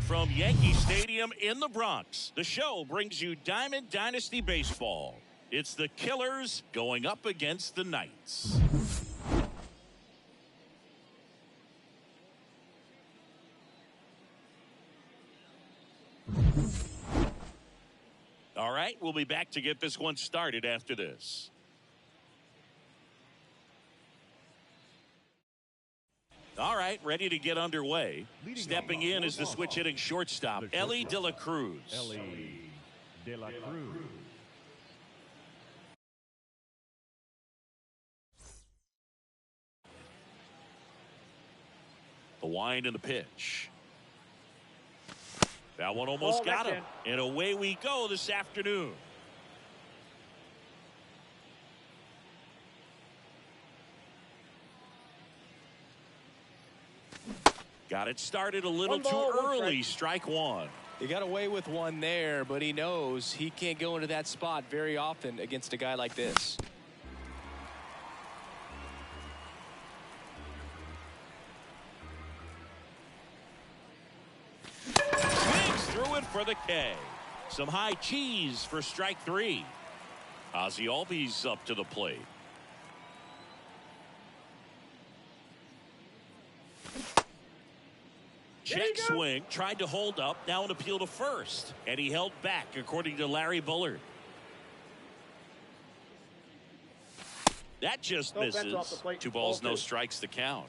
from Yankee Stadium in the Bronx, the show brings you Diamond Dynasty Baseball. It's the Killers going up against the Knights. All right, we'll be back to get this one started after this. All right, ready to get underway. Stepping in is the switch hitting shortstop, Ellie De La Cruz. Ellie De La Cruz. The wind and the pitch. That one almost got him. And away we go this afternoon. Got it started a little too early. Strike one. He got away with one there, but he knows he can't go into that spot very often against a guy like this. Swings through it for the K. Some high cheese for strike three. Ozzie Albies up to the plate. Check swing, tried to hold up, now an appeal to first, and he held back according to Larry Bullard. That just misses. 2 balls, no strikes to count.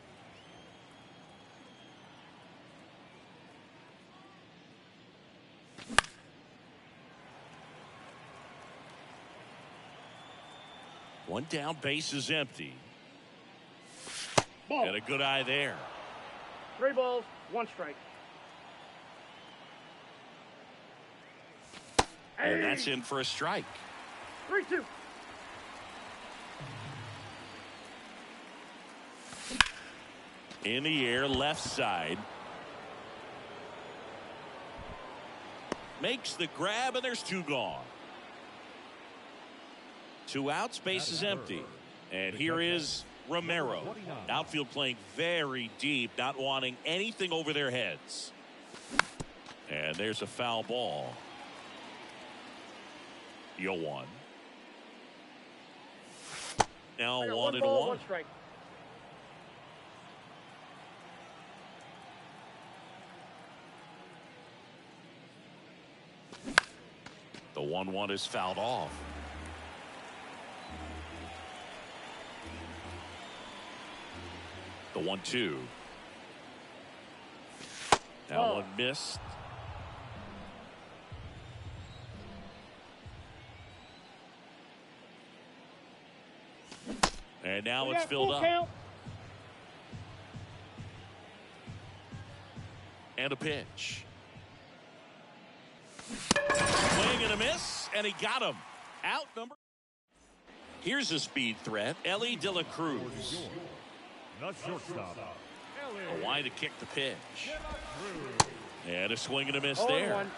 One down, base is empty. Ball. Got a good eye there. 3 balls, 1 strike. And that's in for a strike. 3-2. In the air, left side. Makes the grab, and there's 2 gone. 2 outs, base is empty. And here is Romero. Outfield playing very deep, not wanting anything over their heads. And there's a foul ball. 0-1. Now 1-1. 1 strike. The 1-1 is fouled off. The 1-2. Now one missed. And now it's filled up. Count. And a pitch. Swing and a miss, and he got him. Out number. Here's a speed threat, Ellie De La Cruz. The shortstop. A wind to kick the pitch. And a swing and a miss there. 1.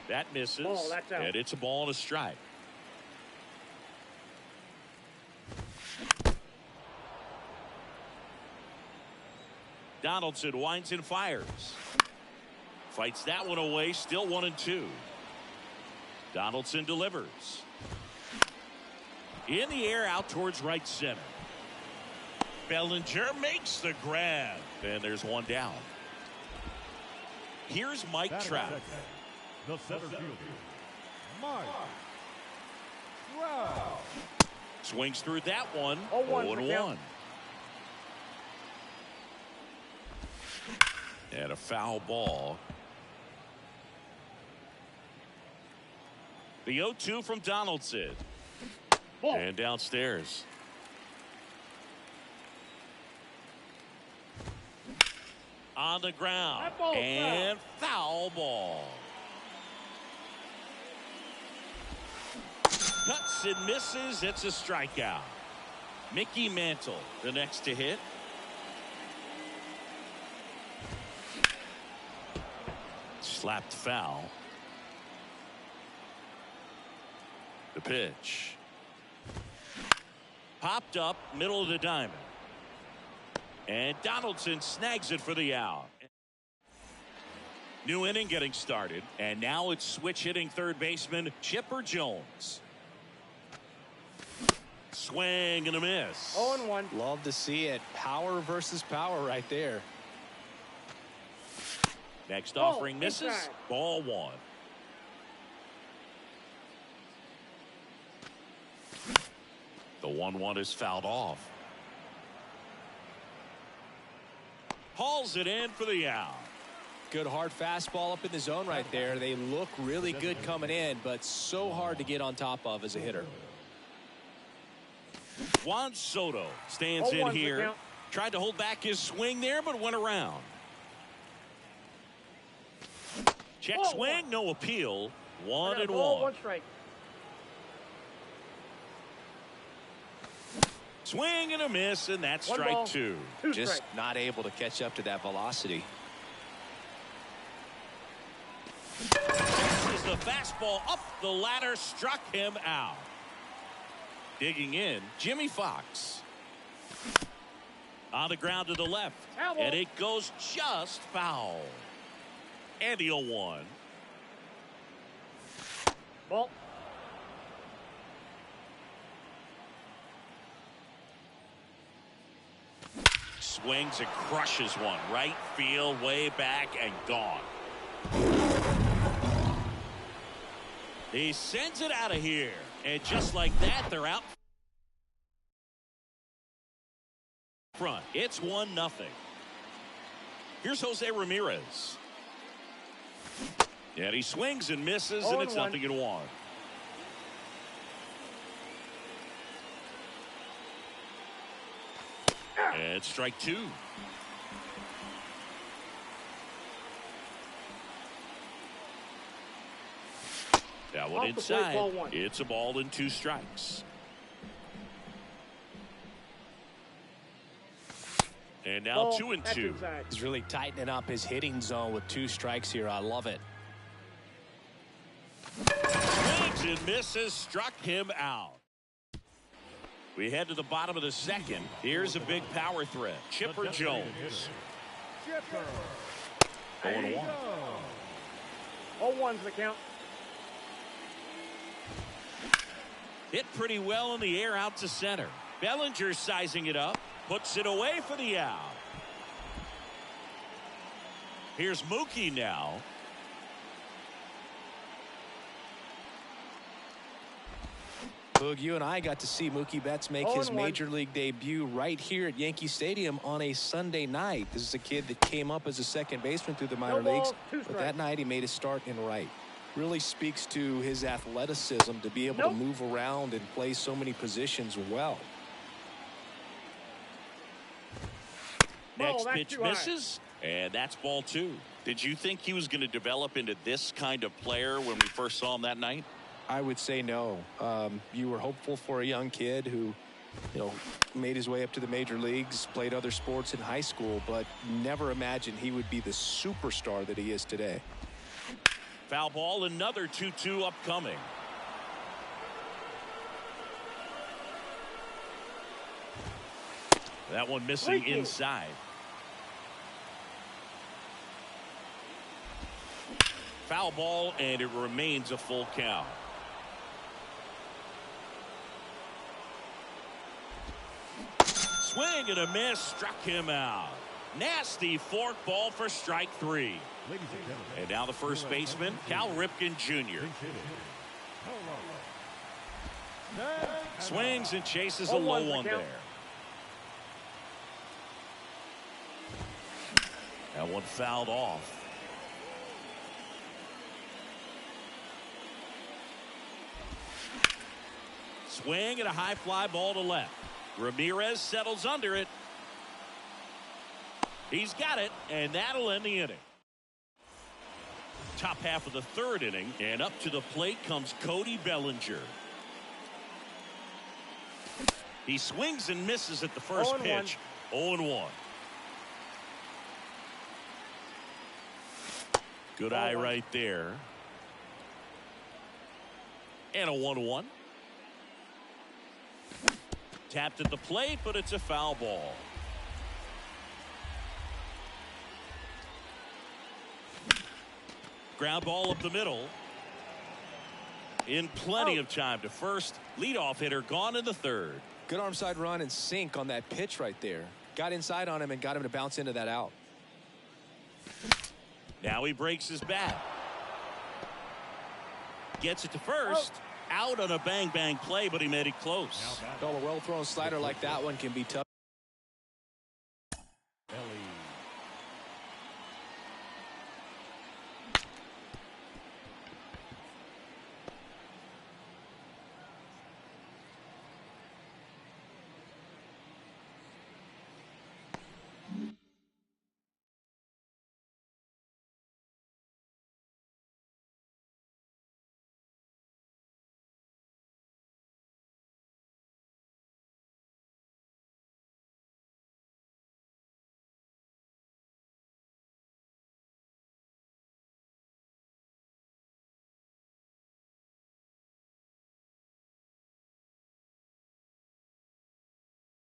That misses. Ball, that's out. And it's a ball and a strike. Donaldson winds and fires. Fights that one away. Still 1-2. Donaldson delivers. In the air, out towards right center. Bellinger makes the grab. And there's 1 down. Here's Mike Trout. The center fielder, Mike Trout. Swings through that one. 0-1. And a foul ball. The 0-2 from Donaldson. Ball. And downstairs. On the ground. And foul ball. Cuts and misses. It's a strikeout. Mickey Mantle, the next to hit. Slapped foul. The pitch. Popped up, middle of the diamond. And Donaldson snags it for the out. New inning getting started. And now it's switch hitting third baseman Chipper Jones. Swing and a miss. 0-1. Love to see it. Power versus power right there. Next Ball, offering misses. inside. Ball one. The 1-1 is fouled off. Hauls it in for the out. Good hard fastball up in the zone right there. They look really good coming in, but so hard to get on top of as a hitter. Juan Soto stands in 0-1 the here. count. Tried to hold back his swing there, but went around. Check Ball swing, one. no appeal. I 1 got a and ball, 1. 1 strike. Swing and a miss, and that's One strike ball. 2. 2 Just strikes. not able to catch up to that velocity. As the fastball up the ladder struck him out. Digging in, Jimmy Fox. On the ground to the left. Foul ball. And it goes just foul. And the 0-1. Ball. Swings and crushes one. Right field, way back, and gone. He sends it out of here. And just like that, they're out front. It's 1-0. Here's Jose Ramirez. And he swings and misses, and it's 0-1. 0-1. And strike 2. That one Off the plate, inside. ball 1. It's a ball and 2 strikes. And now Ball, 2 and that's 2. inside. He's really tightening up his hitting zone with 2 strikes here. I love it. Swings and misses, struck him out. We head to the bottom of the second. Here's a big power threat. Chipper Jones. Chipper. 0-1. 0-1's the count. Hit pretty well in the air out to center. Bellinger sizing it up. Puts it away for the out. Here's Mookie now. Boog, you and I got to see Mookie Betts make his 0-1. major league debut right here at Yankee Stadium on a Sunday night. This is a kid that came up as a second baseman through the minor No leagues, balls, 2 but that strikes. night he made his start in right. Really speaks to his athleticism to be able to Nope. move around and play so many positions well. Ball, Next that's pitch too high. misses, and that's ball 2. Did you think he was going to develop into this kind of player when we first saw him that night? I would say no. You were hopeful for a young kid who, made his way up to the major leagues, played other sports in high school, but never imagined he would be the superstar that he is today. Foul ball, another 2-2 upcoming. That one missing 3-2. inside. Foul ball, and it remains a full count. Swing and a miss, struck him out. Nasty fork ball for strike 3. Ladies and gentlemen. And now the first baseman, Cal Ripken Jr. Swings and chases a 0-1 low the one count. there. That one fouled off. Swing and a high fly ball to left. Ramirez settles under it. He's got it, and that'll end the inning. Top half of the third inning, and up to the plate comes Cody Bellinger. He swings and misses at the first 0-1. pitch. 0-1. Good eye 0-1. right there. And a 1-1. Tapped at the plate, but it's a foul ball. Ground ball up the middle. In plenty of time to first. Leadoff hitter gone in the third. Good arm side run and sink on that pitch right there. Got inside on him and got him to bounce into that out. Now he breaks his bat. Gets it to first. Out on a bang play, but he made it close. Well, a well thrown slider like that one can be tough.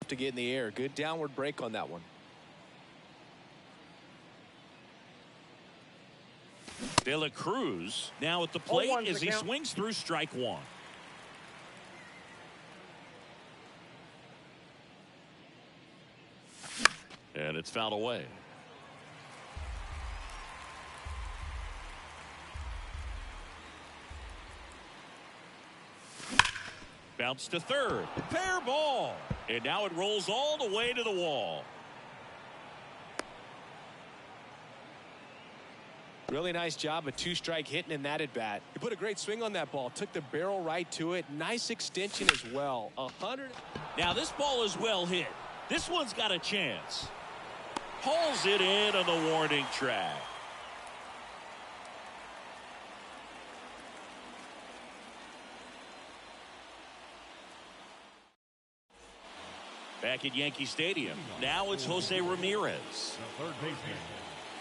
To get in the air. Good downward break on that one. De La Cruz now at the plate as he swings through strike one. And it's fouled away. Bounce to third. Fair ball. And now it rolls all the way to the wall. Really nice job, a two-strike hitting in that at bat. He put a great swing on that ball. Took the barrel right to it. Nice extension as well. 100. Now this ball is well hit. This one's got a chance. Hauls it in on the warning track. Back at Yankee Stadium. Now it's Jose Ramirez.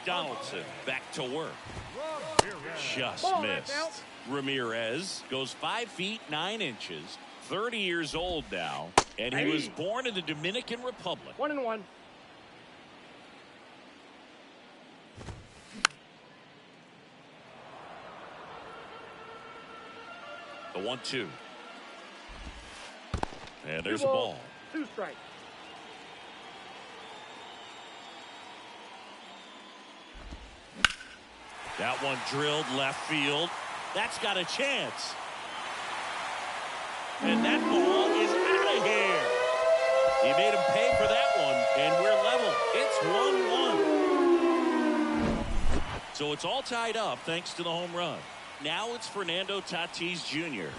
Donaldson back to work. Just missed. Ramirez goes 5 feet 9 inches. 30 years old now. And he was born in the Dominican Republic. 1-1. The 1-2. And there's a ball. 2 strikes. That one drilled left field. That's got a chance. And that ball is out of here. He made him pay for that one, and we're level. It's 1-1. So it's all tied up thanks to the home run. Now it's Fernando Tatis Jr.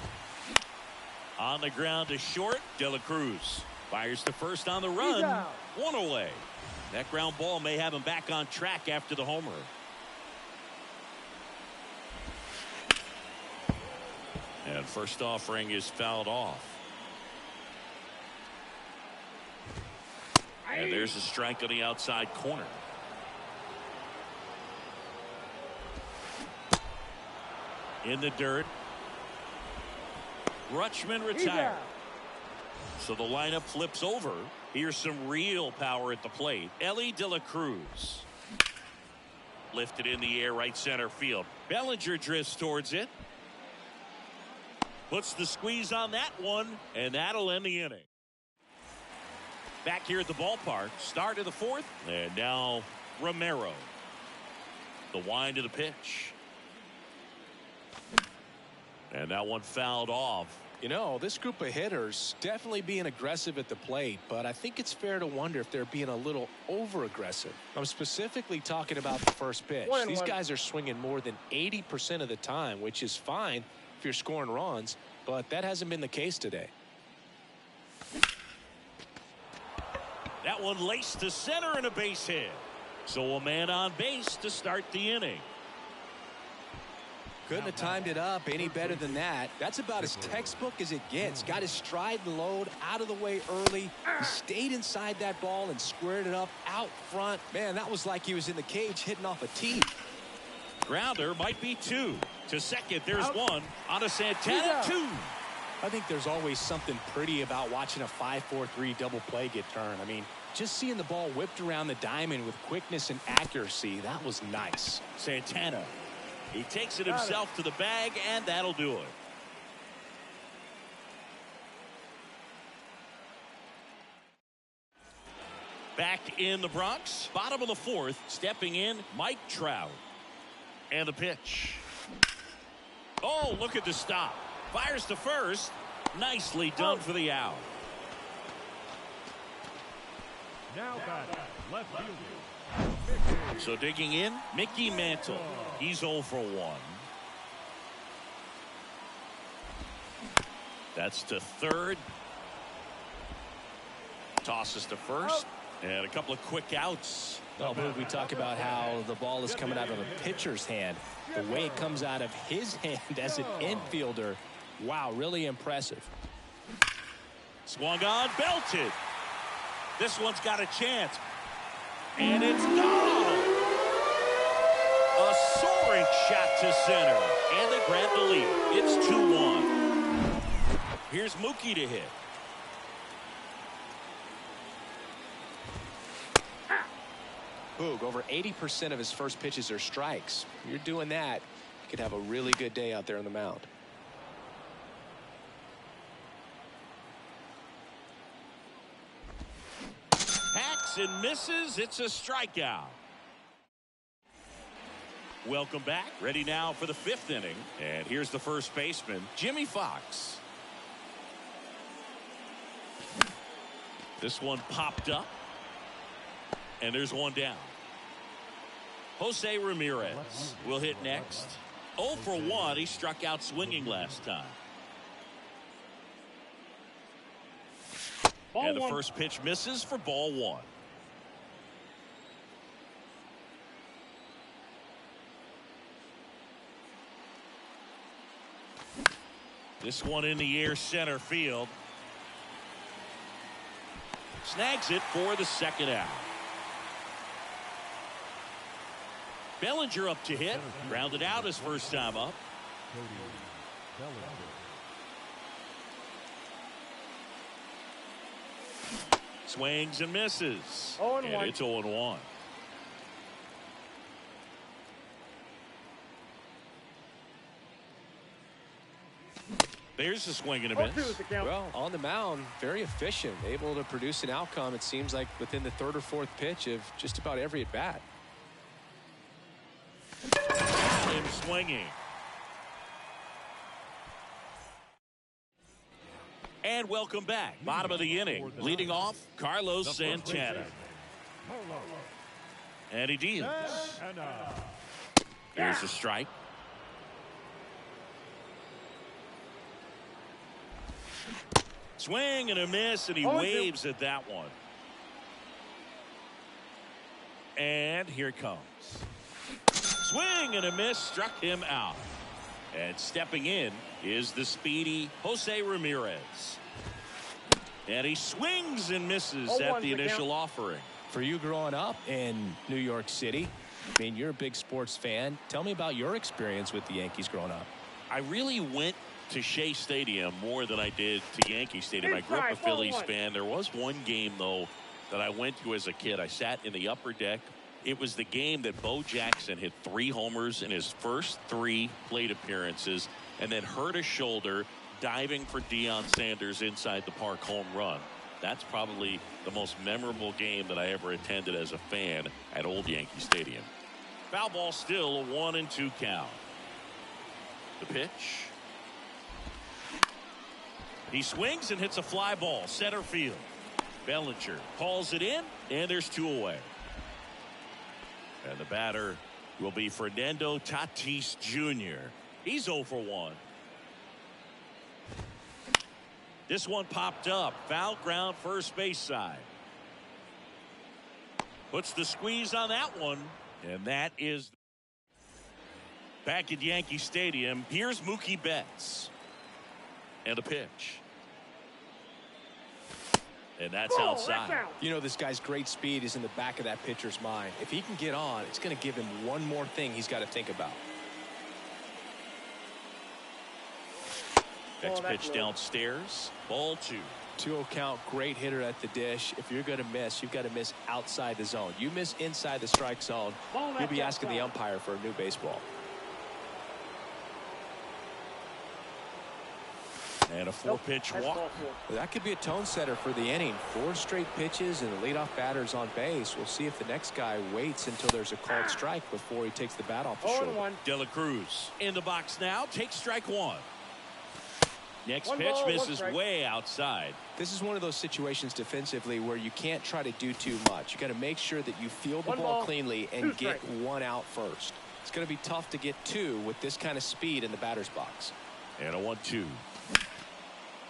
On the ground to short. De La Cruz fires to first on the run. 1 away. That ground ball may have him back on track after the homer. And first offering is fouled off. And there's a strike on the outside corner. In the dirt. Rutschman retired. So the lineup flips over. Here's some real power at the plate. Ellie De La Cruz. Lifted in the air right center field. Bellinger drifts towards it. Puts the squeeze on that one, and that'll end the inning. Back here at the ballpark, start of the fourth, and now Romero. The wind of the pitch. And that one fouled off. You know, this group of hitters definitely being aggressive at the plate, but I think it's fair to wonder if they're being a little over-aggressive. I'm specifically talking about the first pitch. These guys are swinging more than 80% of the time, which is fine if you're scoring runs, but that hasn't been the case today. That one laced to center and a base hit. So a man on base to start the inning. Couldn't have timed it up any better than that. That's about as textbook as it gets. Got his stride and load out of the way early. He stayed inside that ball and squared it up out front. Man, that was like he was in the cage hitting off a tee. Grounder might be 2. To second, there's 1. On a Santana, 2. I think there's always something pretty about watching a 5-4-3 double play get turned. I mean, just seeing the ball whipped around the diamond with quickness and accuracy, that was nice. Santana He takes it himself to the bag, and that'll do it. Back in the Bronx, bottom of the fourth, stepping in, Mike Trout. And the pitch. Oh, look at the stop. Fires to first. Nicely done for the out. Now batting, left fielder. So digging in, Mickey Mantle. He's 0 for 1. That's to third. Tosses to first. And a couple of quick outs. Well, we talk about how the ball is coming out of a pitcher's hand. The way it comes out of his hand as an infielder. Wow, really impressive. Swung on, belted. This one's got a chance. And it's gone. A soaring shot to center. And they grab the lead. It's 2-1. Here's Mookie to hit. Boog, over 80% of his first pitches are strikes. You're doing that, you could have a really good day out there on the mound. Hacks and misses. It's a strikeout. Welcome back. Ready now for the 5th inning. And here's the first baseman, Jimmy Fox. This one popped up. And there's one down. Jose Ramirez will hit next. 0 for 1. He struck out swinging last time. And the first pitch misses for ball 1. This one in the air, center field. Snags it for the second out. Bellinger up to hit. Grounded out his first time up. Swings and misses. And it's 0-1. There's a swing and a miss. Well, on the mound, very efficient, able to produce an outcome, it seems like, within the 3rd or 4th pitch of just about every at bat. Him swinging. And welcome back. Bottom of the inning. Leading off, Carlos Santana. And he deals. Here's a strike. Swing and a miss, and he waves at that one. And here it comes. Swing and a miss, struck him out. And stepping in is the speedy Jose Ramirez. And he swings and misses at the initial offering. For you growing up in New York City, I mean, you're a big sports fan. Tell me about your experience with the Yankees growing up. I really went to Shea Stadium more than I did to Yankee Stadium. I grew up a Phillies fan. There was one game, though, that I went to as a kid. I sat in the upper deck. It was the game that Bo Jackson hit 3 homers in his first 3 plate appearances and then hurt his shoulder diving for Deion Sanders inside the park home run. That's probably the most memorable game that I ever attended as a fan at Old Yankee Stadium. Foul ball, still a 1-2 count. The pitch. He swings and hits a fly ball, center field. Bellinger calls it in, and there's 2 away. And the batter will be Fernando Tatis Jr. He's 0 for 1. This one popped up. Foul ground, first base side. Puts the squeeze on that one. And that is back at Yankee Stadium. Here's Mookie Betts. And the pitch. And that's outside. You know, this guy's great speed is in the back of that pitcher's mind. If he can get on, it's going to give him one more thing he's got to think about. Next pitch downstairs. Ball 2. 2-0 count, great hitter at the dish. If you're going to miss, you've got to miss outside the zone. You miss inside the strike zone, you'll be asking the umpire for a new baseball. And a 4-pitch walk. That could be a tone setter for the inning. 4 straight pitches and the leadoff batter's on base. We'll see if the next guy waits until there's a called strike before he takes the bat off the shoulder. De La Cruz in the box now. Takes strike 1. Next pitch misses way outside. This is one of those situations defensively where you can't try to do too much. You got to make sure that you field the ball cleanly and get 1 out first. It's going to be tough to get 2 with this kind of speed in the batter's box. And a 1-2.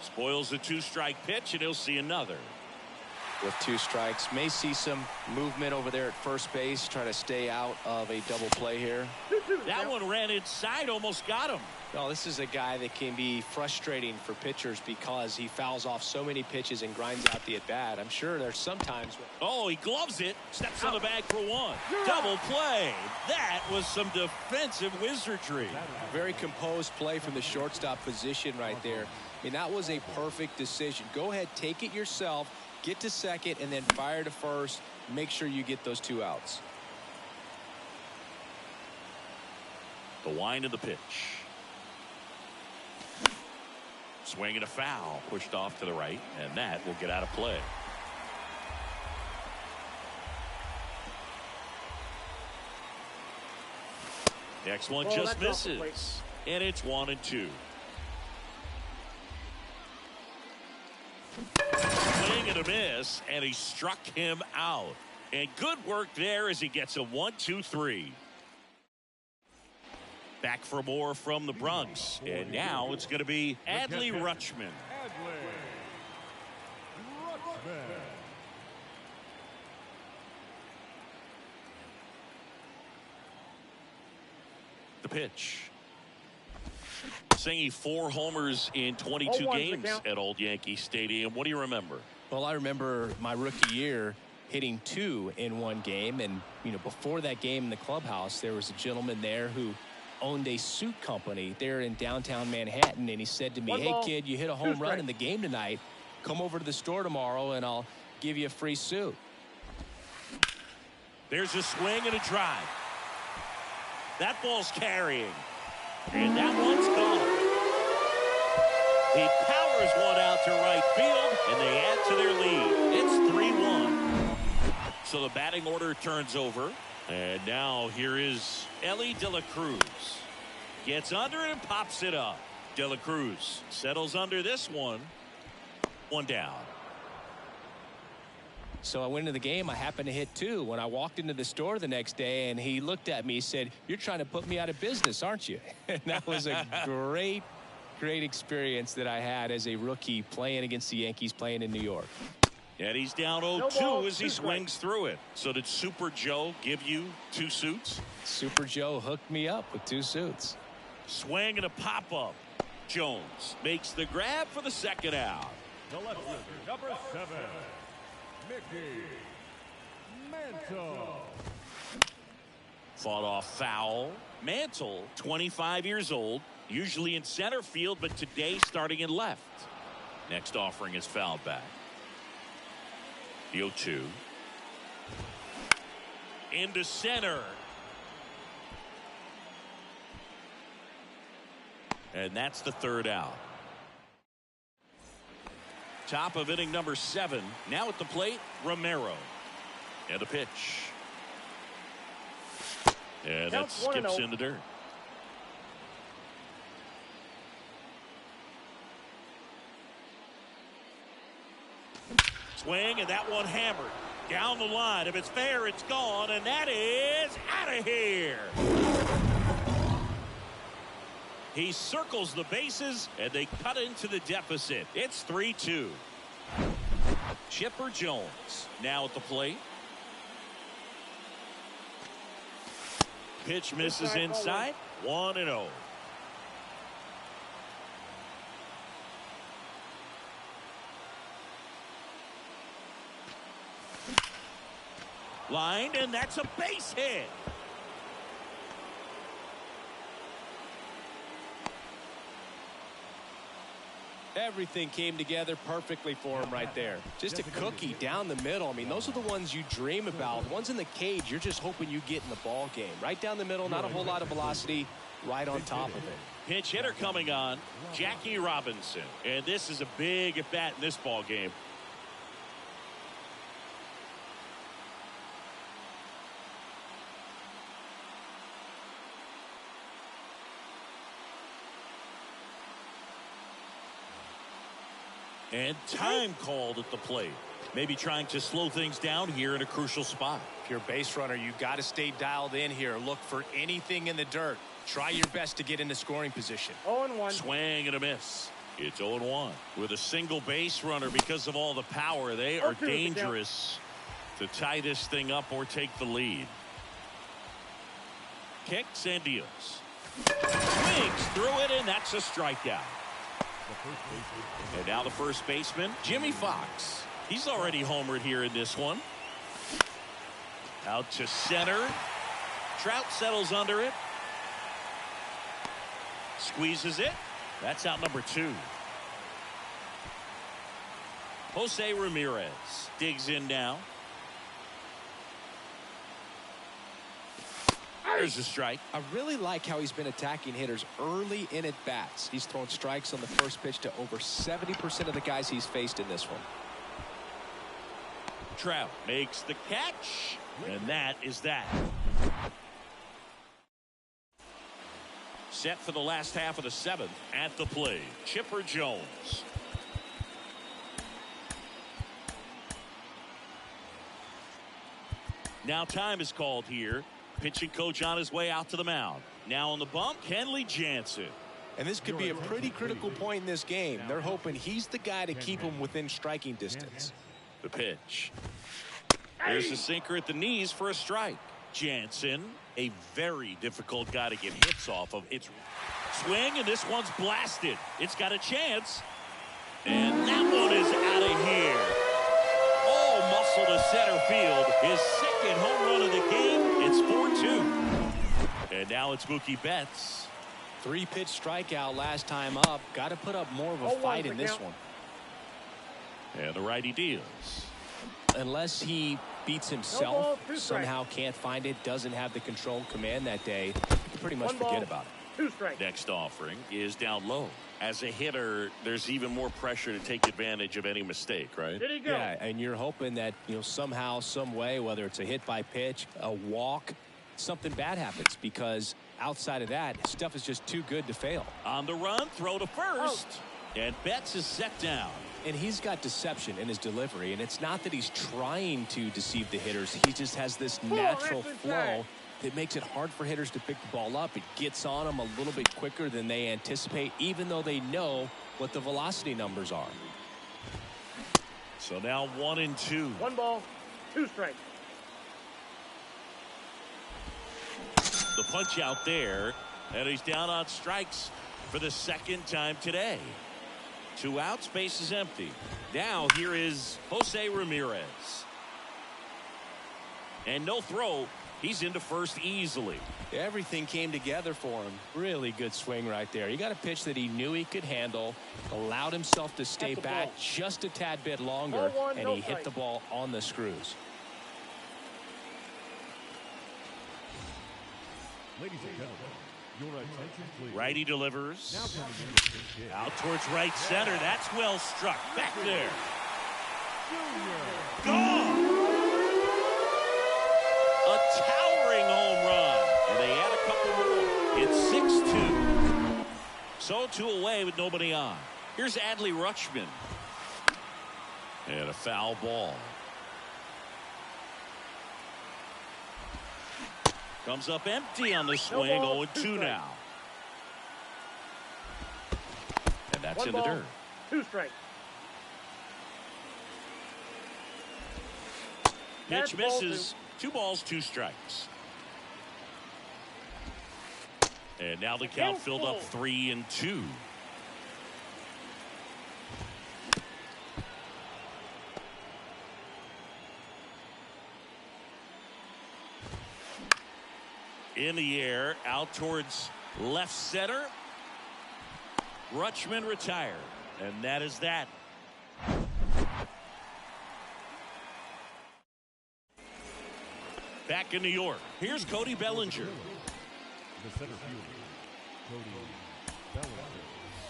Spoils the 2-strike pitch, and he'll see another. With 2 strikes, may see some movement over there at first base, try to stay out of a double play here. That one ran inside, almost got him. Well, this is a guy that can be frustrating for pitchers because he fouls off so many pitches and grinds out the at-bat. I'm sure there's sometimes. Oh, he gloves it, steps on the bag for 1. Double play. That was some defensive wizardry. Very composed play from the shortstop position right there. I mean, that was a perfect decision. Go ahead, take it yourself, get to second, and then fire to first. Make sure you get those 2 outs. The wind of the pitch. Swing and a foul, pushed off to the right, and that will get out of play. Next one just misses, and it's 1-2. Swing and a miss, and he struck him out. And good work there as he gets a 1-2-3. Back for more from the Bronx. And now it's going to be Adley Rutschman. The pitch. Singing 4 homers in 22 games at Old Yankee Stadium. What do you remember? Well, I remember my rookie year hitting 2 in 1 game. And, you know, before that game in the clubhouse, there was a gentleman there who owned a suit company there in downtown Manhattan, and he said to me, "Hey kid, you hit a home run in the game tonight. Come over to the store tomorrow and I'll give you a free suit." There's a swing and a drive. That ball's carrying, and that one's gone. He powers one out to right field, and they add to their lead. It's 3-1. So the batting order turns over. And now here is Elly De La Cruz. Gets under it and pops it up. De La Cruz settles under this one. 1 down. So I went into the game. I happened to hit 2. When I walked into the store the next day, and he looked at me, he said, "You're trying to put me out of business, aren't you?" And that was a great experience that I had as a rookie playing against the Yankees, playing in New York. And he's down 0-2 as he swings through it. So did Super Joe give you 2 suits? Super Joe hooked me up with 2 suits. Swing and a pop-up. Jones makes the grab for the 2nd out. The left fielder, number 7, Mickey Mantle. Fought off foul. Mantle, 25 years old, usually in center field, but today starting in left. Next offering is fouled back. The 0-2. Into center. And that's the 3rd out. Top of inning number 7. Now at the plate, Romero. And the pitch. And that skips in the dirt. Swing, and that one hammered down the line. If it's fair, it's gone, and that is out of here. He circles the bases, and they cut into the deficit. It's 3-2. Chipper Jones now at the plate. Pitch misses inside. 1-0. Lined, and that's a base hit. Everything came together perfectly for him right there. Just a cookie down the middle. I mean, those are the ones you dream about. Ones in the cage, you're just hoping you get in the ball game. Right down the middle, not a whole lot of velocity. right on top of it. Pinch hitter coming on, Jackie Robinson. And this is a big at bat in this ball game. And time called at the plate. Maybe trying to slow things down here in a crucial spot. If you're a base runner, you got to stay dialed in here. Look for anything in the dirt. Try your best to get into scoring position. 0-1. Swing and a miss. It's 0-1. With a single base runner, because of all the power, they are dangerous to tie this thing up or take the lead. Kicks and deals. Swings through it, and that's a strikeout. And now the first baseman, Jimmy Fox. He's already homered here in this one. Out to center. Trout settles under it. Squeezes it. That's out number 2. Jose Ramirez digs in now. There's a strike. I really like how he's been attacking hitters early in at bats. He's thrown strikes on the first pitch to over 70% of the guys he's faced in this one. Trout makes the catch, and that is that. Set for the last half of the 7th. At the plate, Chipper Jones. Now time is called here. Pitching coach on his way out to the mound. Now on the bump, Kenley Jansen. And this could be a pretty critical point in this game. They're hoping he's the guy to keep him within striking distance. The pitch. There's a sinker at the knees for a strike. Jansen, a very difficult guy to get hits off of. It's swing, and this one's blasted. It's got a chance. And that one is out of here. Oh, muscle to center field. His second home run of the game. It's 4-2. And now it's Mookie Betts. 3-pitch strikeout last time up. Got to put up more of a fight in this one. And the righty deals. Unless he beats himself, somehow can't find it, doesn't have the control command that day, you can pretty much forget about it. 2 strikes. Next offering is down low. As a hitter, there's even more pressure to take advantage of any mistake, right? Did he go? Yeah, and you're hoping that, somehow, some way, whether it's a hit by pitch, a walk, something bad happens, because outside of that, stuff is just too good to fail. On the run, throw to first. And Betts is set down. And he's got deception in his delivery, and it's not that he's trying to deceive the hitters. He just has this natural flow that makes it hard for hitters to pick the ball up. It gets on them a little bit quicker than they anticipate, even though they know what the velocity numbers are. So now 1-2. 1 ball, 2 strikes. The punch out there, and he's down on strikes for the second time today. 2 outs, base is empty. Now here is Jose Ramirez. And no throw. He's into first easily. Everything came together for him. Really good swing right there. He got a pitch that he knew he could handle, allowed himself to stay back just a tad bit longer, and he hit the ball on the screws. Ladies and gentlemen, your attention please. Righty delivers. Now coming in with the pitch. Out towards right center. That's well struck. Back there. Junior. Gone. A towering home run. And they add a couple more. It's 6-2. So 2 away with nobody on. Here's Adley Rutschman. And a foul ball. Comes up empty on the swing. 0-2 now. And that's in the dirt. 2 strikes. Pitch misses. 2 balls, 2 strikes. And now the count filled up 3-2. In the air, out towards left center. Rutschman retired. And that is that. Back in New York, here's Cody Bellinger. The center fielder,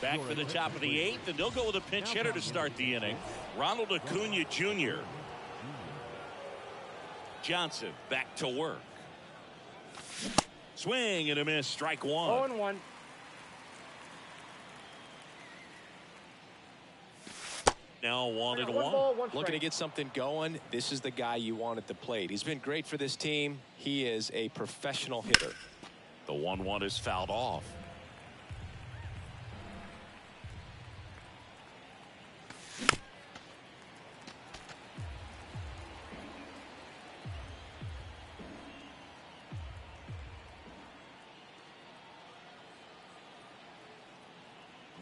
Back for the top of the 8th, and they'll go with a pinch hitter to start the inning. Ronald Acuna Jr. Johnson back to work. Swing and a miss, strike 1. 0-1. Now 1-1. Ball, one Looking to get something going. This is the guy you want at the plate. He's been great for this team. He is a professional hitter. The 1-1 is fouled off.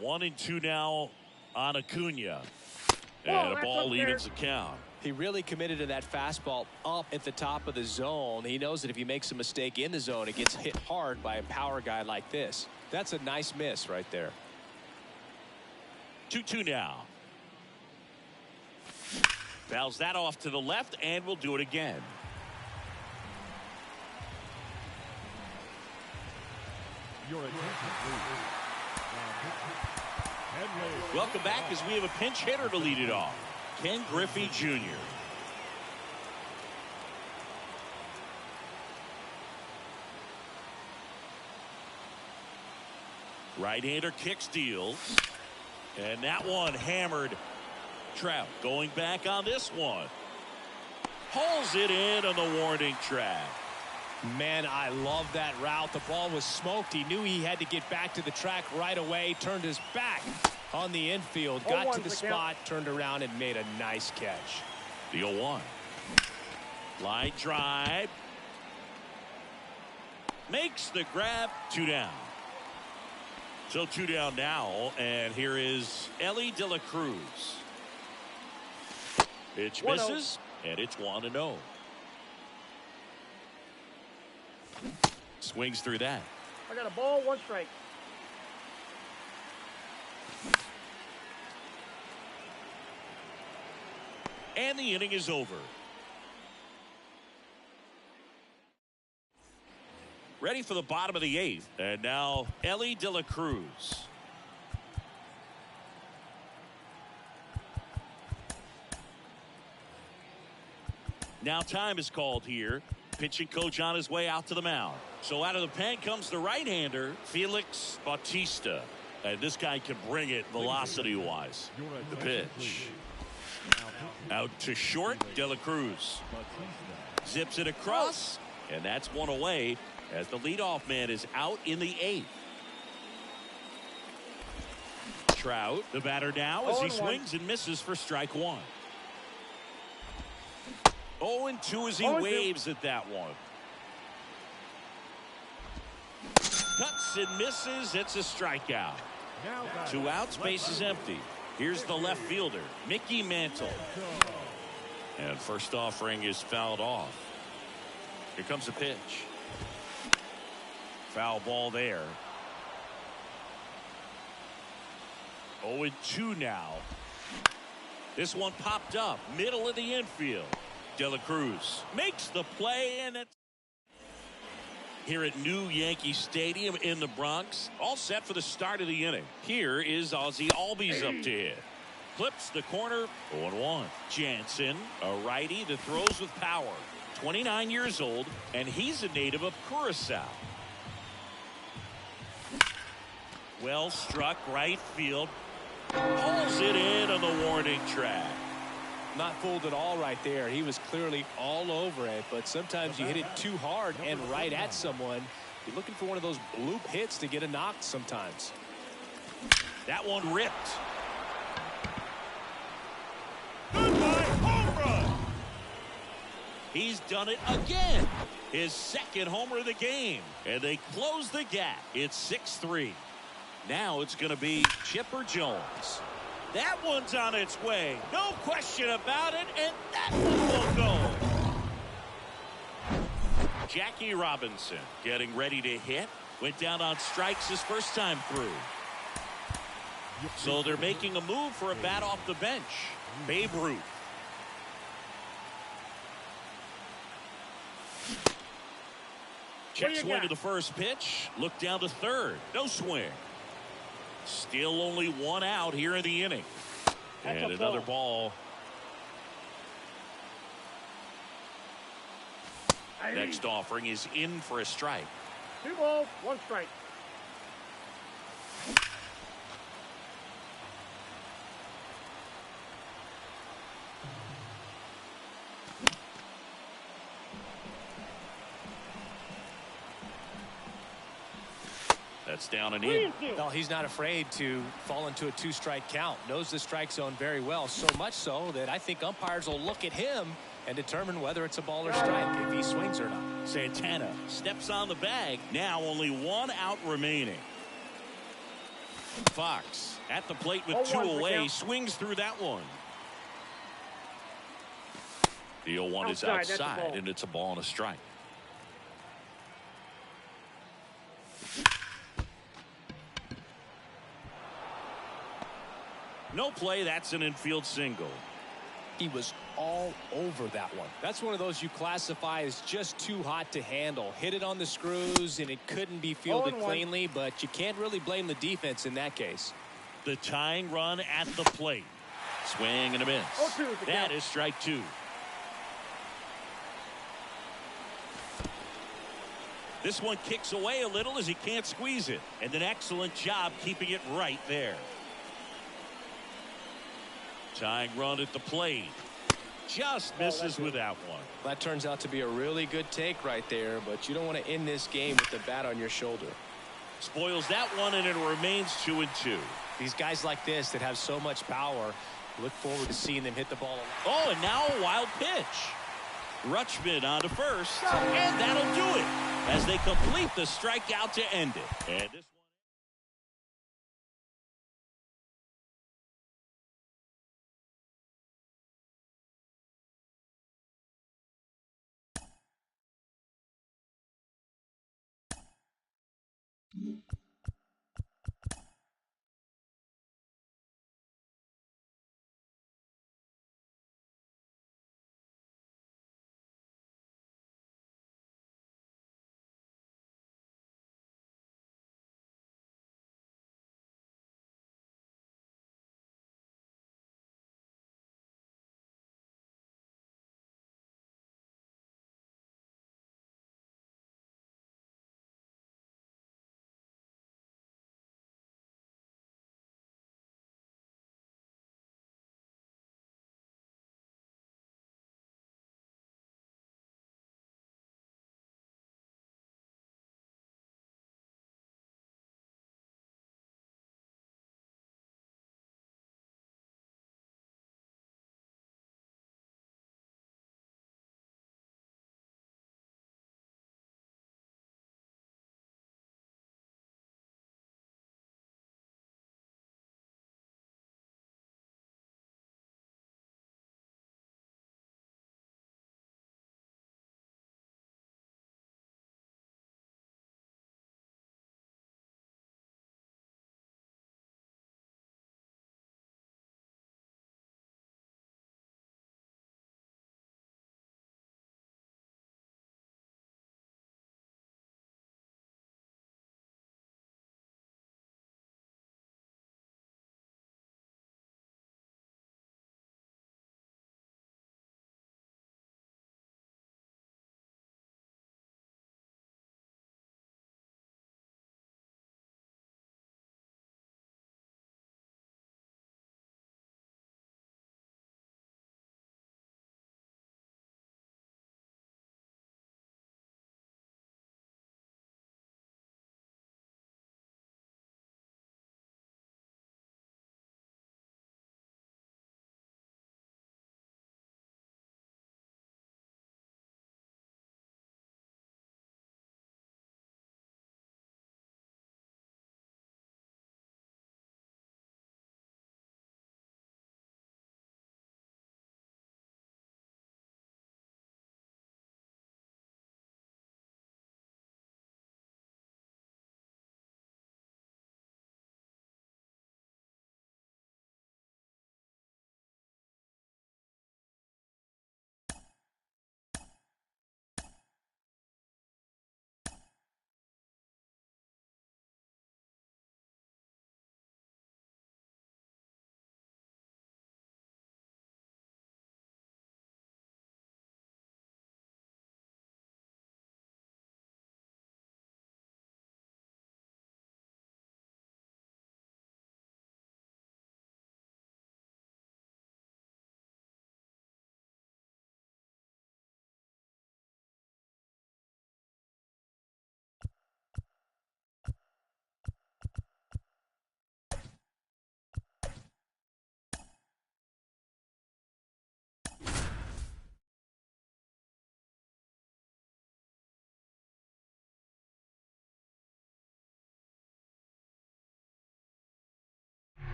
One and two now on Acuna. And a ball evens the count. He really committed to that fastball up at the top of the zone. He knows that if he makes a mistake in the zone, it gets hit hard by a power guy like this. That's a nice miss right there. 2-2 now. Fouls that off to the left, and we'll do it again. Your attention, please. Welcome back as we have a pinch hitter to lead it off. Ken Griffey Jr. Right-hander kick steals. And that one hammered. Trout going back on this one. Pulls it in on the warning track. Man, I love that route. The ball was smoked. He knew he had to get back to the track right away. Turned his back on the infield. Got to the spot, turned around, and made a nice catch. The 0-1. Line drive. Makes the grab. 2 down. So 2 down now, and here is Elly De La Cruz. Pitch misses, and it's 1-0. Swings through that. I got a ball, 1 strike. And the inning is over. Ready for the bottom of the 8th. And now Elly De La Cruz. Now time is called here. Pitching coach on his way out to the mound. So out of the pen comes the right-hander, Felix Bautista. And this guy can bring it velocity-wise. The pitch. Out to short, De La Cruz. Zips it across, and that's one away as the leadoff man is out in the 8th. Trout, the batter now as he swings and misses for strike 1. 0-2 as he waves at that one. Cuts and misses. It's a strikeout. 2 outs, base is empty. Here's the left fielder, Mickey Mantle. And first offering is fouled off. Here comes the pitch. Foul ball there. 0-2 now. This one popped up, middle of the infield. De La Cruz makes the play, and it's here at New Yankee Stadium in the Bronx. All set for the start of the inning. Here is Ozzie Albies up to hit. Clips the corner. 0-1. Jansen, a righty that throws with power. 29 years old, and he's a native of Curacao. Well struck right field. Pulls it in on the warning track. Not fooled at all right there. He was clearly all over it, but sometimes you hit it too hard and right at someone. You're looking for one of those bloop hits to get a knock sometimes. That one ripped. Goodbye, home run. He's done it again. His second homer of the game. And they close the gap. It's 6-3. Now it's going to be Chipper Jones. That one's on its way. No question about it. And that one will go. Jackie Robinson getting ready to hit. Went down on strikes his first time through. So they're making a move for a bat off the bench. Babe Ruth. Check swing to the first pitch. Look down to third. No swing. Still only one out here in the inning. And another ball. Next offering is in for a strike. 2 balls, 1 strike. That's down and in. Well, he's not afraid to fall into a 2-strike count. Knows the strike zone very well, so much so that I think umpires will look at him and determine whether it's a ball or strike, if he swings or not. Santana steps on the bag. Now only 1 out remaining. Fox at the plate with 2 away. Swings through that one. The 0-1 is outside, and it's a ball and a strike. No play. That's an infield single. He was all over that one. That's one of those you classify as just too hot to handle. Hit it on the screws, and it couldn't be fielded cleanly, but you can't really blame the defense in that case. The tying run at the plate. Swing and a miss. That is strike 2. This one kicks away a little as he can't squeeze it. And an excellent job keeping it right there. Tying run at the plate. Just misses with that one. That turns out to be a really good take right there, but you don't want to end this game with the bat on your shoulder. Spoils that one, and it remains 2-2. These guys like this that have so much power, look forward to seeing them hit the ball. Oh, and now a wild pitch. Rutschman on to first, and that'll do it as they complete the strikeout to end it. And this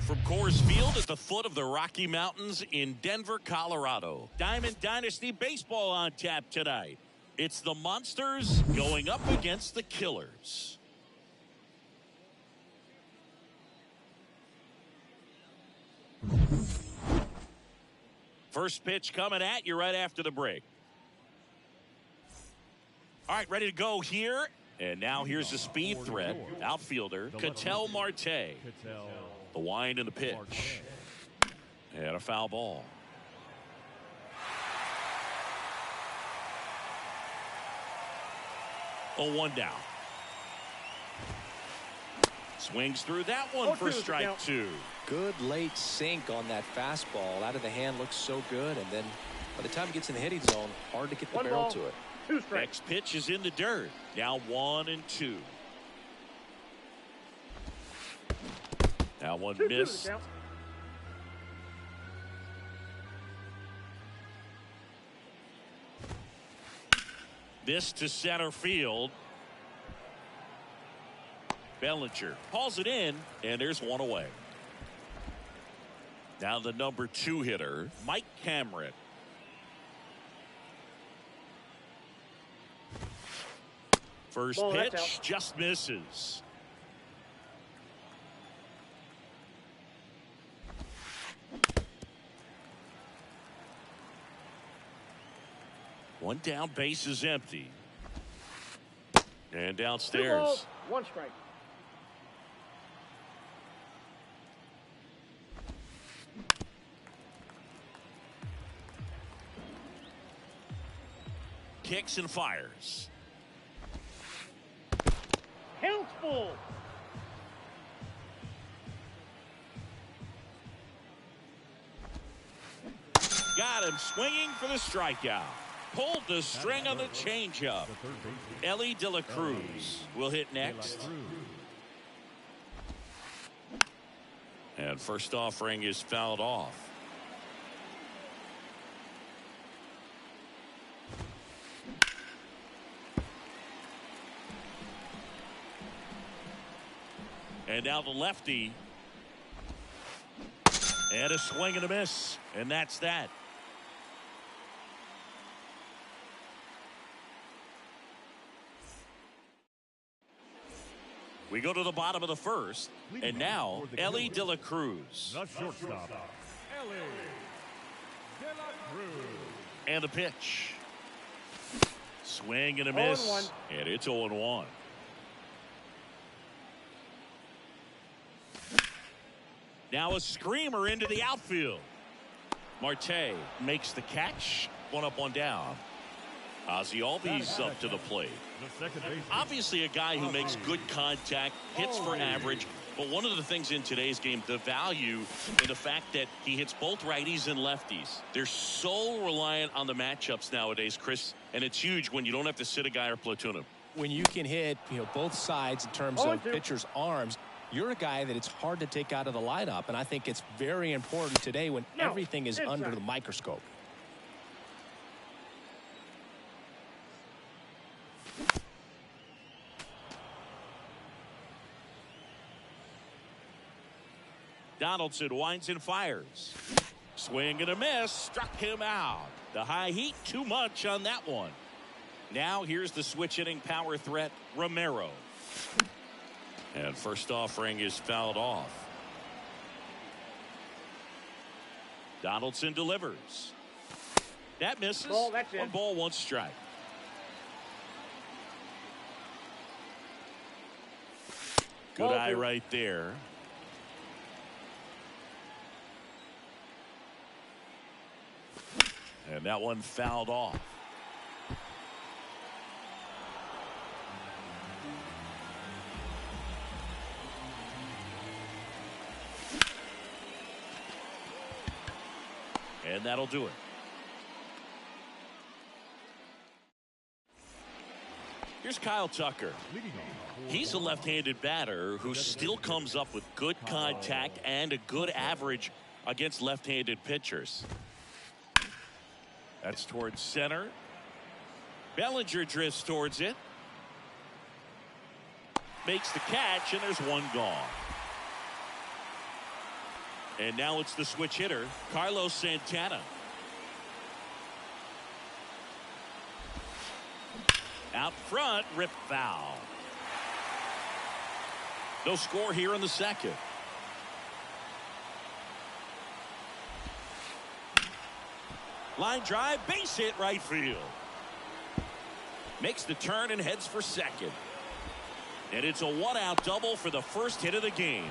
from Coors Field at the foot of the Rocky Mountains in Denver, Colorado. Diamond Dynasty Baseball on tap tonight. It's the Monsters going up against the Killers. First pitch coming at you right after the break. All right, ready to go here. And now here's the speed threat. Outfielder, Ketel Marte. The wind and the pitch. And a foul ball. Oh, one down. Swings through that one for strike two. Good late sink on that fastball. Out of the hand, looks so good. And then by the time it gets in the hitting zone, hard to get the barrel to it. Next pitch is in the dirt. Now 1-2. Now one miss. This to center field. Bellinger hauls it in, and there's one away. Now the number 2 hitter, Mike Cameron. First pitch just misses. One down, base is empty. And downstairs. 1 strike. Kicks and fires. Count's full. Got him swinging for the strikeout. Pulled the string on the changeup. Ellie De La Cruz will hit next. And first offering is fouled off. And now the lefty. And a swing and a miss. And that's that. We go to the bottom of the first. And now, Ellie De La Cruz. The shortstop, Ellie De La Cruz. And the pitch. Swing and a miss. And it's 0-1. Now a screamer into the outfield. Marte makes the catch. One up, one down. Ozzie Albies up to the plate. Obviously a guy who makes good contact, hits for average. But one of the things in today's game, the value in the fact that he hits both righties and lefties. They're so reliant on the matchups nowadays, Chris. And it's huge when you don't have to sit a guy or platoon him. When you can hit, both sides in terms of pitchers' arms, you're a guy that it's hard to take out of the lineup, and I think it's very important today when everything is under the microscope. Donaldson winds and fires. Swing and a miss. Struck him out. The high heat, too much on that one. Now here's the switch hitting power threat, Romero. And first offering is fouled off. Donaldson delivers. That misses. One ball, one strike. Good eye right there. And that one fouled off. And that'll do it. Here's Kyle Tucker. He's a left-handed batter who still comes up with good contact and a good average against left-handed pitchers. That's towards center. Bellinger drifts towards it. Makes the catch, and there's one gone. And now it's the switch hitter, Carlos Santana. Out front, rip foul. No score here in the second. Line drive, base hit right field. Makes the turn and heads for second. And it's a one-out double for the first hit of the game.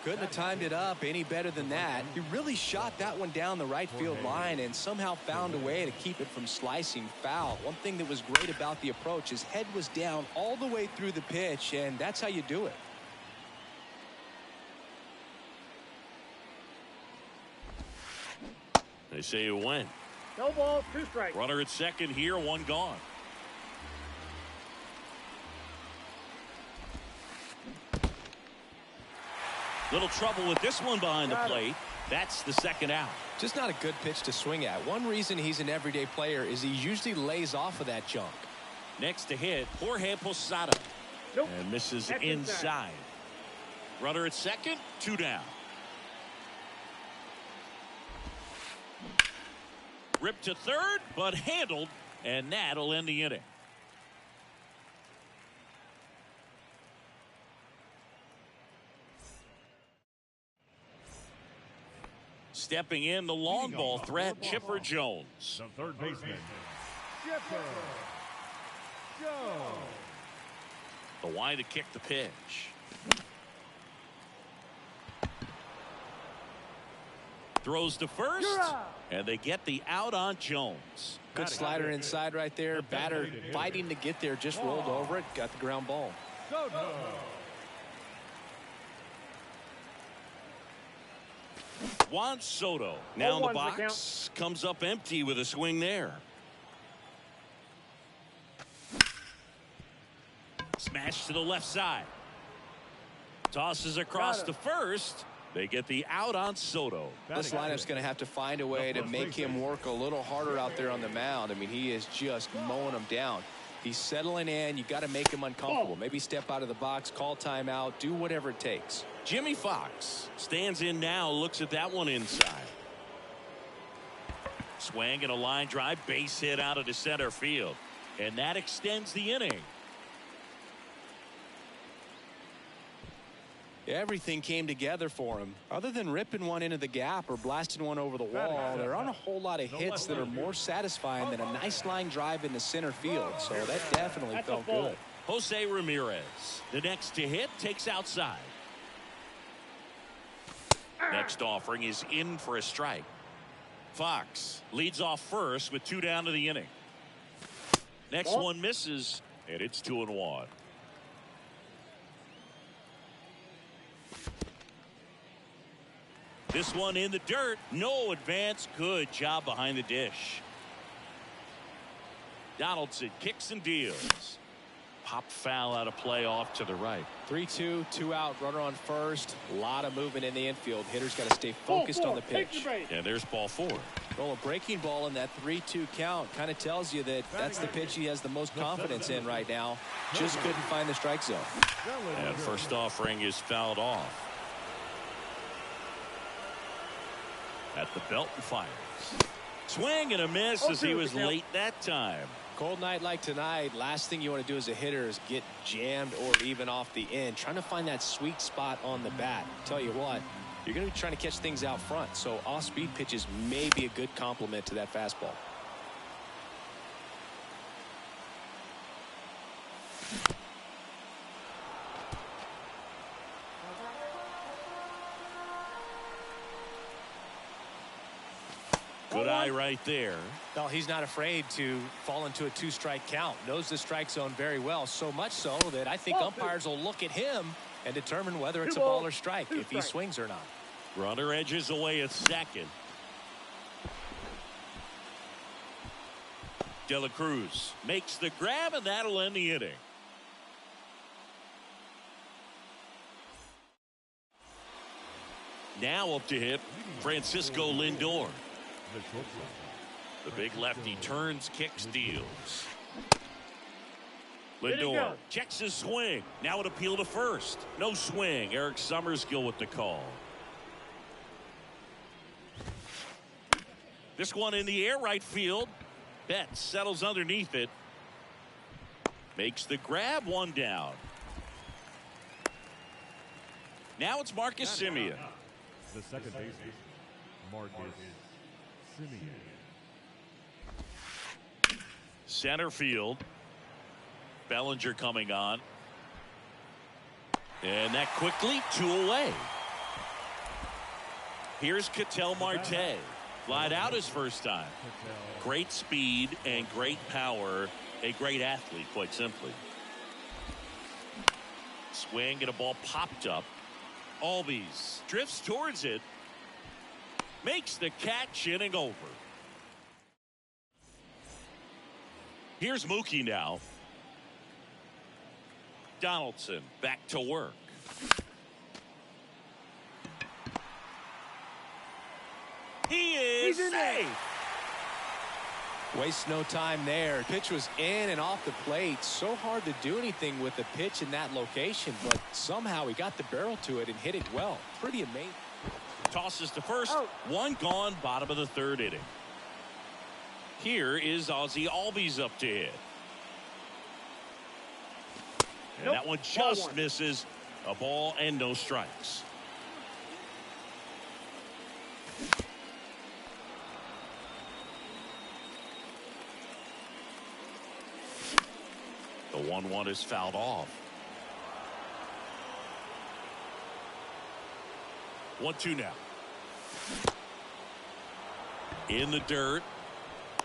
Couldn't have timed it up any better than that. He really shot that one down the right field line and somehow found a way to keep it from slicing foul. One thing that was great about the approach, his head was down all the way through the pitch, and that's how you do it. They say it went. No ball, 2 strikes. Runner at second here, 1 gone. Little trouble with this one behind the plate. That's the second out. Just not a good pitch to swing at. One reason he's an everyday player is he usually lays off of that junk. Next to hit, Jorge Posada. Nope. And misses That's inside. Runner at second, 2 down. Ripped to third, but handled, and that'll end the inning. Stepping in, the long ball threat, Chipper Jones. The third baseman, Chipper Jones. The wide to kick the pitch. Throws to first, and they get the out on Jones. Good slider inside right there. Batter fighting to get there, just rolled over it, got the ground ball. Juan Soto now in the box, comes up empty with a swing there. Smash to the left side. Tosses across to first. They get the out on Soto. This lineup's going to have to find a way to make him work a little harder out there on the mound. I mean, he is just mowing them down. He's settling in. You got to make him uncomfortable. Maybe step out of the box, call timeout, do whatever it takes. Jimmy Fox stands in now, looks at that one inside. Swing and a line drive, base hit out of the center field. And that extends the inning. Everything came together for him. Other than ripping one into the gap or blasting one over the wall, there aren't a whole lot of hits that are more satisfying than a nice line drive into center field. So that definitely felt good. Jose Ramirez, the next to hit, takes outside. Next offering is in for a strike. Fox leads off first with 2 down to the inning. Next one misses, and it's 2-1. This one in the dirt. No advance. Good job behind the dish. Donaldson kicks and deals. Pop foul out of play off to the right. 3-2, 2 out, runner on first. A lot of movement in the infield. Hitter's got to stay focused on the pitch. And there's ball 4. Well, a breaking ball in that 3-2 count kind of tells you that that's the pitch he has the most confidence in right now. Just couldn't find the strike zone. And first offering is fouled off. At the belt and fires. Swing and a miss as he was late that time. Cold night like tonight, last thing you want to do as a hitter is get jammed or even off the end. Trying to find that sweet spot on the bat. Tell you what, you're going to be trying to catch things out front. So off-speed pitches may be a good complement to that fastball. Good eye right there. No, he's not afraid to fall into a 2-strike count. Knows the strike zone very well. So much so that I think umpires will look at him and determine whether it's a ball or strike, if he swings or not. Runner edges away at second. De La Cruz makes the grab, and that'll end the inning. Now up to hit, Francisco Lindor. The big lefty turns, kicks, deals. Lindor checks his swing. Now an appeal to first. No swing. Eric Summerskill with the call. This one in the air, right field. Betts settles underneath it. Makes the grab, one down. Now it's Marcus Semien. The second baseman, Marcus Semien. Center field. Bellinger coming on. And that quickly, 2 away. Here's Ketel Marte. Flied out his first time. Great speed and great power. A great athlete, quite simply. Swing and a ball popped up. Albies drifts towards it. Makes the catch, inning over. Here's Mookie now. Donaldson back to work. He is safe. Waste no time there. Pitch was in and off the plate. So hard to do anything with the pitch in that location, but somehow he got the barrel to it and hit it well. Pretty amazing. Tosses to first. One gone, bottom of the third inning. Here is Ozzie Albies up to hit. And that one just misses. A ball and no strikes. The 1-1 is fouled off. 1-2 now. In the dirt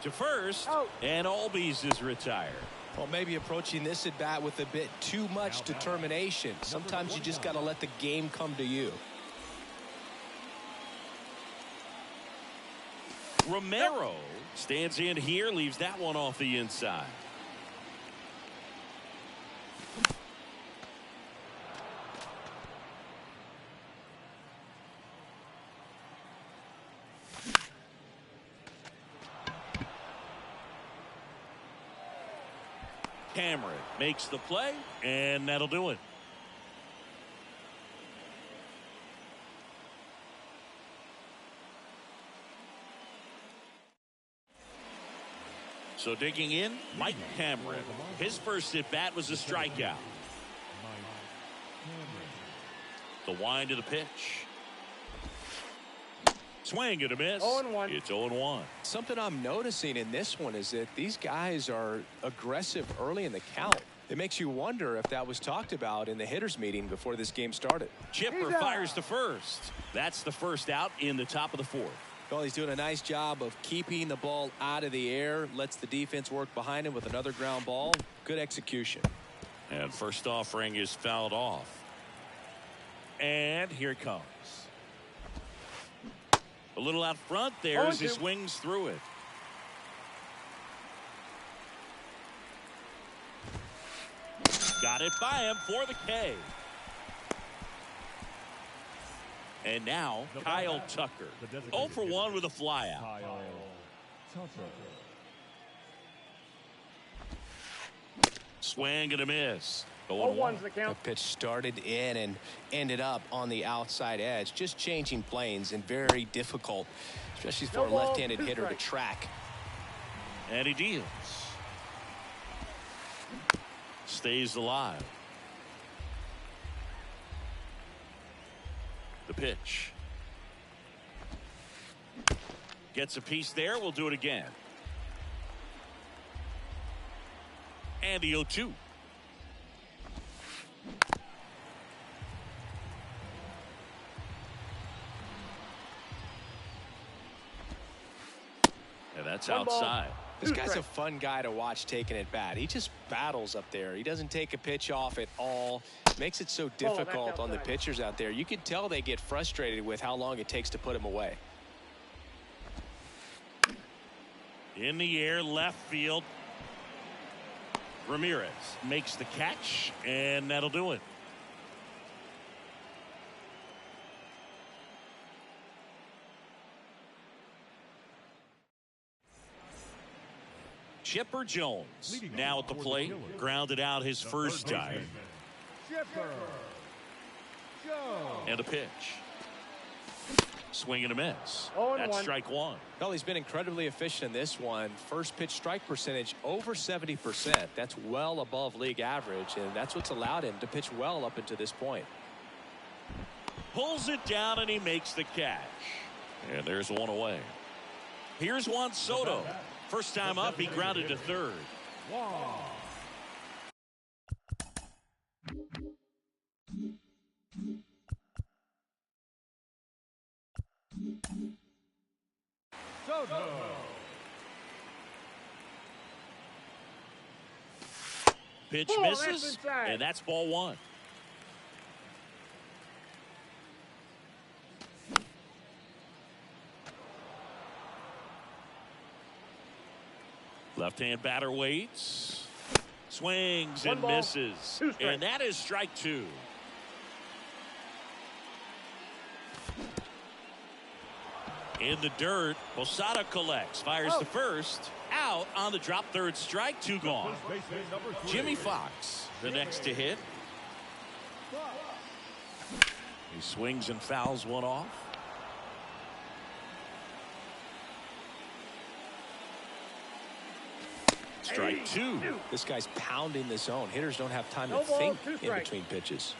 to first, and Albies is retired. Well, maybe approaching this at bat with a bit too much determination. Sometimes you just got to let the game come to you. Romero stands in here, leaves that one off the inside. Cameron makes the play, and that'll do it. So digging in, Mike Cameron. His first at bat was a strikeout. The wind of the pitch. Swing and a miss. 0-1. It's 0-1. Something I'm noticing in this one is that these guys are aggressive early in the count. It makes you wonder if that was talked about in the hitters meeting before this game started. Chipper fires to first. That's the first out in the top of the fourth. Well, he's doing a nice job of keeping the ball out of the air. Lets the defense work behind him with another ground ball. Good execution. And first offering is fouled off. And here it comes. A little out front there as he swings through it. Got it by him for the K. And now Kyle Tucker. 0 for 1 with a flyout. Kyle Tucker. Swing and a miss. 0-1's the count. The pitch started in and ended up on the outside edge. Just changing planes and very difficult, especially for a left-handed hitter to track. And he deals. Stays alive. The pitch. Gets a piece there. We'll do it again. And the 0-2. And that's outside. This guy's a fun guy to watch taking at bat. He just battles up there. He doesn't take a pitch off at all. Makes it so difficult on the pitchers out there. You can tell they get frustrated with how long it takes to put him away. In the air, left field. Ramirez makes the catch, and that'll do it. Chipper Jones now at the plate, grounded out his first time. Chipper Jones. And a pitch. Swing and a miss. 0-1. That's strike one. Well, he's been incredibly efficient in this one. First pitch strike percentage over 70%. That's well above league average, and that's what's allowed him to pitch well up until this point. Pulls it down and he makes the catch. And there's one away. Here's Juan Soto. First time up, he grounded to third. Soto. Pitch Ball, that's misses, inside. and that's ball one. Left-hand batter waits. Swings One and ball, misses. 2 strikes. And that is strike two. In the dirt, Posada collects, fires to first, out on the drop, third strike, 2 gone. First baseman number 3. Jimmy Fox, the next to hit. He swings and fouls one off. Strike two. This guy's pounding the zone. Hitters don't have time No to ball, think 2 in strikes. between pitches.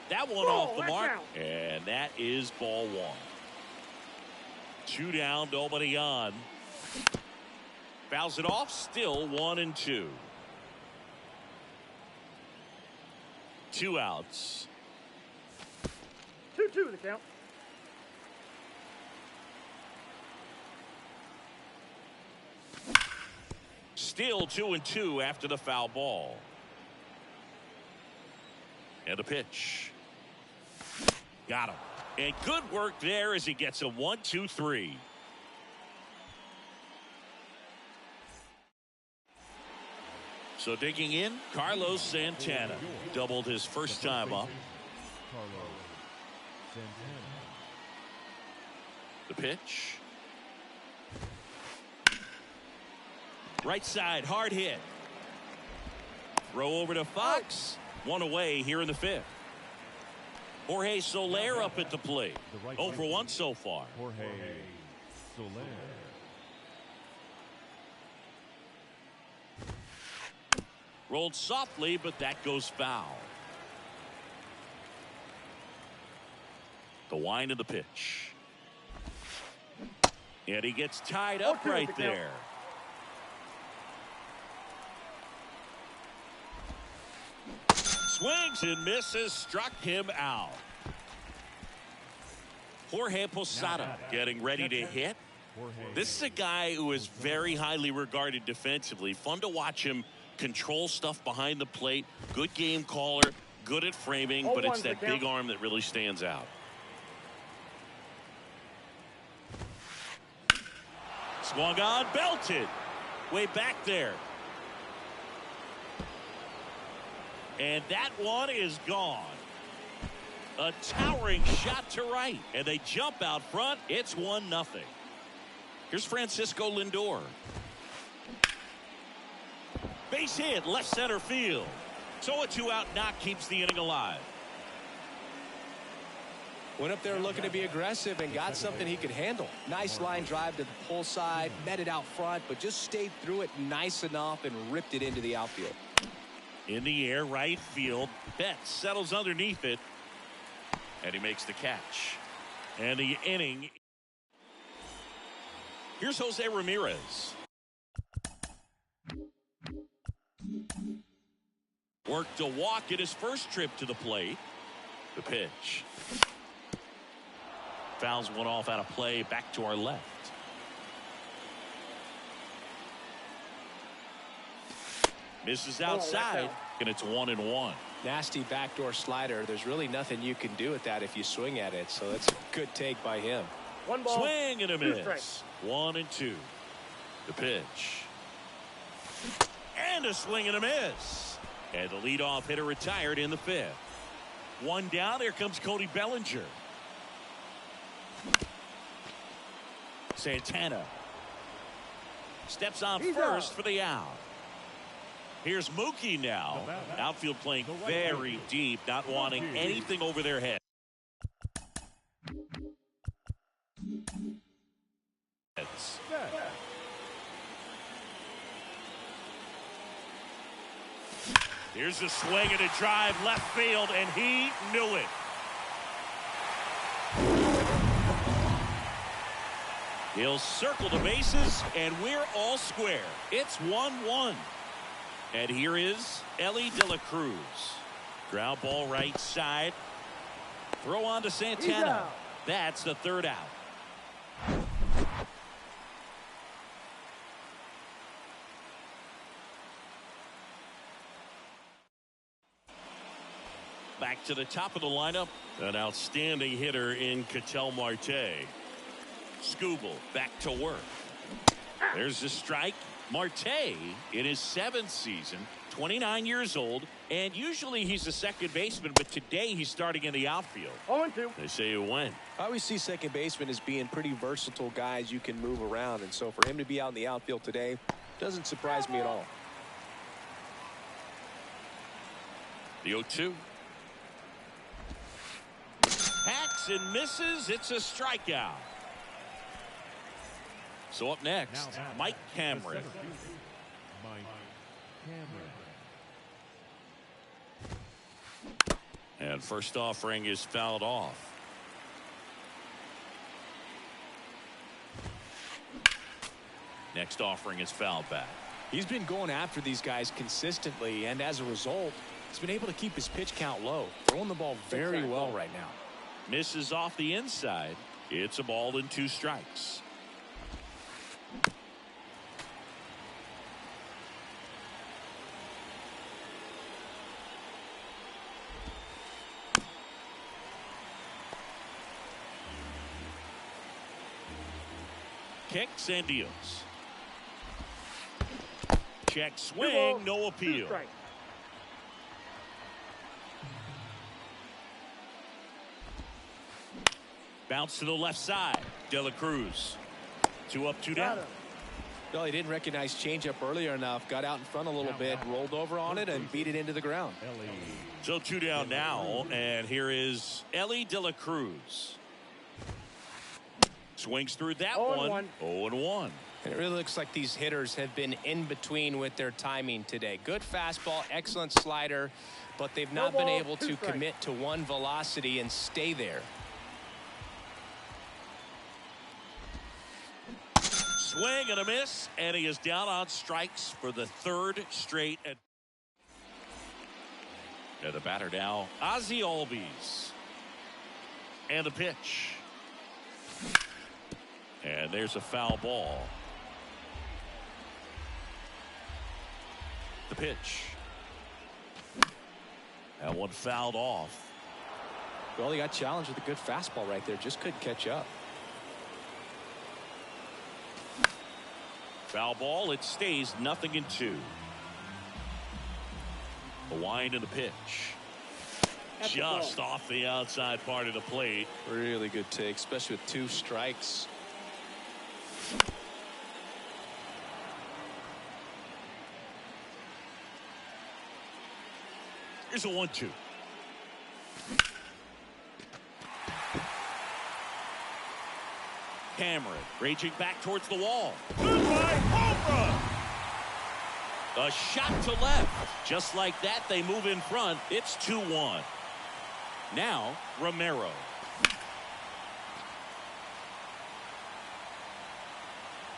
That one Ball, off the that's mark. out. And that is ball one. 2 down, nobody on. Fouls it off, still 1-2. 2 outs. 2-2 the count. Still 2-2 after the foul ball. And a pitch. Got him. And good work there as he gets a 1-2-3. So digging in, Carlos Santana doubled his first time up. Carlos Santana. The pitch. Right side, hard hit. Throw over to Fox. One away here in the 5th. Jorge Soler up at the plate. 0 for 1 so far. Jorge Soler. Rolled softly, but that goes foul. The wind of the pitch. And he gets tied up right there. Swings and misses, struck him out. Jorge Posada getting ready to hit. This is a guy who is very highly regarded defensively. Fun to watch him control stuff behind the plate. Good game caller, good at framing, but it's that big arm that really stands out. Swung on, belted. Way back there. And that one is gone. A towering shot to right. And they jump out front. It's 1-0. Here's Francisco Lindor. Base hit, left center field. So a 2-out knock keeps the inning alive. Went up there looking to be aggressive and got something he could handle. Nice line drive to the pull side, met it out front, but just stayed through it nice enough and ripped it into the outfield. In the air, right field. Betts settles underneath it. And he makes the catch. And the inning. Here's Jose Ramirez. Worked a walk in his first trip to the plate. The pitch. Fouls one off out of play, back to our left. Misses outside, and it's 1-1. Nasty backdoor slider. There's really nothing you can do with that if you swing at it, so that's a good take by him. 1 ball. Swing and a 2 miss. strikes. 1-2. The pitch. And a swing and a miss. And the leadoff hitter retired in the 5th. 1 down. Here comes Cody Bellinger. Santana steps on He's first out. for the out. Here's Mookie now. Outfield playing very deep, not wanting anything over their head. Here's a swing and a drive left field, and he knew it. He'll circle the bases, and we're all square. It's 1-1. And here is Ellie De La Cruz. Ground ball right side. Throw on to Santana. That's the third out. Back to the top of the lineup. An outstanding hitter in Ketel Marte. Skubal back to work. There's the strike. Marte in his 7th season, 29 years old, and usually he's a second baseman, but today he's starting in the outfield. 0-2. They say you win. I always see second basemen as being pretty versatile guys you can move around, and so for him to be out in the outfield today doesn't surprise me at all. The 0-2. Hacks and misses. It's a strikeout. So up next, Mike Cameron. And first offering is fouled off. Next offering is fouled back. He's been going after these guys consistently, and as a result, he's been able to keep his pitch count low. Throwing the ball very well right now. Misses off the inside. It's a ball and 2 strikes. Kicks and deals. Check swing, no appeal. Bounce to the left side. De La Cruz. 2 up, 2 down. Well, he didn't recognize changeup earlier enough. Got out in front a little bit, rolled over on it, and beat it into the ground. So 2 down now, and here is Ellie De La Cruz. Swings through that one. 0-1. And it really looks like these hitters have been in between with their timing today. Good fastball, excellent slider, but they've not been able to commit to one velocity and stay there. Swing and a miss, and he is down on strikes for the 3rd straight. And the batter now, Ozzie Albies. And the pitch. And there's a foul ball. The pitch. That one fouled off. Well, he got challenged with a good fastball right there. Just couldn't catch up. Foul ball. It stays 0-2. The wind and the pitch. Just off the outside part of the plate. Really good take, especially with 2 strikes. Here's a 1-2. Cameron raging back towards the wall. Goodbye, home run! A shot to left. Just like that, they move in front. It's 2-1. Now, Romero.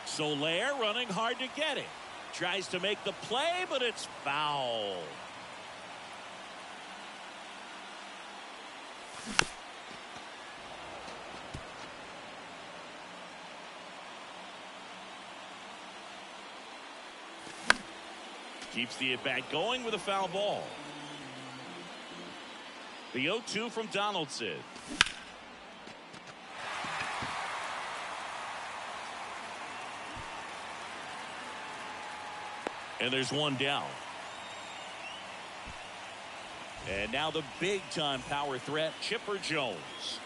Soler running hard to get it. Tries to make the play, but it's foul. Keeps the at-bat going with a foul ball. The 0-2 from Donaldson. And there's one down. And now the big-time power threat, Chipper Jones.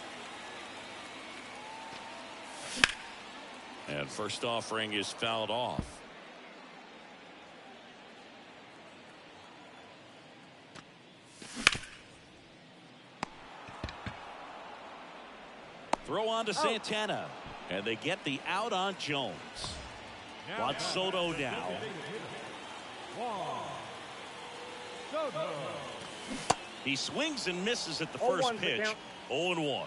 And first offering is fouled off. Throw on to Santana. And they get the out on Jones. Juan Soto now. Soto. He swings and misses at the 0-1 first the pitch. count. 0-1.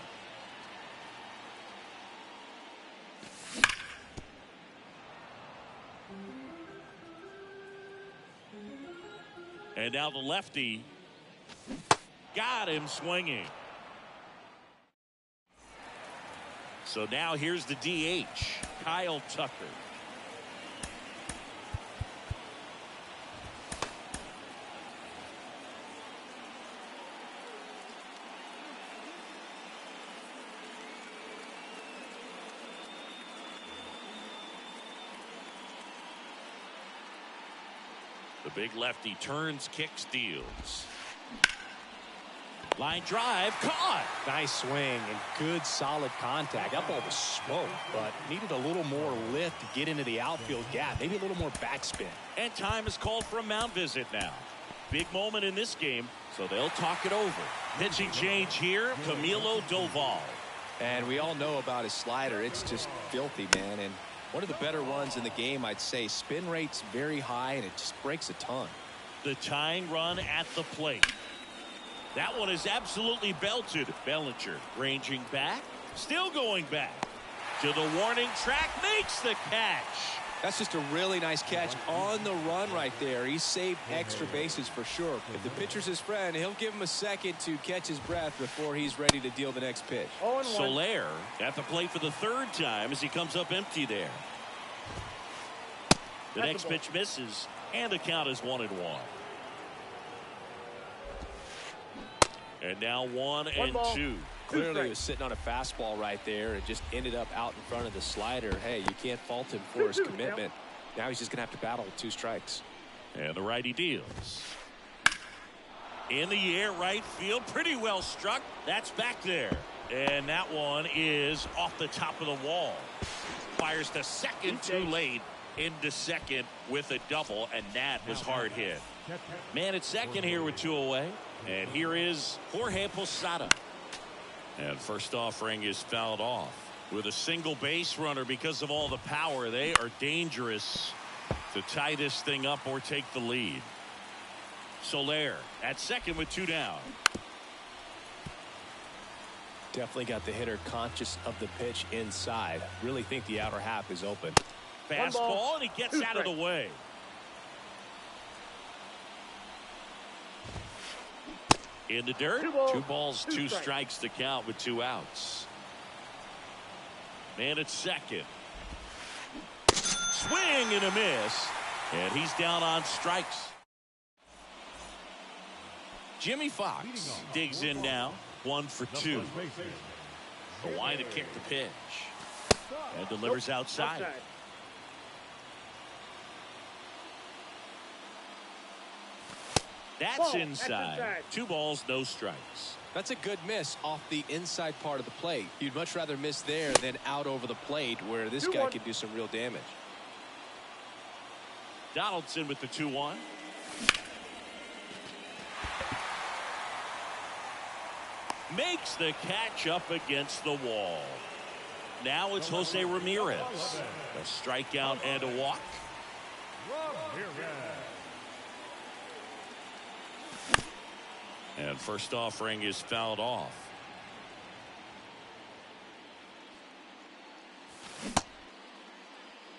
And now the lefty got him swinging. So now here's the DH, Kyle Tucker. The big lefty turns, kicks, deals. Line drive, caught. Nice swing and good solid contact. That ball was smoked, but needed a little more lift to get into the outfield gap. Maybe a little more backspin. And time is called for a mound visit now. Big moment in this game, so they'll talk it over. Pitching change here, Camilo Doval. And we all know about his slider. It's just filthy, man. And one of the better ones in the game, I'd say. Spin rate's very high, and it just breaks a ton. The tying run at the plate. That one is absolutely belted. Bellinger ranging back, still going back to the warning track, makes the catch. That's just a really nice catch on the run right there. He saved extra bases for sure. If the pitcher's his friend, he'll give him a second to catch his breath before he's ready to deal the next pitch. 0-1. Soler at the plate for the third time as he comes up empty there. The next pitch misses, and the count is 1-1. And now 1-2. Clearly he was sitting on a fastball right there and just ended up out in front of the slider. Hey, you can't fault him for his commitment. Now he's just going to have to battle with 2 strikes. And the righty deals. In the air, right field, pretty well struck. That's back there. And that one is off the top of the wall. Fires to second too late. Into second with a double, and that was hard hit. Man at second here with 2 away. And here is Jorge Posada. And first offering is fouled off. With a single base runner, because of all the power, they are dangerous to tie this thing up or take the lead. Soler at second with 2 down. Definitely got the hitter conscious of the pitch inside. Really think the outer half is open. Fastball, and he gets out of the way. In the dirt, 2 balls, 2 strikes to count with 2 outs. Man at second. Swing and a miss, and he's down on strikes. Jimmy Fox digs in now, 1 for 2. The line to kick the pitch, and delivers outside. That's inside. 2 balls, no strikes. That's a good miss off the inside part of the plate. You'd much rather miss there than out over the plate where this guy can do some real damage. Donaldson with the 2-1. Makes the catch up against the wall. Now it's Jose Ramirez. A strikeout and a walk. And first offering is fouled off.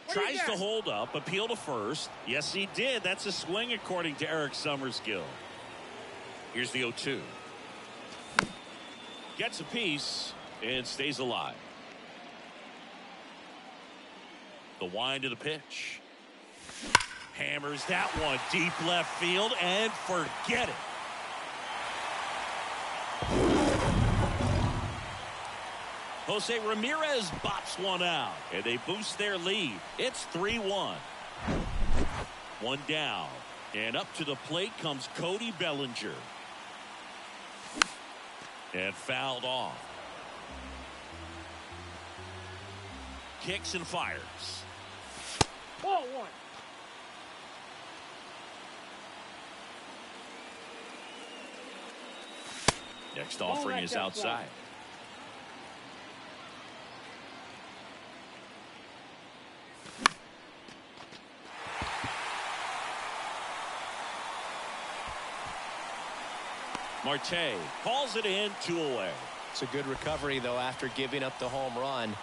Tries to hold up, appeal to first. Yes, he did. That's a swing according to Eric Summerskill. Here's the 0-2. Gets a piece and stays alive. The wind of the pitch. Hammers that one deep left field and forget it. Jose Ramirez bops one out, and they boost their lead. It's 3-1. 1 down, and up to the plate comes Cody Bellinger. And fouled off. Kicks and fires. Ball 1. Next offering is outside. Marte calls it in, 2 away. It's a good recovery, though, after giving up the home run.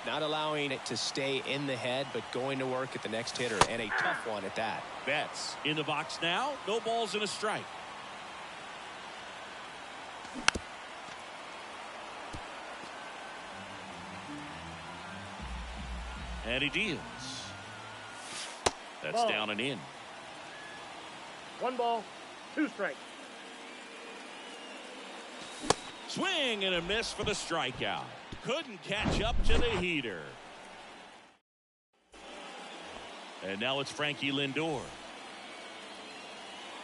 Not allowing it to stay in the head, but going to work at the next hitter, and a tough one at that. Betts in the box now. No balls and a strike. And he deals. That's Ball. down and in. 1 ball, 2 strikes. Swing and a miss for the strikeout. Couldn't catch up to the heater. And now it's Frankie Lindor.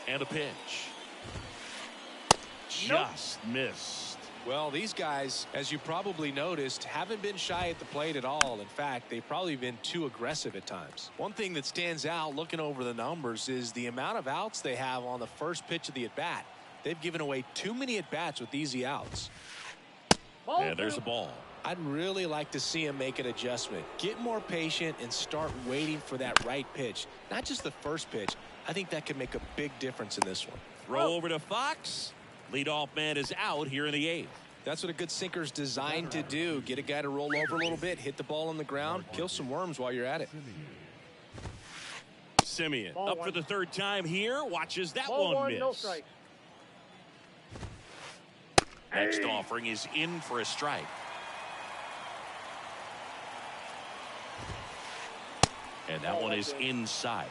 And a pitch. Just missed. Well, these guys, as you probably noticed, haven't been shy at the plate at all. In fact, they've probably been too aggressive at times. One thing that stands out looking over the numbers is the amount of outs they have on the first pitch of the at-bat. They've given away too many at-bats with easy outs. And there's a ball. I'd really like to see him make an adjustment. Get more patient and start waiting for that right pitch. Not just the first pitch. I think that could make a big difference in this one. Throw over to Fox. Leadoff man is out here in the 8th. That's what a good sinker's designed to do. Get a guy to roll over a little bit, hit the ball on the ground, kill some worms while you're at it. Simeon up for the 3rd time here. Watches that Ball one miss. No strikes. Next offering is in for a strike. And that one is inside.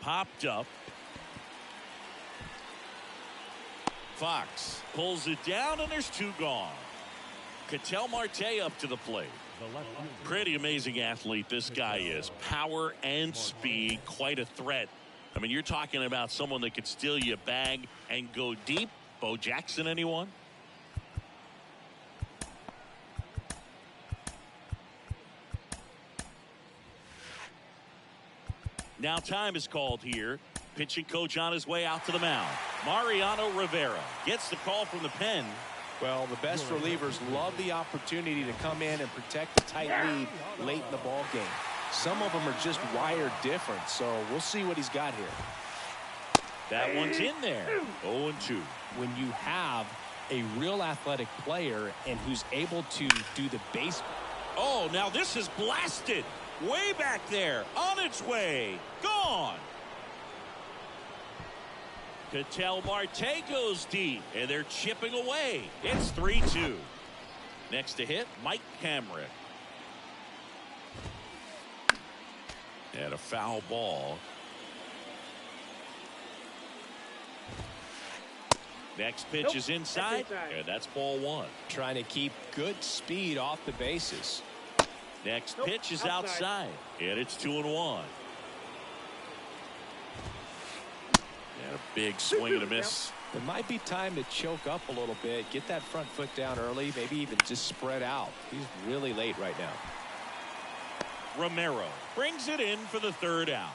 Popped up. Fox pulls it down, and there's 2 gone. Ketel Marte up to the plate. Pretty amazing athlete this guy is. Power and speed, quite a threat. I mean, you're talking about someone that could steal you a bag and go deep. Bo Jackson, anyone? Now time is called here. Pitching coach on his way out to the mound. Mariano Rivera gets the call from the pen. Well, the best relievers love the opportunity to come in and protect the tight lead late in the ball game. Some of them are just wired different, so we'll see what he's got here. That one's in there. 0-2. When you have a real athletic player and who's able to do the base. Oh, now this is blasted. Way back there. On its way. Gone. Ketel Marte goes deep, and they're chipping away. It's 3-2. Next to hit, Mike Camrick. And a foul ball. Next pitch is inside, and that's ball 1. Trying to keep good speed off the bases. Next pitch is outside, and it's 2-1. And a big swing and a miss. It might be time to choke up a little bit, get that front foot down early, maybe even just spread out. He's really late right now. Romero brings it in for the 3rd out.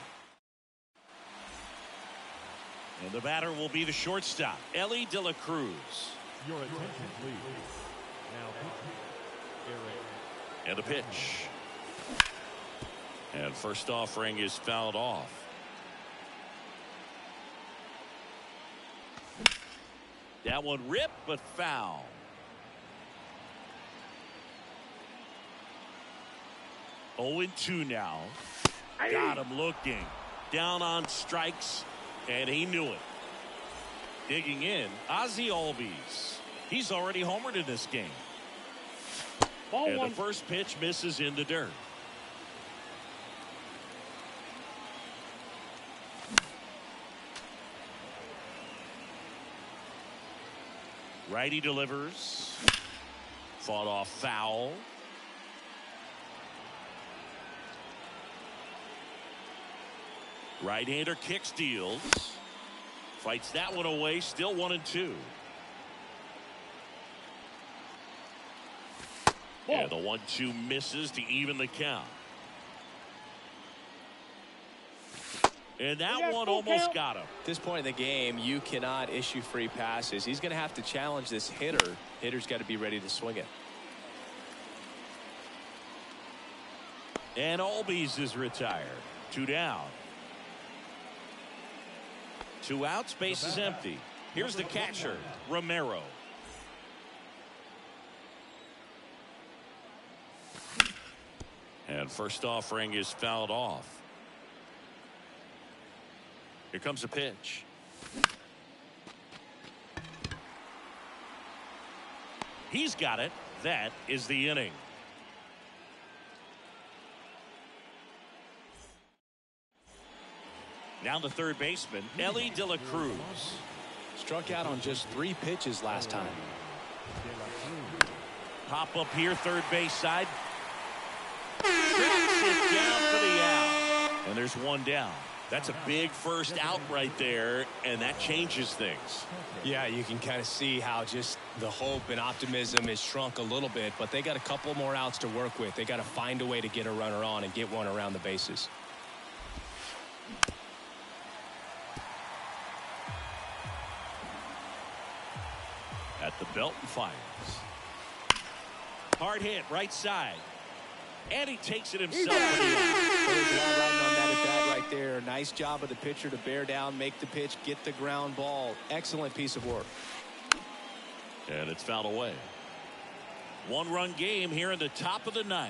And the batter will be the shortstop, Ellie De La Cruz. Your attention, please. Now, Eric. And the pitch. And first offering is fouled off. That one ripped, but foul. Oh, 2 now. Got him looking. Down on strikes, and he knew it. Digging in, Ozzie Albies. He's already homered in this game. And the first pitch misses in the dirt. Righty delivers. Fought off foul. Right-hander kicks, deals. Fights that one away. Still 1-2. And the 1-2 misses to even the count. And that one almost got him. At this point in the game, you cannot issue free passes. He's going to have to challenge this hitter. Hitter's got to be ready to swing it. And Albies is retired. 2 down. 2 outs, base is empty. Here's the catcher, Romero. And first offering is fouled off. Here comes a pitch. He's got it. That is the inning. Now the third baseman, Ellie De La Cruz. Struck out on just 3 pitches last time. Pop up here, third base side. Tracks it down for the out. And there's one down. That's a big first out right there, and that changes things. Yeah, you can kind of see how just the hope and optimism is shrunk a little bit, but they got a couple more outs to work with. They got to find a way to get a runner on and get one around the bases. At the belt and fires. Hard hit, right side. And he takes it himself. Riding on that at bat right there. Nice job of the pitcher to bear down, make the pitch, get the ground ball. Excellent piece of work. And it's fouled away. 1-run game here in the top of the 9th.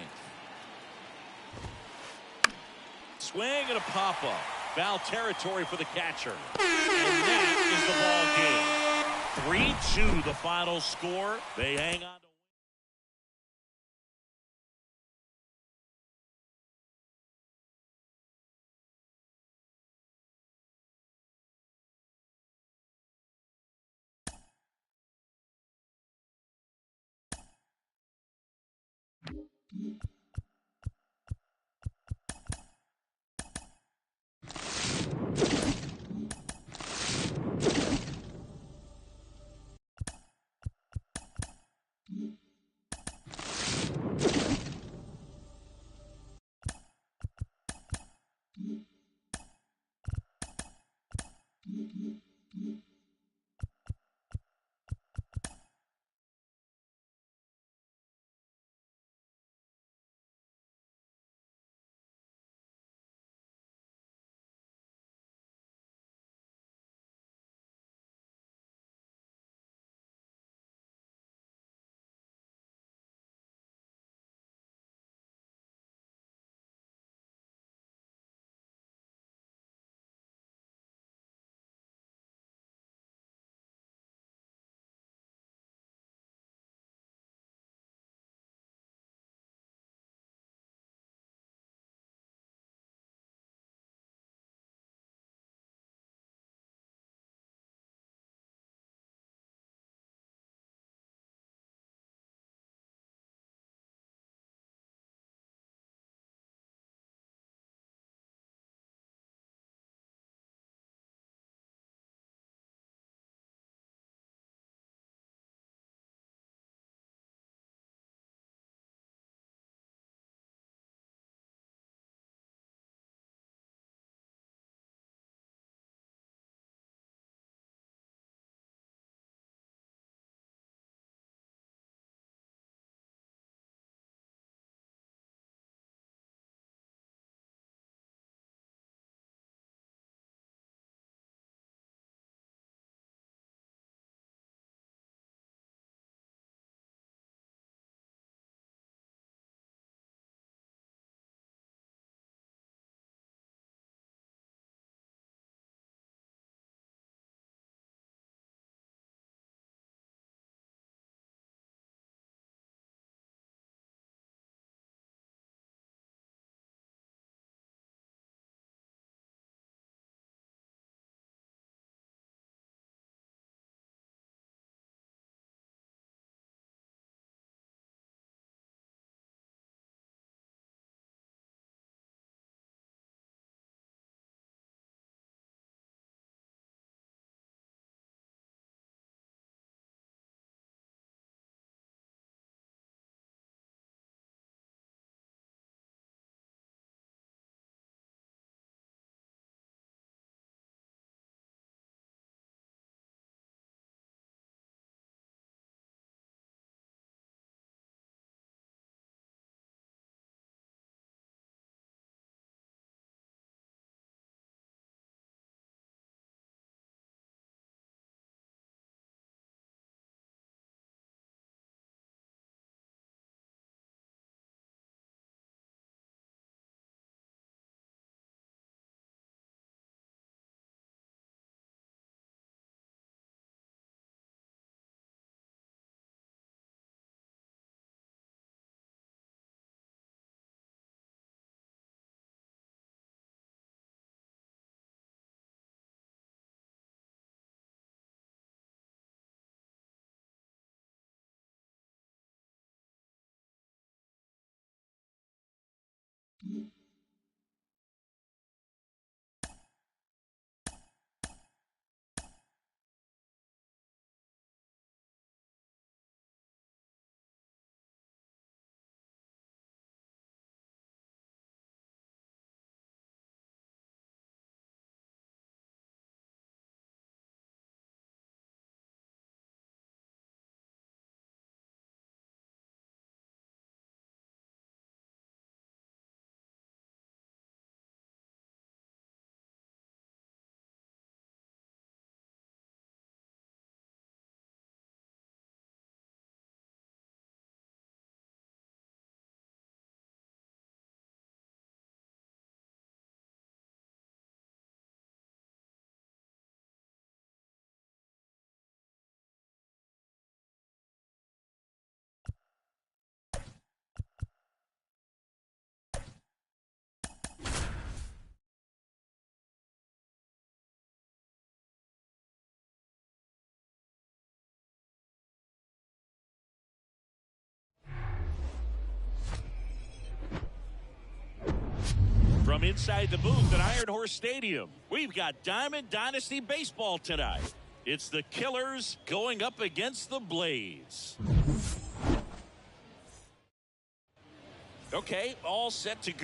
Swing and a pop-up. Foul territory for the catcher. And that is the ball game. 3-2 the final score. They hang on to From inside the booth at Iron Horse Stadium, we've got Diamond Dynasty Baseball tonight. It's the Killers going up against the Blades. Okay, all set to go.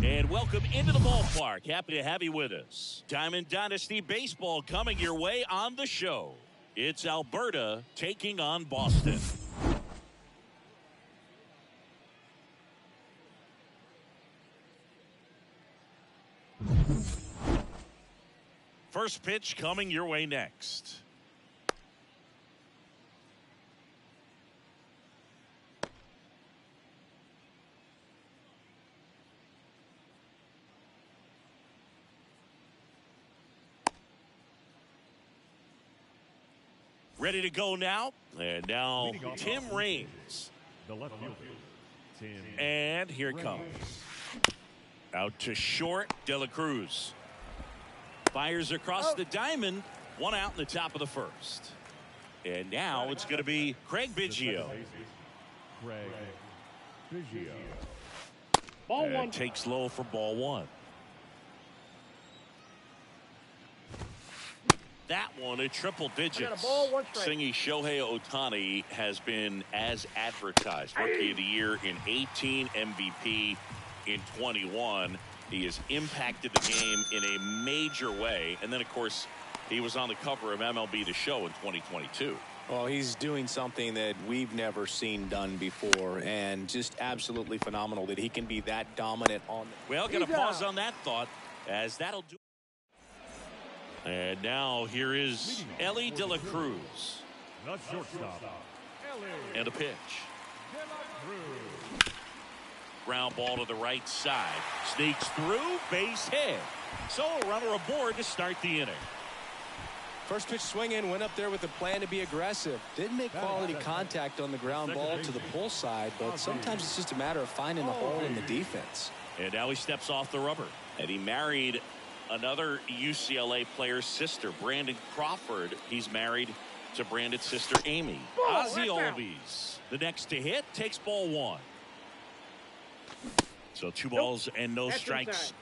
And welcome into the ballpark. Happy to have you with us. Diamond Dynasty Baseball coming your way on the show. It's Alberta taking on Boston. First pitch coming your way next. Ready to go now. And now Tim Raines. The left fielder, Tim. And here it comes. Out to short, De La Cruz. Fires across the diamond. One out in the top of the first. And now it's going to be Craig Biggio. Craig Biggio. Ball And one. takes low for ball one. That one at triple digits. I got a ball, one strike. Singy Shohei Ohtani has been as advertised. Rookie of the Year in 18, MVP in 21. He has impacted the game in a major way. And then, of course, he was on the cover of MLB The Show in 2022. Well, he's doing something that we've never seen done before, and just absolutely phenomenal that he can be that dominant on. Well, going to pause on that thought, as that'll do. And now here is Ellie De La Cruz. The shortstop, Ellie And a pitch. De La Cruz. Ground ball to the right side. Sneaks through, base hit. So a runner aboard to start the inning. First pitch swinging, went up there with a plan to be aggressive. Didn't make quality contact on the ground ball to the pull side, but sometimes it's just a matter of finding the hole in the defense. And now he steps off the rubber. And he married another UCLA player's sister, Brandon Crawford. He's married to Brandon's sister, Amy. Ozzie Albies, the next to hit, takes ball one. So 2 balls and no strikes.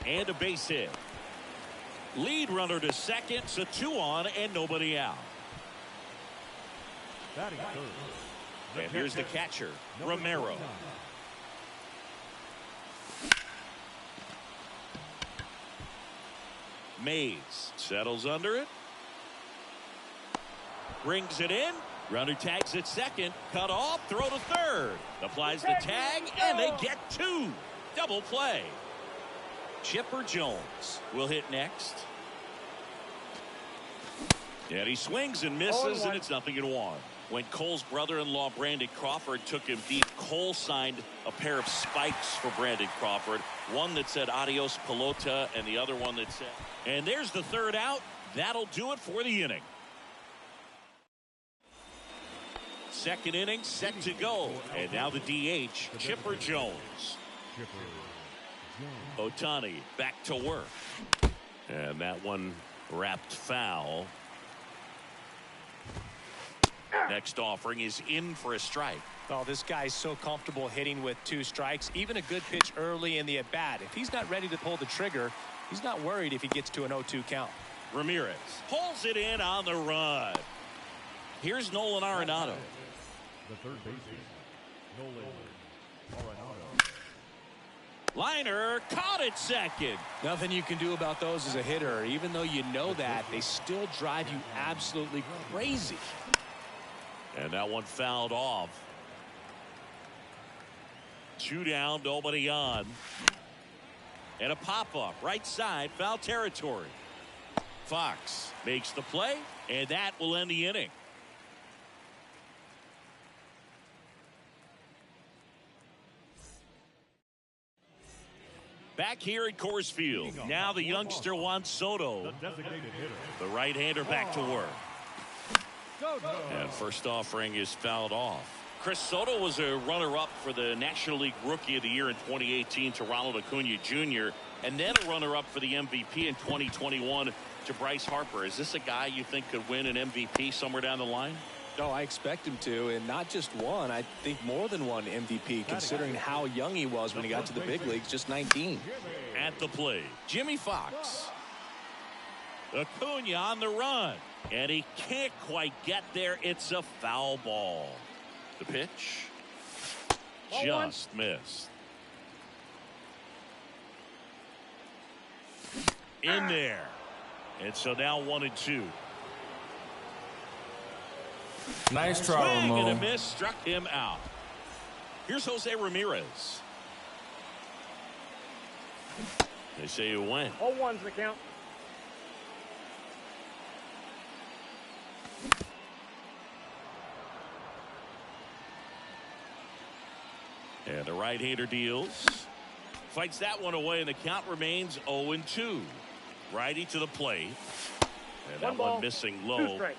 And a base hit. Lead runner to second, so 2 on and nobody out. And here's the catcher, Romero. Mays settles under it. Brings it in. Runner tags at second. Cut off. Throw to third. Applies the tag, and they get 2. Double play. Chipper Jones will hit next. And he swings and misses, and it's 0-1. When Cole's brother-in-law, Brandon Crawford, took him deep, Cole signed a pair of spikes for Brandon Crawford. One that said adios pelota, and the other one that said... And there's the third out. That'll do it for the inning. Second inning set to go. And now the DH, Chipper Jones. Ohtani back to work. And that one wrapped foul. Next offering is in for a strike. Oh, this guy's so comfortable hitting with 2 strikes. Even a good pitch early in the at-bat. If he's not ready to pull the trigger, he's not worried if he gets to an 0-2 count. Ramirez pulls it in on the run. Here's Nolan Arenado. The third baseman, Nolan Arenado. Liner caught at second. Nothing you can do about those as a hitter. Even though you know that, they still drive you absolutely crazy. And that one fouled off. 2 down, nobody on. And a pop-up, right side, foul territory. Fox makes the play, and that will end the inning. Back here at Coors Field. Now the youngster Juan Soto, the right-hander, back to work. And first offering is fouled off. Chris Soto was a runner-up for the National League Rookie of the Year in 2018 to Ronald Acuna Jr. and then a runner-up for the MVP in 2021 to Bryce Harper. Is this a guy you think could win an MVP somewhere down the line? No, I expect him to, and not just one. I think more than one MVP, considering how young he was when he got to the big leagues, just 19. At the plate, Jimmy Fox. Acuna on the run, and he can't quite get there. It's a foul ball. The pitch just missed. In there. And so now 1-2. Nice try, Swing and a Ramon. miss, struck him out. Here's Jose Ramirez. They say you win. 0-1's the count. And the right-hander deals. Fights that one away, and the count remains 0-2. Righty to the plate. And that one missing 2 low. strikes.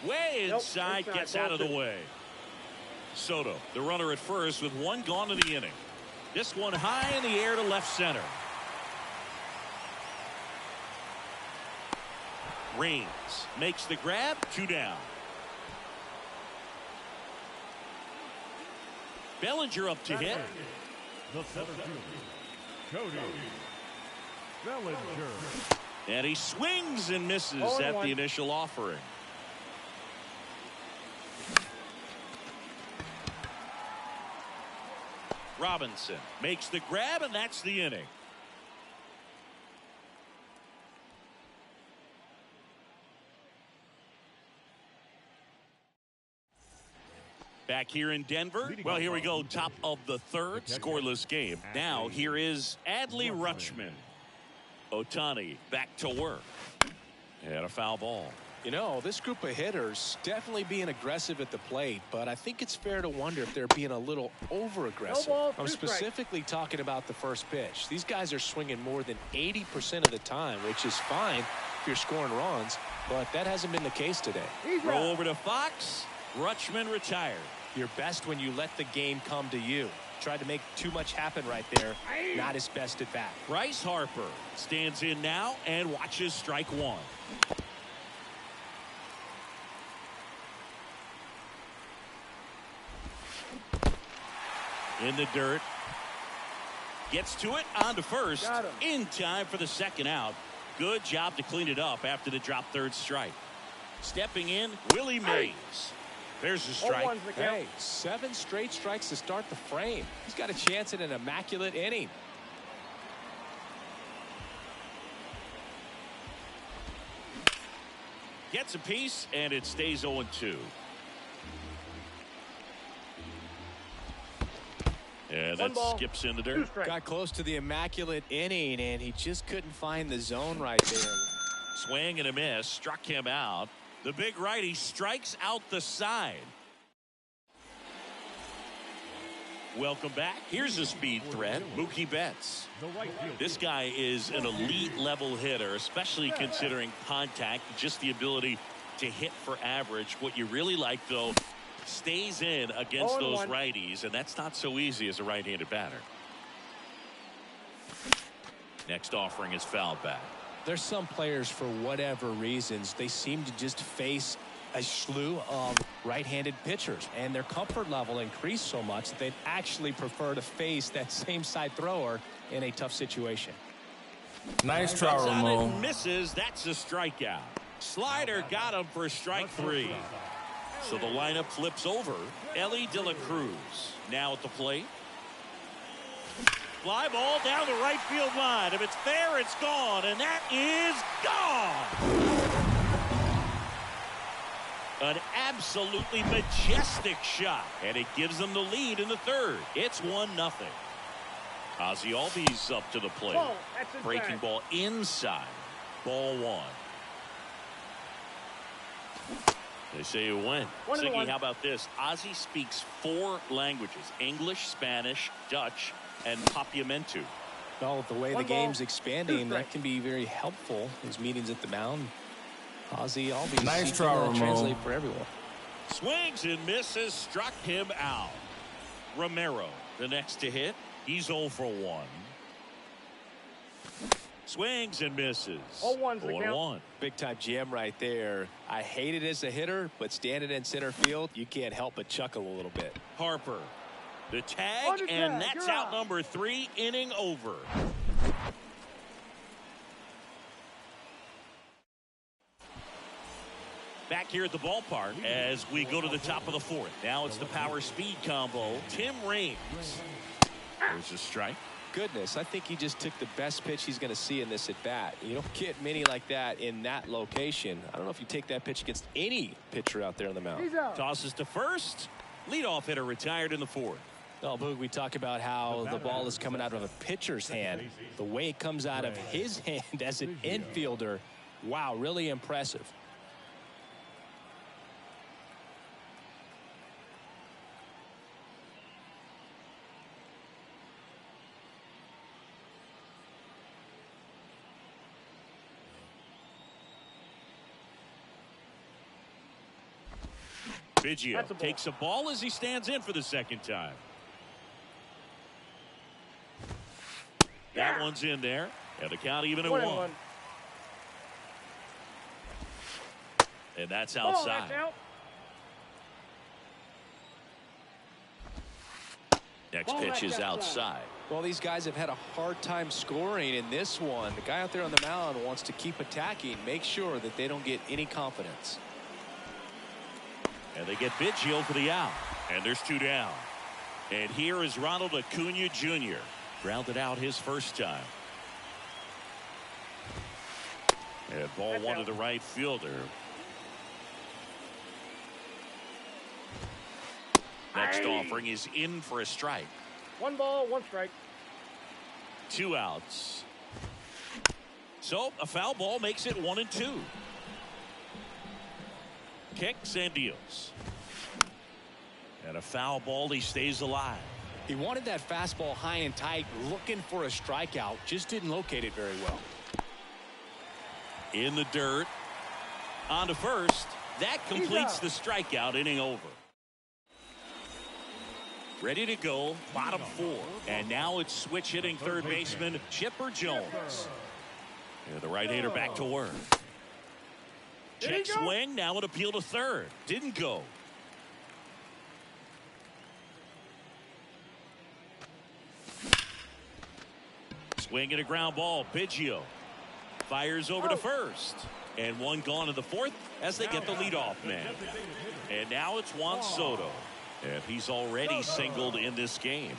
Way inside, gets out of the way. Soto, the runner at first, with 1 gone to the inning. This one high in the air to left center. Raines makes the grab, 2 down. Bellinger up to hit. The center fielder, Cody Bellinger. And he swings and misses at the initial offering. Robinson makes the grab, and that's the inning. Back here in Denver. Well, here we go. Top of the third. Scoreless game. Now, here is Adley Rutschman. Ohtani back to work. And a foul ball. You know, this group of hitters definitely being aggressive at the plate, but I think it's fair to wonder if they're being a little over-aggressive. No ball, I'm specifically talking about the first pitch. These guys are swinging more than 80% of the time, which is fine if you're scoring runs, but that hasn't been the case today. Throw over to Fox. Rutschman retired. You're best when you let the game come to you. Tried to make too much happen right there. Not his best at bat. Bryce Harper stands in now and watches strike one. In the dirt. Gets to it, on to first. In time for the second out. Good job to clean it up after the drop third strike. Stepping in, Willie Mays. There's a strike. Hey, 7 straight strikes to start the frame. He's got a chance at an immaculate inning. Gets a piece, and it stays 0-2. And that skips in the dirt. Got close to the immaculate inning, and he just couldn't find the zone right there. Swing and a miss. Struck him out. The big righty strikes out the side. Welcome back. Here's a speed threat, Mookie Betts. This guy is an elite level hitter, especially considering contact, just the ability to hit for average. What you really like, though, stays in against those righties, and that's not so easy as a right-handed batter. Next offering is fouled back. There's some players, for whatever reasons, they seem to just face a slew of right-handed pitchers, and their comfort level increased so much that they'd actually prefer to face that same side thrower in a tough situation. Nice try, Ramon. Misses. That's a strikeout. Slider got him for strike 3. So the lineup flips over. Ellie De La Cruz now at the plate. Fly ball down the right field line. If it's there, it's gone, and that is gone. An absolutely majestic shot, and it gives them the lead in the third. It's 1-0. Ozzie Albies up to the plate. Breaking ball inside. Ball 1. They say it went. Siggy, how about this? Ozzie speaks 4 languages: English, Spanish, Dutch, and Papiamentu. Well, the way the game's expanding, that can be very helpful. His meetings at the mound. Ozzie Albies. Nice try, Ramon. Translate for everyone. Swings and misses. Struck him out. Romero, the next to hit. He's 0 for 1. Swings and misses. 0-1. Big time jam right there. I hate it as a hitter, but standing in center field, you can't help but chuckle a little bit. Harper, the tag, and that's out number 3. Inning over. Back here at the ballpark as we go to the top of the 4th. Now it's the power speed combo. Tim Raines. There's a strike. Goodness, I think he just took the best pitch he's going to see in this at bat. You don't get many like that in that location. I don't know if you take that pitch against any pitcher out there on the mound. Tosses to first. Leadoff hitter retired in the 4th. Well, Boog, we talk about how the ball is coming out of a pitcher's hand. The way it comes out of his hand as an infielder, wow, really impressive. Biggio takes a ball as he stands in for the second time. That one's in there. And the count even at 1. And that's outside. Next pitch is outside. Well, these guys have had a hard time scoring in this one. The guy out there on the mound wants to keep attacking, make sure that they don't get any confidence. And they get Biggio for the out. And there's 2 down. And here is Ronald Acuna Jr. Grounded out his first time. And ball 1 to the right fielder. Next offering is in for a strike. 1 ball, 1 strike. 2 outs. So a foul ball makes it 1-2. kicks and deals. And a foul ball. He stays alive. He wanted that fastball high and tight, looking for a strikeout. Just didn't locate it very well. In the dirt. On to first. That completes the strikeout. Inning over. Ready to go. Bottom 4. And now it's switch hitting third baseman Chipper Jones. Yeah, the right-hander back to work. Check swing. Now an appeal to third. Didn't go. Swing and a ground ball. Biggio fires over to first. And one gone to the fourth as they get the leadoff man. And now it's Juan Soto. And he's already singled in this game.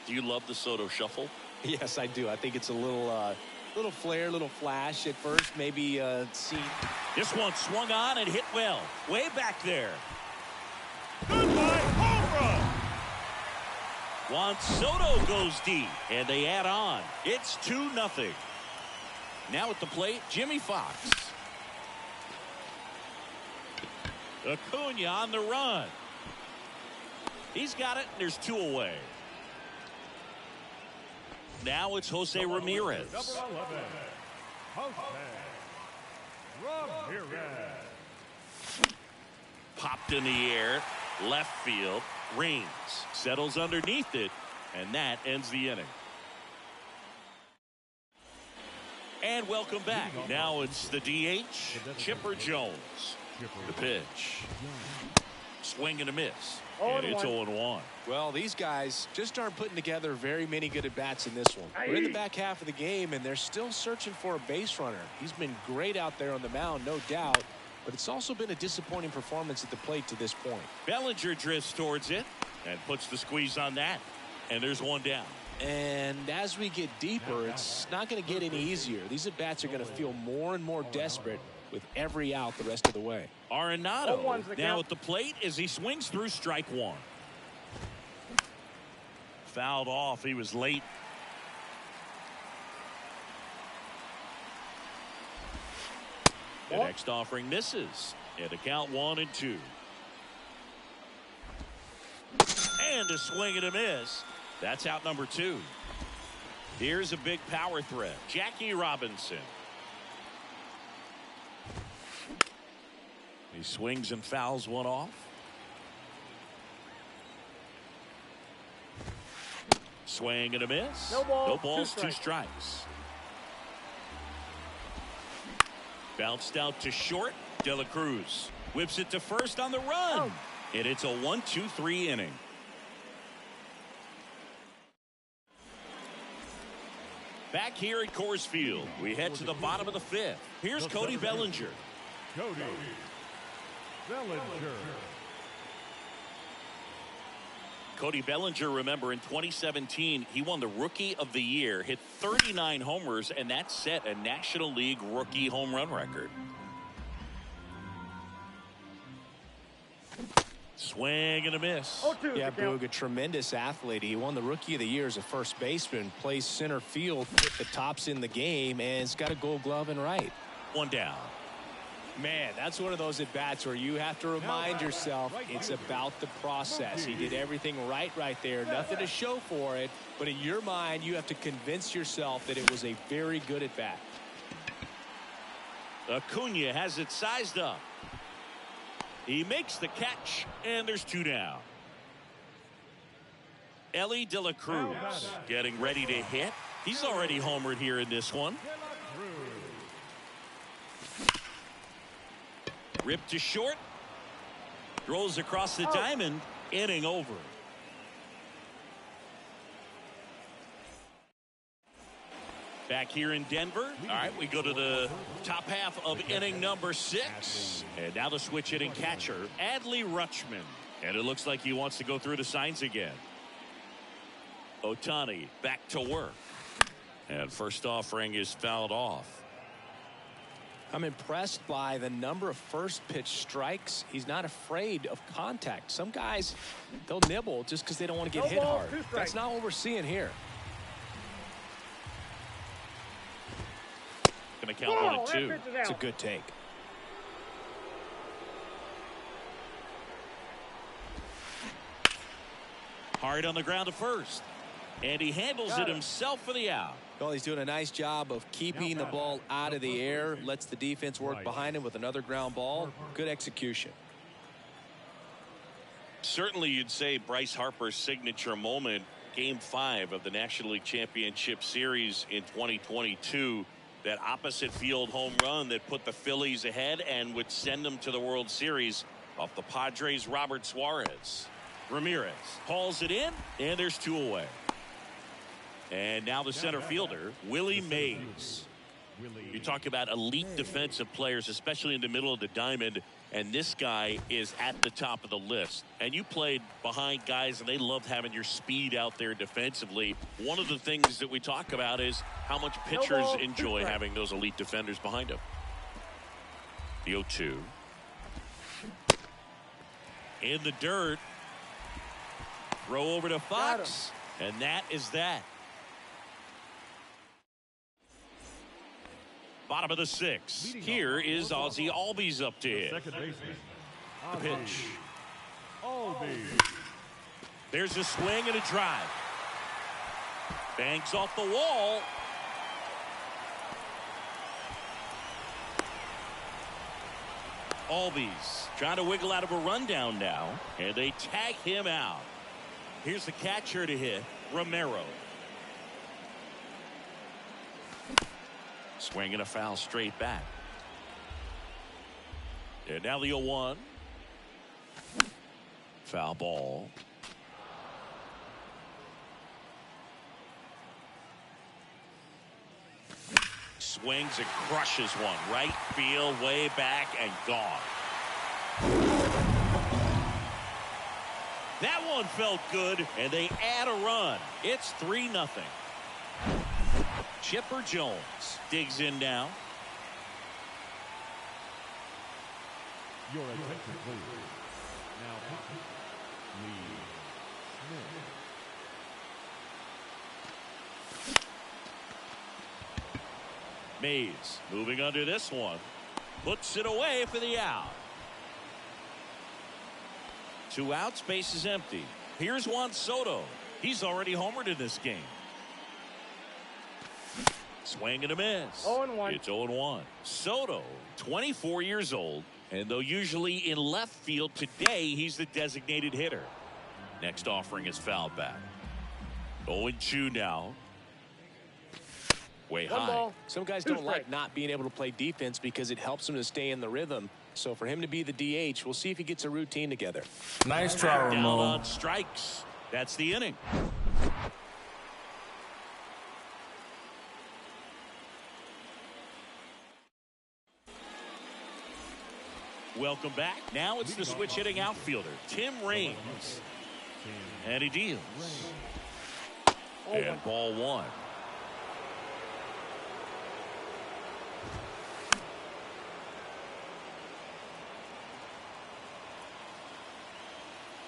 Do you love the Soto shuffle? Yes, I do. I think it's a little flair, little flash at first. Maybe seen. This one swung on and hit well. Way back there. Goodbye, home run. Juan Soto goes deep. And they add on. It's 2-0. Now at the plate, Jimmy Fox. Acuna on the run. He's got it. And there's 2 away. Now it's Jose Ramirez. Number 11, Jose Ramirez. Popped in the air. Left field. Rains. Settles underneath it. And that ends the inning. And welcome back. Now it's the DH, Chipper Jones. The pitch. Swing and a miss. And it's 0-1. Well, these guys just aren't putting together very many good at-bats in this one. We're in the back half of the game, and they're still searching for a base runner. He's been great out there on the mound, no doubt, but it's also been a disappointing performance at the plate to this point. Bellinger drifts towards it and puts the squeeze on that. And there's one down. And as we get deeper, it's not going to get any easier. These at-bats are going to feel more and more desperate with every out the rest of the way. Arenado now at the plate as he swings through strike 1. Fouled off. He was late. The next offering misses. And a count 1-2. And a swing and a miss. That's out number 2. Here's a big power threat. Jackie Robinson. He swings and fouls one off. Swing and a miss. No balls, 2 strikes. Bounced out to short. De La Cruz whips it to first on the run. And it's a 1-2-3 inning. Back here at Coors Field, we head to the bottom of the 5th. Here's Cody Bellinger. Cody Bellinger. Cody Bellinger, remember, in 2017, he won the Rookie of the Year, hit 39 homers, and that set a National League rookie home run record. Swing and a miss. Yeah, Boog, a tremendous athlete. He won the Rookie of the Year as a first baseman, plays center field, hit the tops in the game, and has got a Gold Glove in right. One down. Man, that's one of those at-bats where you have to remind yourself it's about the process. He did everything right there. Nothing to show for it, but in your mind, you have to convince yourself that it was a very good at-bat. Acuna has it sized up. He makes the catch, and there's 2 down. Ellie De La Cruz getting ready to hit. He's already homered here in this one. Ripped to short. Throws across the diamond. Inning over. Back here in Denver. All right, we go to the top half of inning number 6. And now the switch hitting catcher, Adley Rutschman. And it looks like he wants to go through the signs again. Ohtani back to work. And first offering is fouled off. I'm impressed by the number of first pitch strikes. He's not afraid of contact. Some guys, they'll nibble just because they don't want to get hit hard. That's not what we're seeing here. Going to count 1-2. It's a good take. Hard on the ground to first. And he handles it himself for the out. Well, he's doing a nice job of keeping the ball out of the air. Lets the defense work behind him with another ground ball. Good execution. Certainly you'd say Bryce Harper's signature moment, Game 5 of the National League Championship Series in 2022. That opposite field home run that put the Phillies ahead and would send them to the World Series off the Padres' Robert Suarez. Ramirez hauls it in, and there's 2 away. And now the center fielder, Willie Mays. You talk about elite defensive players, especially in the middle of the diamond, and this guy is at the top of the list. And you played behind guys, and they loved having your speed out there defensively. One of the things that we talk about is how much pitchers enjoy having those elite defenders behind them. The 0-2. In the dirt. Throw over to Fox, and that is that. Bottom of the 6th. Here is Ozzie Albies up to hit. The pitch. There's a swing and a drive. Banks off the wall. Albies trying to wiggle out of a rundown now, and they tag him out. Here's the catcher to hit, Romero. Swing and a foul straight back. And now the 0-1. Foul ball. Swings and crushes one. Right field, way back, and gone. That one felt good, and they add a run. It's 3-0. Chipper Jones digs in now. Your attention, please. Now, Lee Smith. Mays moving under this one. Puts it away for the out. 2 outs, base is empty. Here's Juan Soto. He's already homered in this game. Swing and a miss. 0-1. It's 0-1. Soto, 24 years old, and though usually in left field, today he's the designated hitter. Next offering is fouled back. 0-2 now. Way high. Ball. Some guys don't like not being able to play defense because it helps them to stay in the rhythm. So for him to be the DH, we'll see if he gets a routine together. Nice try, Down Ramon. on strikes. That's the inning. Welcome back. Now it's the switch hitting outfielder, Tim Raines. And he deals. And ball 1.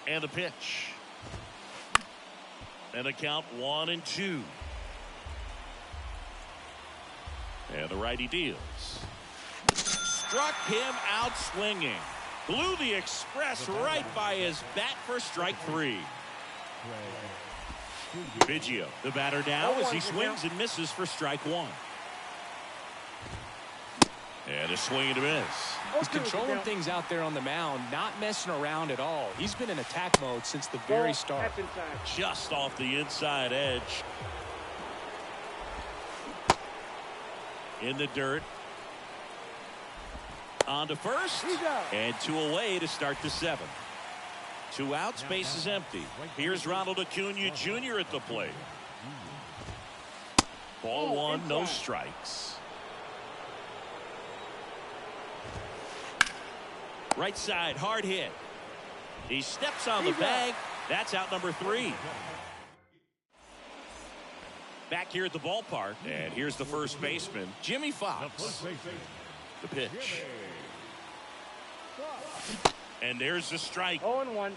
And the pitch. And the count 1-2. And the righty deals. Struck him out swinging. Blew the express right by his bat for strike 3. Biggio, the batter now as he swings and misses for strike 1. And a swing and a miss. He's controlling things out there on the mound, not messing around at all. He's been in attack mode since the very start. Just off the inside edge. In the dirt. On to first. And 2 away to start the 7th. 2 outs, base is empty. Here's Ronald Acuna Jr. at the plate. Ball one, no strikes. Right side, hard hit. He steps on the bag. That's out number 3. Back here at the ballpark, and here's the first baseman, Jimmy Fox. The pitch. And there's the strike. 0-1.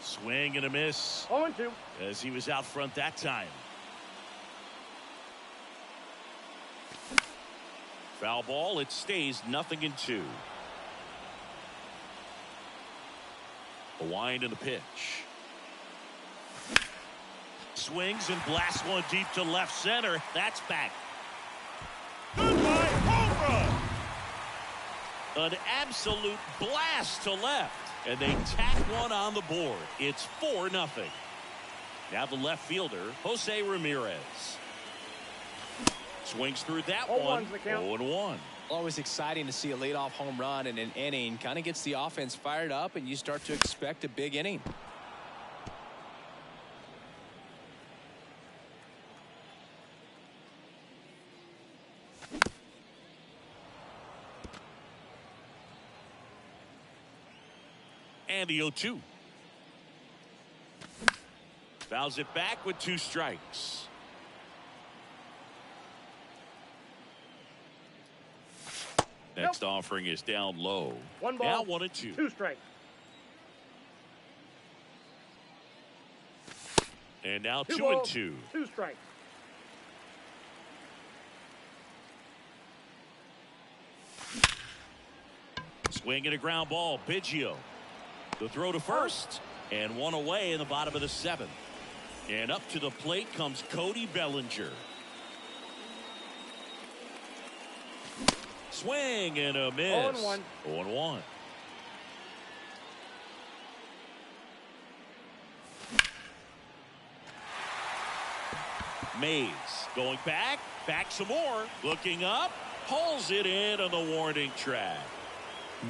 Swing and a miss. 0-2. As he was out front that time. Foul ball. It stays 0-2. A wind and a pitch. Swings and blasts one deep to left center. That's back. Goodbye, home run. An absolute blast to left. And they tack one on the board. It's 4-0. Now the left fielder, Jose Ramirez. Swings through that one. 0-1. Always exciting to see a leadoff home run in an inning. Kind of gets the offense fired up, and you start to expect a big inning. And the 0-2. Fouls it back with 2 strikes. Next offering is down low. 1 ball. Now 1-2. 2 strikes. And now 2 2-2. 2 strikes. Swing and a ground ball. Biggio. The throw to first. And 1 away in the bottom of the 7th. And up to the plate comes Cody Bellinger. Swing and a miss. 0-1. 0-1. Mays going back some more, looking up, pulls it in on the warning track.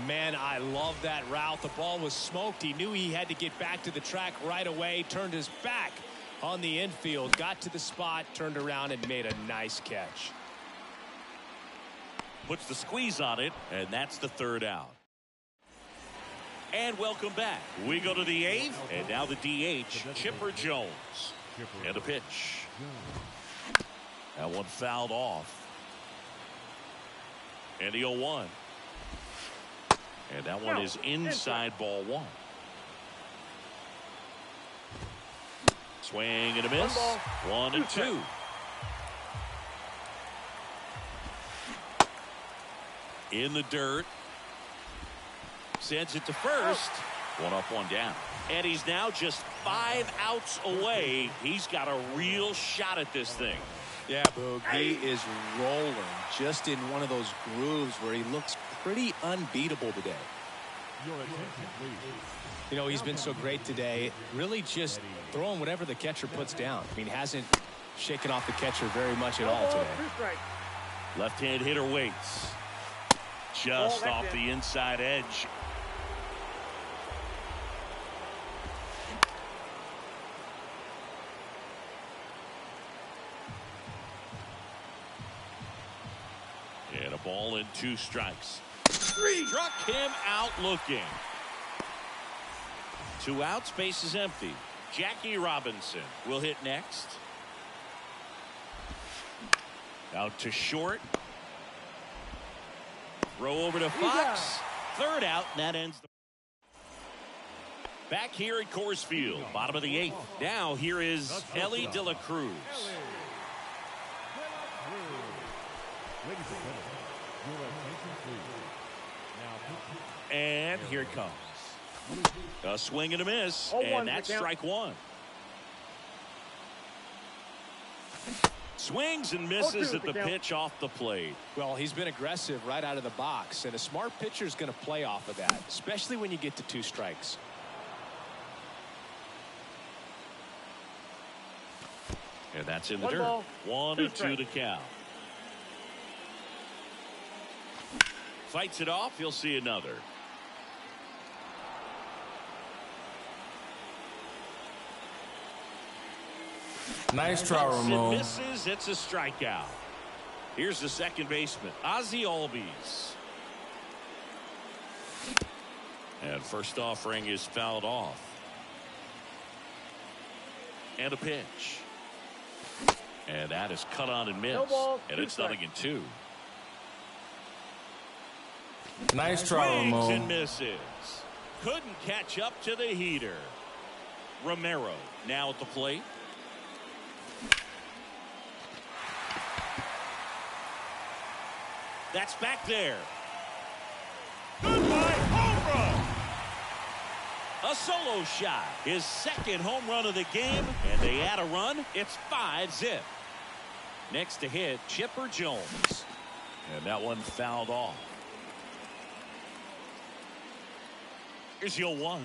Man, I love that route. The ball was smoked. He knew he had to get back to the track right away, turned his back on the infield, got to the spot, turned around and made a nice catch. Puts the squeeze on it, and that's the 3rd out. And welcome back. We go to the 8th, and now the DH, Chipper Jones. And a pitch. That one fouled off. And the 0-1. And that one is inside ball 1. Swing and a miss. 1-2. In the dirt. Sends it to first. 1 up, 1 down. And he's now just 5 outs away. He's got a real shot at this thing. Yeah, Boog, he is rolling just in one of those grooves where he looks pretty unbeatable today. Your attention, please. You know, he's been so great today. Really just throwing whatever the catcher puts down. I mean, hasn't shaken off the catcher very much at all today. 2 strikes. Left-hand hitter waits. Just off the inside edge. And a ball and 2 strikes. Struck him out looking. 2 outs, base is empty. Jackie Robinson will hit next. Out to short. Throw over to Fox. 3rd out, and that ends the. Back here at Coors Field, bottom of the 8th. Now here is Ellie De La Cruz. Ladies and gentlemen, your attention, please. Now, And here it comes. A swing and a miss, 0-1 and that's strike 1. Swings and misses 0-2 at the pitch off the plate. Well, he's been aggressive right out of the box, and a smart pitcher is going to play off of that, especially when you get to 2 strikes. And that's in the 1 dirt. ball, 1-2 to count. Fights it off. He'll see another. Nice try, Cuts and Ramon. misses. It's a strikeout. Here's the second baseman, Ozzie Albies. And first offering is fouled off. And a pitch. And that is cut on and missed. No ball, and it's 0-2. Nice try, Swings and Ramon. misses. Couldn't catch up to the heater. Romero now at the plate. That's back there. Goodbye, home run. A solo shot. His second home run of the game. And they add a run. It's 5-zip. Next to hit, Chipper Jones. And that one fouled off. Here's your 1.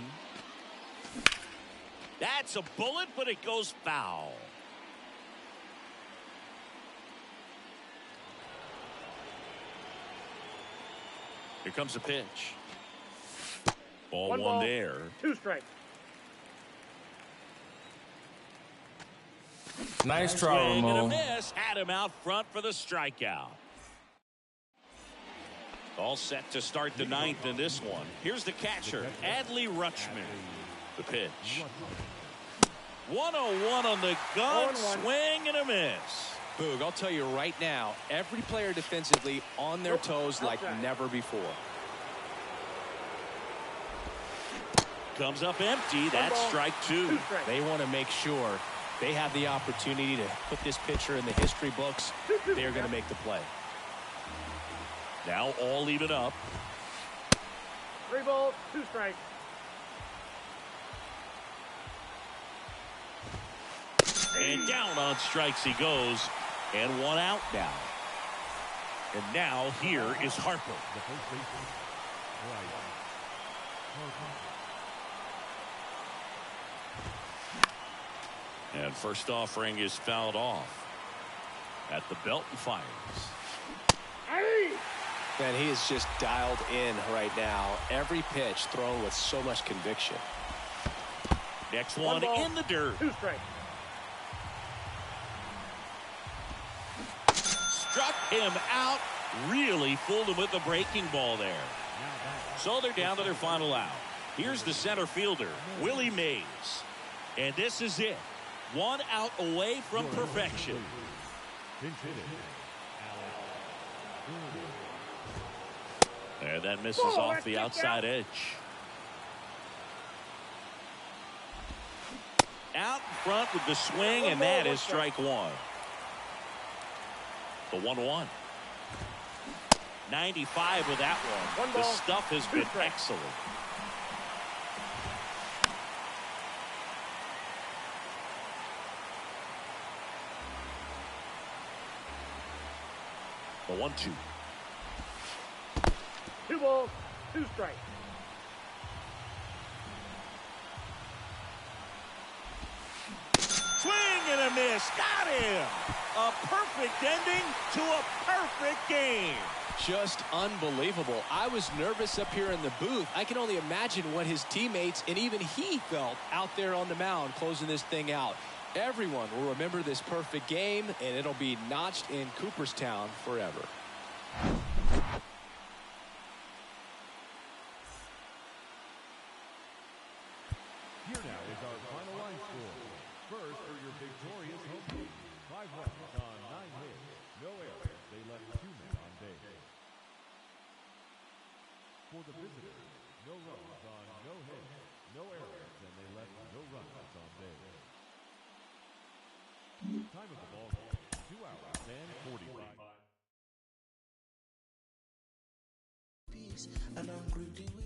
That's a bullet, but it goes foul. Here comes a pitch. Ball one there. 2 strikes. Nice try, Swing and a Ramon. miss. Had him out front for the strikeout. All set to start the 9th in this one. Here's the catcher, Adley Rutschman. The pitch. 101 on the gun. 0-1. Swing and a miss. Boog, I'll tell you right now, every player defensively on their toes like never before. Comes up empty. That's strike 2. 2 strikes. They want to make sure they have the opportunity to put this pitcher in the history books. They're going to make the play. Now all even up. 3 balls, 2 strikes. And down on strikes he goes. And 1 out now. And now here is Harper. The first baseman, Bryce. And first offering is fouled off. At the belt and fires. Man, he is just dialed in right now. Every pitch thrown with so much conviction. Next 1 one ball, in the dirt. 2 strikes. Struck him out. Really fooled him with the breaking ball there. So they're down to their final out. Here's the center fielder, Willie Mays. And this is it. 1 out away from perfection. Pinch hitter, And that misses off the outside edge. Out in front with the swing, and that is strike 1. The 1-1. 95 with that one. 1 The ball, stuff has 2 been strikes. excellent. The 1-2. 2 balls, 2 strikes. Swing and a miss. Got him. A perfect ending to a perfect game. Just unbelievable. I was nervous up here in the booth. I can only imagine what his teammates and even he felt out there on the mound closing this thing out. Everyone will remember this perfect game, and it'll be notched in Cooperstown forever. Here now is our final line score. First for your victorious home team. 5 runs on 9 hits. No errors. They left 2 men on base. For the visitors, no runs on no hits. No errors, and they left no runs on base. Time of the ball game, 2 hours and 45. And I'm greeting with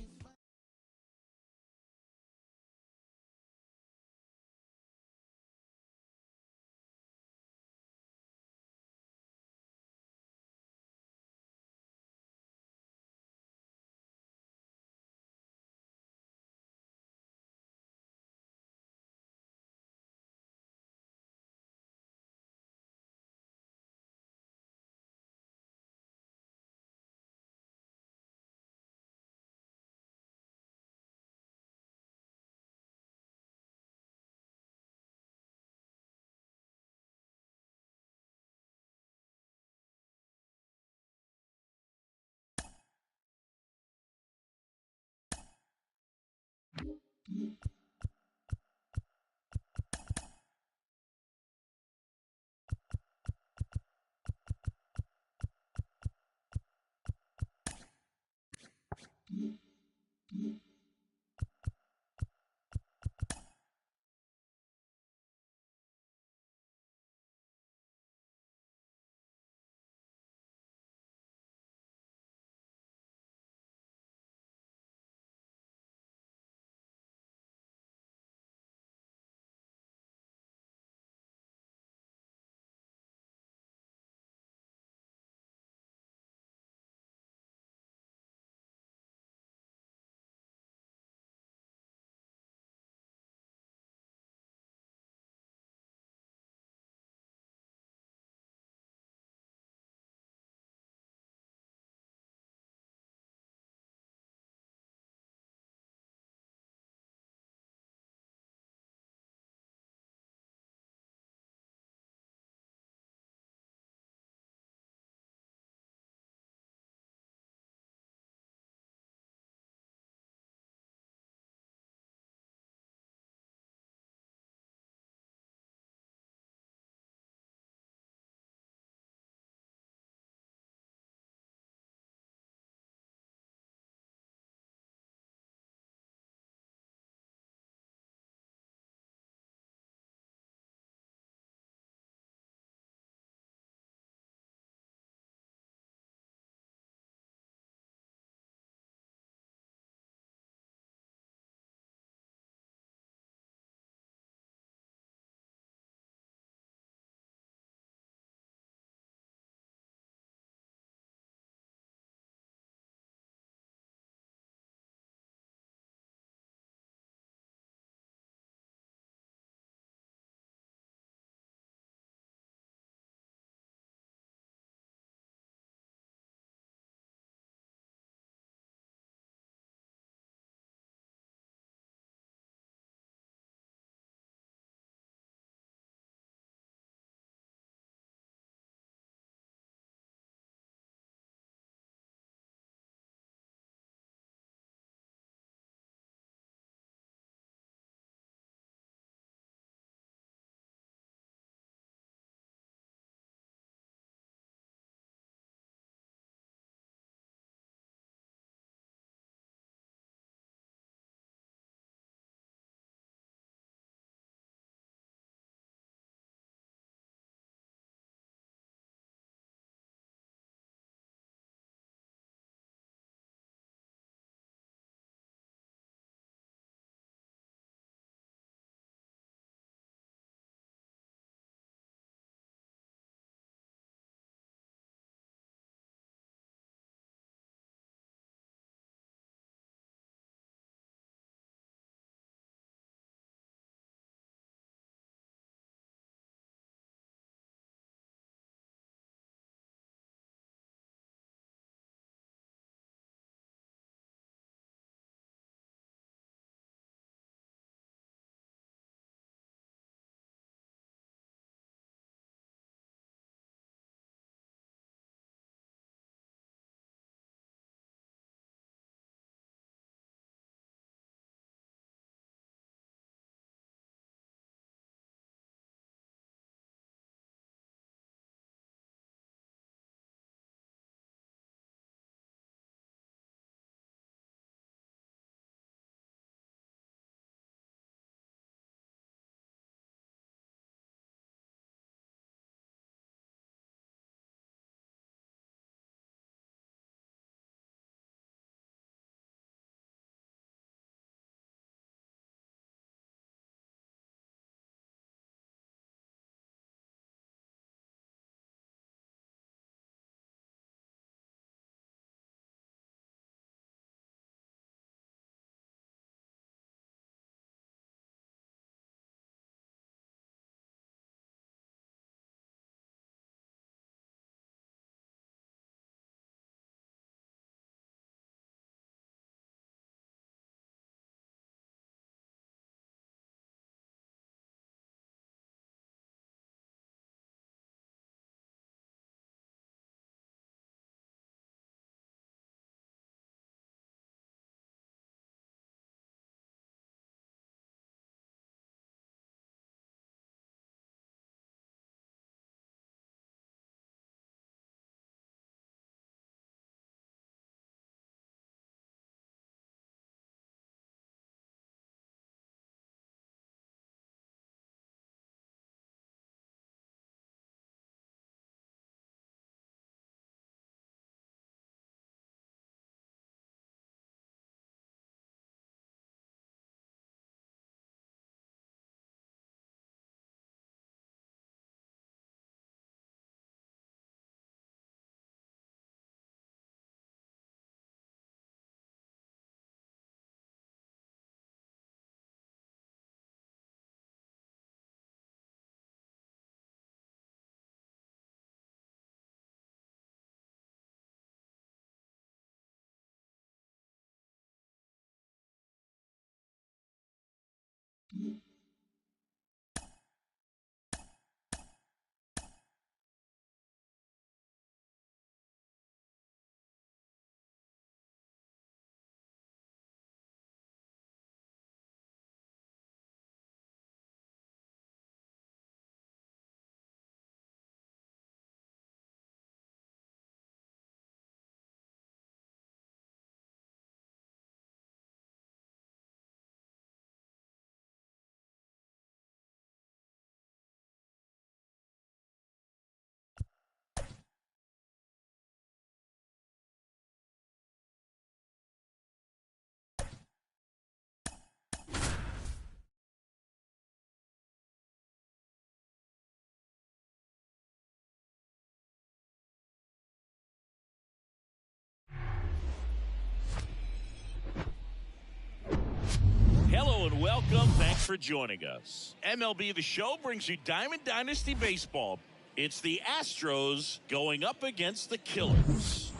Hello and welcome. Thanks for joining us. MLB The Show brings you Diamond Dynasty Baseball. It's the Astros going up against the Killers.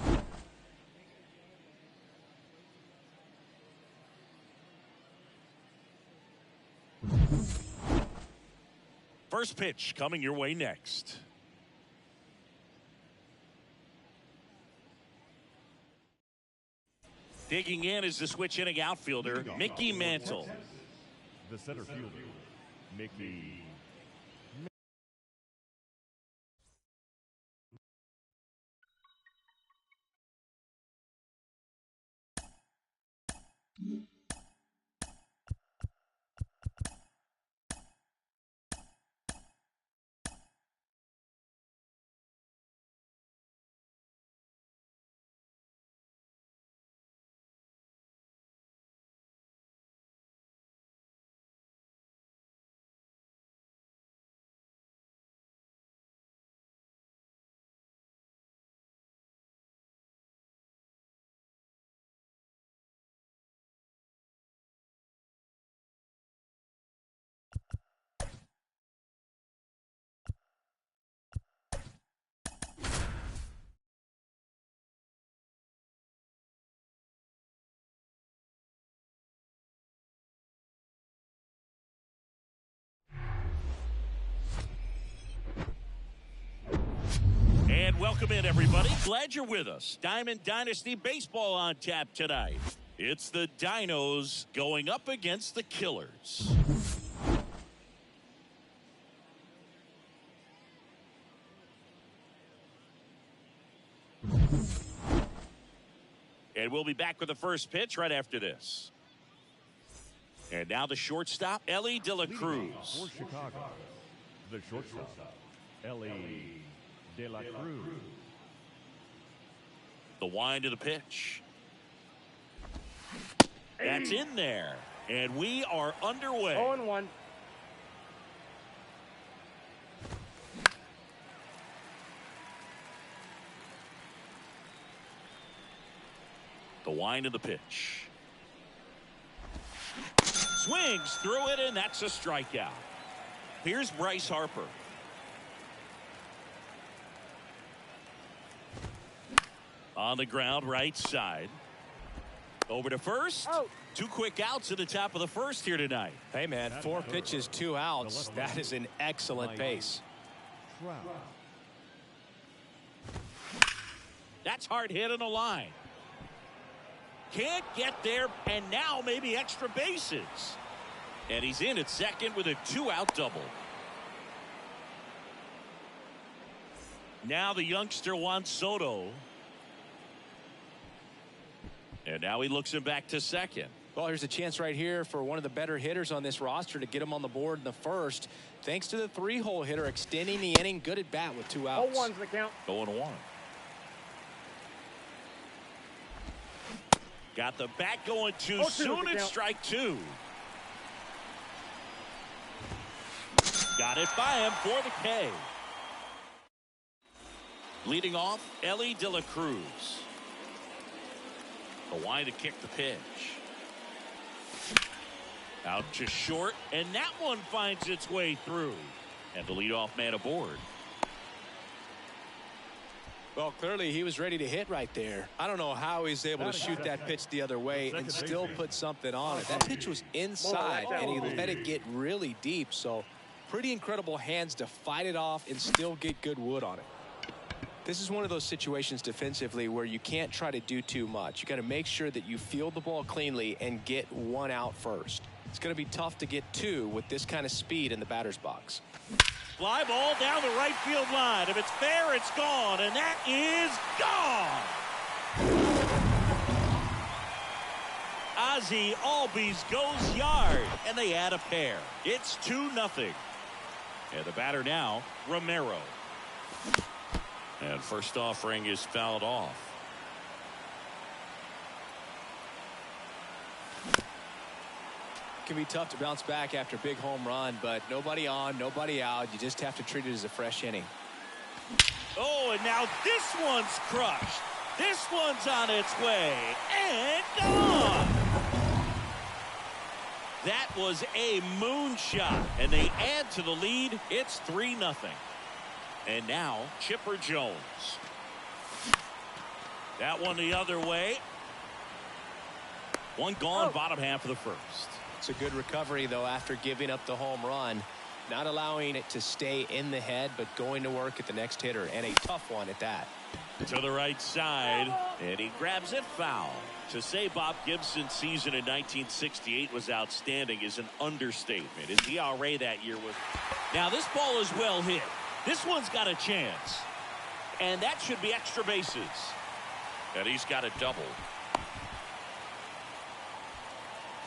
First pitch coming your way next. Digging in is the switch inning outfielder, Mickey Mantle. The center fielder, Mickey. And welcome in, everybody. Glad you're with us. Diamond Dynasty Baseball on tap tonight. It's the Dinos going up against the Killers. And we'll be back with the first pitch right after this. And now the shortstop, Ellie De La Cruz. For Chicago, the shortstop, Ellie De La Cruz. The wind of the pitch. That's in there. And we are underway. 0-1. The wind of the pitch. Swings through it, and that's a strikeout. Here's Bryce Harper. On the ground, right side. Over to first. Out. 2 quick outs at the top of the first here tonight. Hey, man, 4 pitches, 2 outs. That is an excellent pace. That's hard hit on the line. Can't get there, and now maybe extra bases. And he's in at second with a 2-out double. Now the youngster Juan Soto. And now he looks him back to second. Well, here's a chance right here for one of the better hitters on this roster to get him on the board in the first. Thanks to the 3-hole hitter extending the inning. Good at bat with 2 outs. 0-1's the count. 0-1. Got the bat going too 0-2 soon. the It's count. strike 2. Got it by him for the K. Leading off, Ellie De La Cruz. The wind to kick the pitch. Out to short, and that one finds its way through. And the leadoff man aboard. Well, clearly he was ready to hit right there. I don't know how he's able to shoot that pitch the other way and still put something on it. That pitch was inside, and he let it get really deep. So pretty incredible hands to fight it off and still get good wood on it. This is one of those situations defensively where you can't try to do too much. You got to make sure that you field the ball cleanly and get one out first. It's going to be tough to get two with this kind of speed in the batter's box. Fly ball down the right field line. If it's fair, it's gone, and that is gone. Ozzie Albies goes yard, and they add a pair. It's 2-0. And the batter now, Romero. And first offering is fouled off. It can be tough to bounce back after a big home run, but nobody on, nobody out. You just have to treat it as a fresh inning. Oh, and now this one's crushed. This one's on its way and gone. That was a moonshot, and they add to the lead. It's 3-0. And now Chipper Jones. That one the other way. One gone, bottom half of the first. It's a good recovery, though, after giving up the home run. Not allowing it to stay in the head, but going to work at the next hitter, and a tough one at that. To the right side, and he grabs it foul. To say Bob Gibson's season in 1968 was outstanding is an understatement. His ERA that year was... Now, this ball is well hit. This one's got a chance. And that should be extra bases. And he's got a double.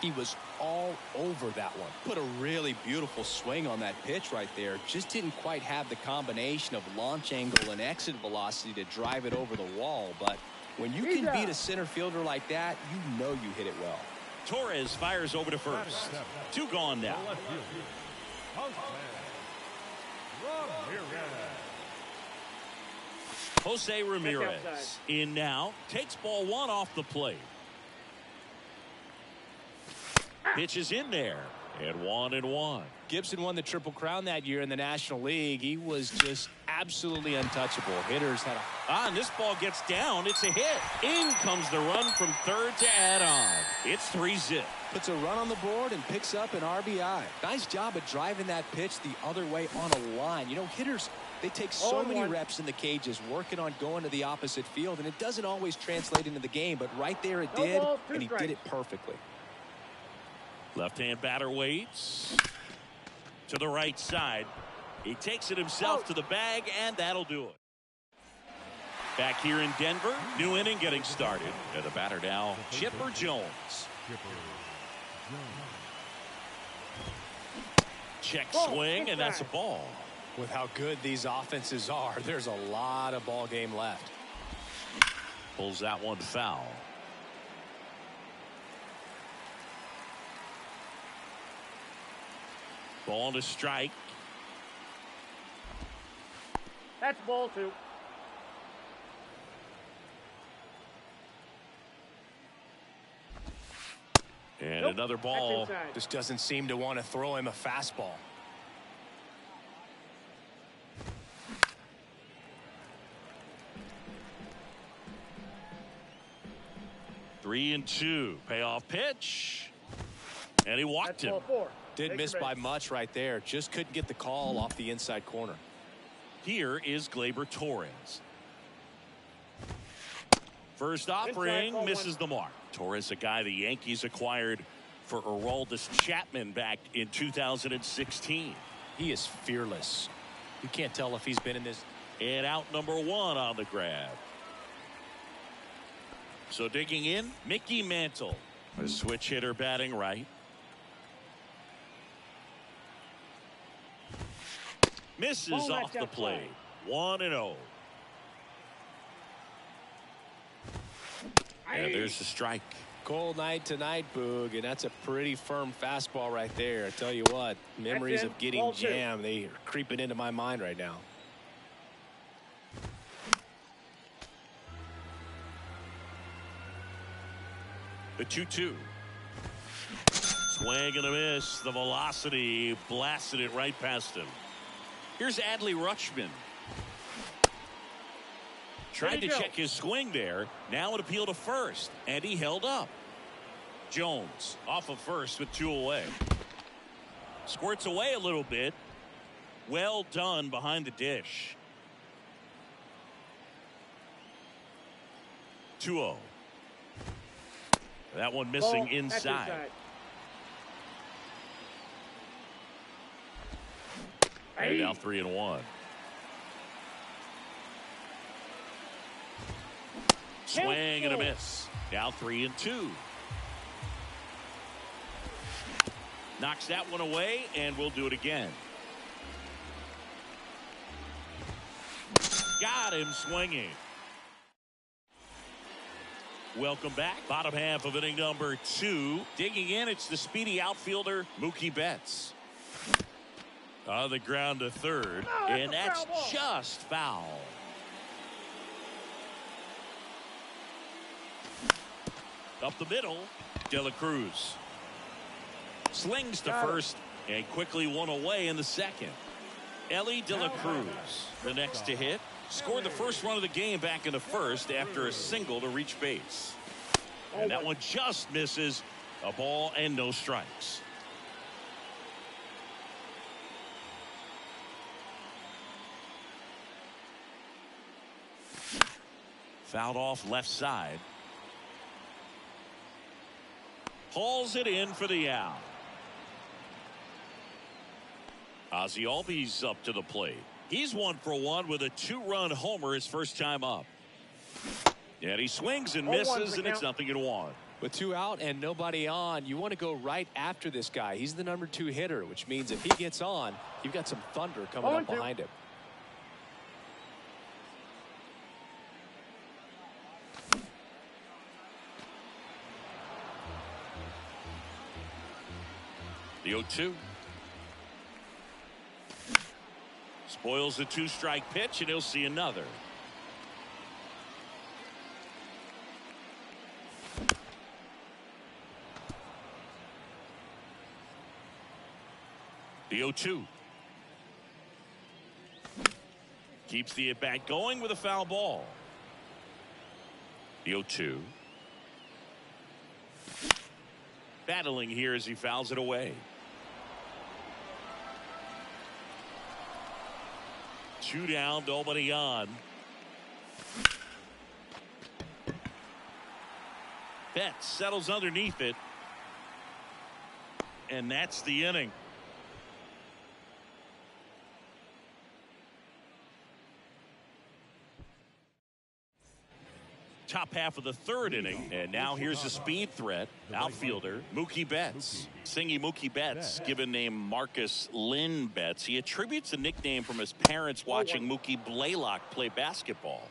He was all over that one. Put a really beautiful swing on that pitch right there. Just didn't quite have the combination of launch angle and exit velocity to drive it over the wall. But when you can beat a center fielder like that, you know you hit it well. Torres fires over to first. 2 gone now. Jose Ramirez in now. Takes ball 1 off the plate. Pitch is in there, and 1-1. Gibson won the Triple Crown that year in the National League. He was just absolutely untouchable. Hitters had a... And this ball gets down. It's a hit. In comes the run from third to add on. It's 3-zip. Puts a run on the board and picks up an RBI. Nice job of driving that pitch the other way on a line. You know, hitters, they take so many reps in the cages working on going to the opposite field, and it doesn't always translate into the game, but right there it did, and he did it perfectly. Left-hand batter waits. To the right side. He takes it himself to the bag, and that'll do it. Back here in Denver, new inning getting started. And the batter now, Chipper Jones. Check swing, and that's a ball. With how good these offenses are, there's a lot of ball game left. Pulls that one foul. Ball to strike. That's ball 2. And another ball. This doesn't seem to want to throw him a fastball. Three and 2. Payoff pitch. And he walked him. Ball 4. Didn't miss by much right there. Just couldn't get the call off the inside corner. Here is Gleyber Torres. First offering misses the mark. Torres, a guy the Yankees acquired for Aroldis Chapman back in 2016. He is fearless. You can't tell if he's been in this. And out number 1 on the grab. So digging in, Mickey Mantle, a switch hitter batting right. Misses off the plate. 1-0. And there's the strike. Cold night tonight, Boog, and that's a pretty firm fastball right there. I tell you what, memories of getting jammed, they are creeping into my mind right now. The 2-2. Swing and a miss. The velocity blasted it right past him. Here's Adley Rutschman. Tried to check his swing there. Now an appeal to first, and he held up. Jones off of first with 2 away. Squirts away a little bit. Well done behind the dish. 2-0. That one missing inside. And now 3-1. Swing and a miss. Now 3-2. Knocks that one away, and we'll do it again. Got him swinging. Welcome back. Bottom half of inning number 2. Digging in, it's the speedy outfielder, Mookie Betts. On the ground to third, and that's just foul. Up the middle, De La Cruz. Slings to first, and quickly one away in the second. Ellie De La Cruz, the next to hit. Scored the first run of the game back in the first after a single to reach base. And that one just misses. A ball and no strikes. Fouled off left side. Hauls it in for the out. Ozzie Albies up to the plate. He's 1 for 1 with a 2-run homer his first time up. And he swings and misses, and it's 0-1. With 2 out and nobody on, you want to go right after this guy. He's the number 2 hitter, which means if he gets on, you've got some thunder coming up behind him. The 0-2. Spoils the 2-strike pitch, and he'll see another. The 0-2. Keeps the at-bat going with a foul ball. The 0-2. Battling here as he fouls it away. 2 down, nobody on. Betts settles underneath it. And that's the inning. Top half of the 3rd inning, and now here's a speed threat. Outfielder Mookie Betts. Singy Mookie Betts, given name Marcus Lynn Betts. He attributes a nickname from his parents watching Mookie Blaylock play basketball.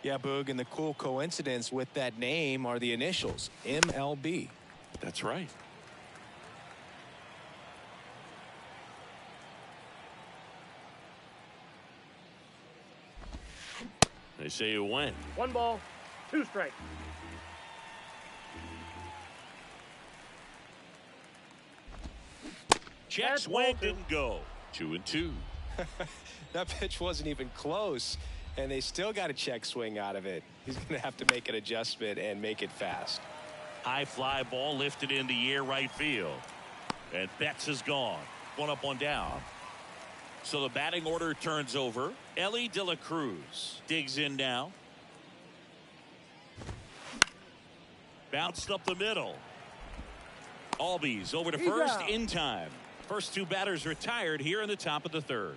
Yeah, Boog, and the cool coincidence with that name are the initials, MLB. That's right. They say you win. 1 ball, 2 strikes. Check swing didn't go. 2-2. That pitch wasn't even close, and they still got a check swing out of it. He's going to have to make an adjustment and make it fast. High fly ball lifted in the air right field. And Betts is gone. 1 up, 1 down. So the batting order turns over. Ellie De La Cruz digs in now. Bounced up the middle. Albies over to first in time. First 2 batters retired here in the top of the 3rd.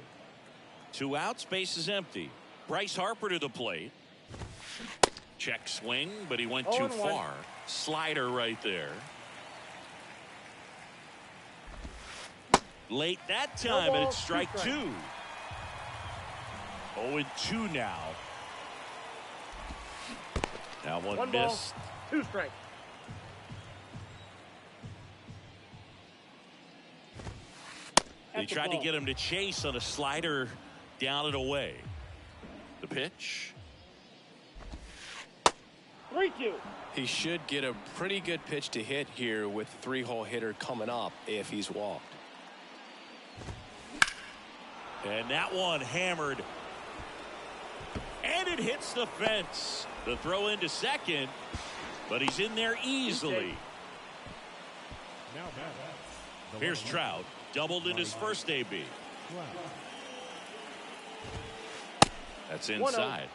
2 outs, base is empty. Bryce Harper to the plate. Check swing, but he went too far. Slider right there. Late that time, and it's strike 2. 0-2 now. Now one missed. Ball, 2 strikes. They tried to get him to chase on a slider down and away. The pitch. 3-2. He should get a pretty good pitch to hit here with the 3-hole hitter coming up if he's walked. And that one hammered. And it hits the fence. The throw into second, but he's in there easily. Now back. Here's Trout, doubled in his first AB. That's inside.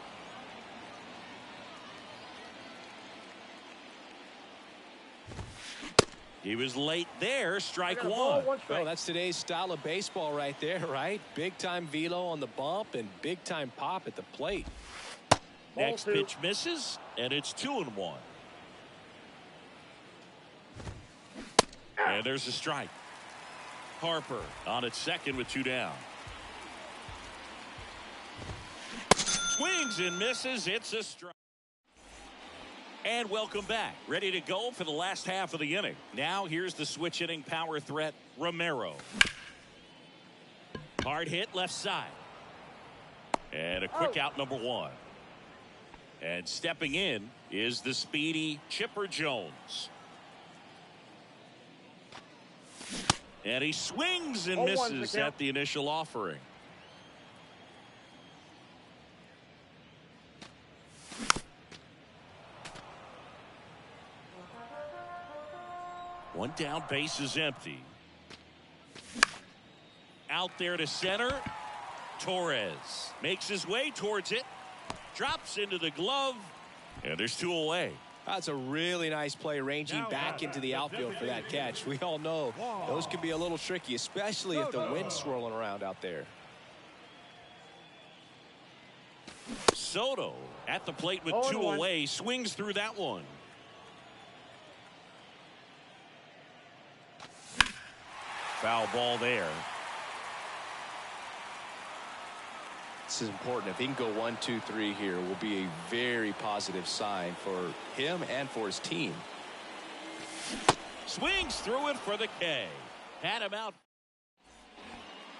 He was late there, strike one. Well, that's today's style of baseball right there, right? Big time velo on the bump and big time pop at the plate. Next pitch misses, and it's 2-1. And there's a strike. Harper on at second with 2 down. Swings and misses. It's a strike. And welcome back. Ready to go for the last half of the inning. Now here's the switch hitting power threat, Romero. Hard hit left side. And a quick out number 1. And stepping in is the speedy Chipper Jones. And he swings and misses at the initial offering. One down, base is empty. Out there to center. Torres makes his way towards it. Drops into the glove. And there's 2 away. That's a really nice play, ranging back into the outfield for that catch. We all know those can be a little tricky, especially if the wind's swirling around out there. Soto at the plate with 2 away. Swings through that one. Foul ball there. This is important. If he can go 1, 2, 3 here, will be a very positive sign for him and for his team. Swings through it for the K. Had him out.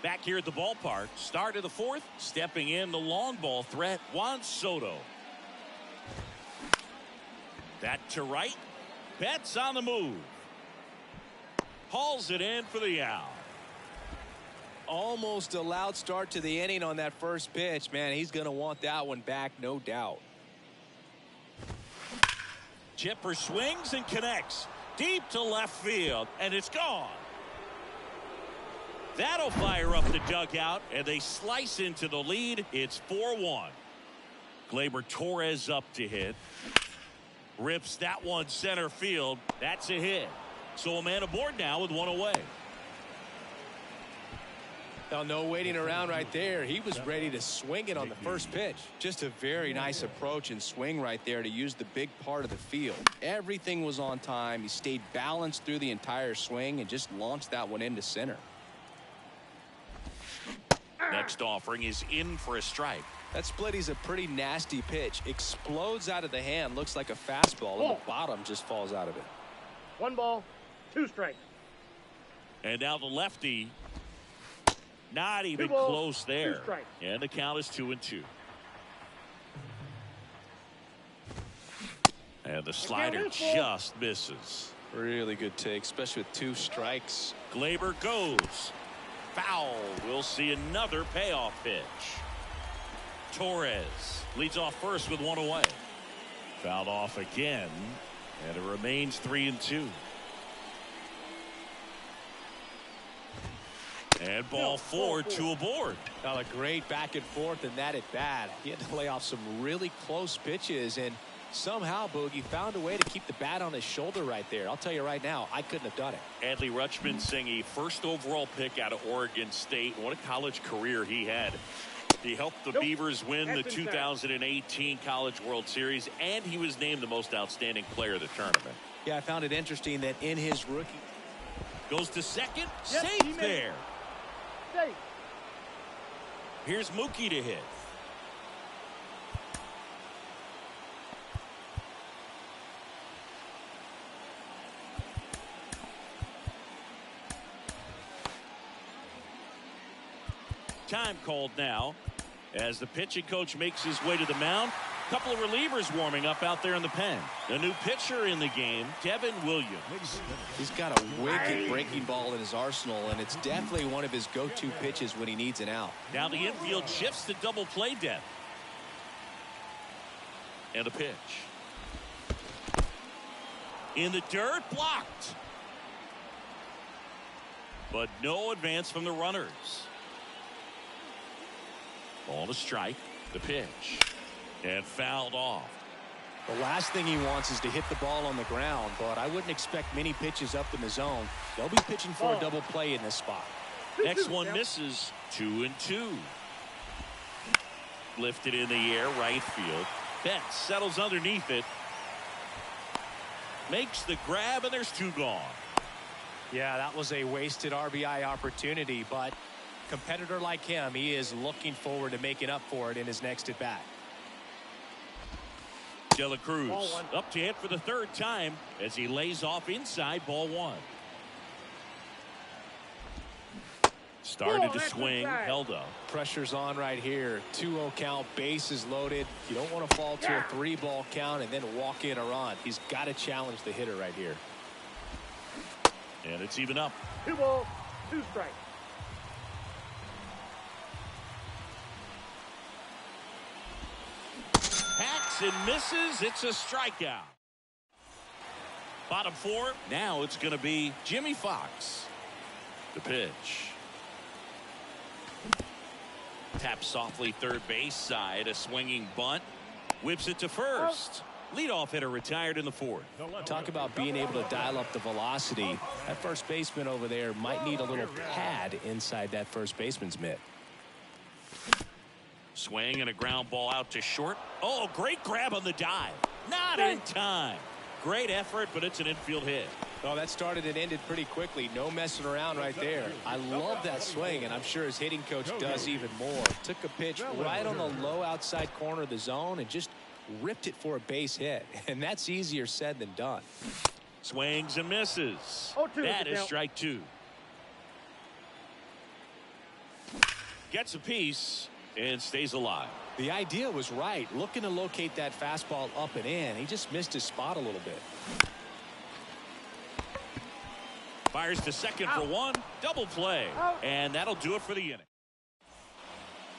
Back here at the ballpark, start of the 4th, stepping in the long ball threat, Juan Soto. That to right. Betts on the move. Hauls it in for the out. Almost a loud start to the inning on that first pitch. Man, he's going to want that one back, no doubt. Chipper swings and connects deep to left field, and it's gone. That'll fire up the dugout, and they slice into the lead. It's 4-1. Gleyber Torres up to hit. Rips that one center field. That's a hit. So a man aboard now with 1 away. Now, no waiting around right there. He was ready to swing it on the first pitch. Just a very nice approach and swing right there to use the big part of the field. Everything was on time. He stayed balanced through the entire swing and just launched that one into center. Next offering is in for a strike. That splitty's a pretty nasty pitch. Explodes out of the hand. Looks like a fastball, and the bottom just falls out of it. 1 ball, 2 strikes. And now the lefty. Not even 2 balls, close there. 2 strikes. And the count is 2-2. And the slider just misses. Really good take, especially with 2 strikes. Gleyber goes. Foul. We'll see another payoff pitch. Torres leads off first with 1 away. Fouled off again. And it remains 3-2. And ball 4, 2 aboard. Now a great back and forth and that at bat. He had to lay off some really close pitches, and somehow Boogie found a way to keep the bat on his shoulder right there. I'll tell you right now, I couldn't have done it. Adley Rutschman saying a first overall pick out of Oregon State. What a college career he had. He helped the Beavers win the 2018 College World Series, and he was named the most outstanding player of the tournament. Yeah, I found it interesting that in his rookie. Goes to second. Yes, Safe there. Safe. Here's Mookie to hit. Time called now as the pitching coach makes his way to the mound. A couple of relievers warming up out there in the pen. The new pitcher in the game, Devin Williams. He's got a wicked breaking ball in his arsenal, and it's definitely one of his go-to pitches when he needs an out. Now the infield shifts to double play depth. And the pitch. In the dirt, blocked. But no advance from the runners. Ball to strike. The pitch. And fouled off. The last thing he wants is to hit the ball on the ground, but I wouldn't expect many pitches up in the zone. They'll be pitching for a double play in this spot. Next one misses. 2-2. Lifted in the air, right field. Betts settles underneath it. Makes the grab, and there's 2 gone. Yeah, that was a wasted RBI opportunity, but competitor like him, he is looking forward to making up for it in his next at bat. De La Cruz up to hit for the 3rd time as he lays off inside. Ball 1. Started to swing, held up. Pressure's on right here. 2-0 count, bases loaded. You don't want to fall to a 3-ball count and then walk in a run. He's got to challenge the hitter right here. And it's even up. 2 balls, 2 strikes. Hacks and misses. It's a strikeout. Bottom 4. Now it's going to be Jimmy Fox. The pitch. Taps softly 3rd base side. A swinging bunt. Whips it to first. Leadoff hitter retired in the 4th. Talk about being able to dial up the velocity. That first baseman over there might need a little pad inside that first baseman's mitt. Swing and a ground ball out to short. Oh, great grab on the dive. Not in time. Great effort, but it's an infield hit. Oh, that started and ended pretty quickly. No messing around right there. I love that swing, and I'm sure his hitting coach does even more. Took a pitch right on the low outside corner of the zone and just ripped it for a base hit. And that's easier said than done. Swings and misses. 0-2 That is strike 2. Gets a piece and stays alive. The idea was right. Looking to locate that fastball up and in. He just missed his spot a little bit. Fires to second for 1. Double play. And that'll do it for the inning.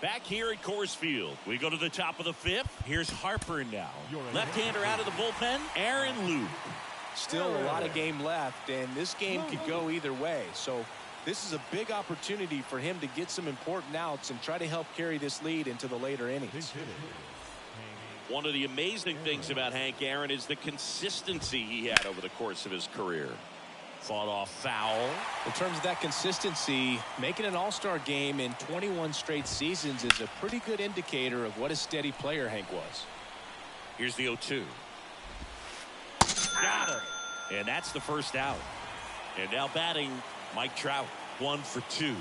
Back here at Coors Field, we go to the top of the 5th. Here's Harper now. Left-hander out of the bullpen, Aaron Loop. Still a lot of game left, and this game could go either way. So this is a big opportunity for him to get some important outs and try to help carry this lead into the later innings. One of the amazing things about Hank Aaron is the consistency he had over the course of his career. Fought off foul. In terms of that consistency, making an all-star game in 21 straight seasons is a pretty good indicator of what a steady player Hank was. Here's the 0-2. Got him. And that's the first out. And now batting Mike Trout. 1 for 2.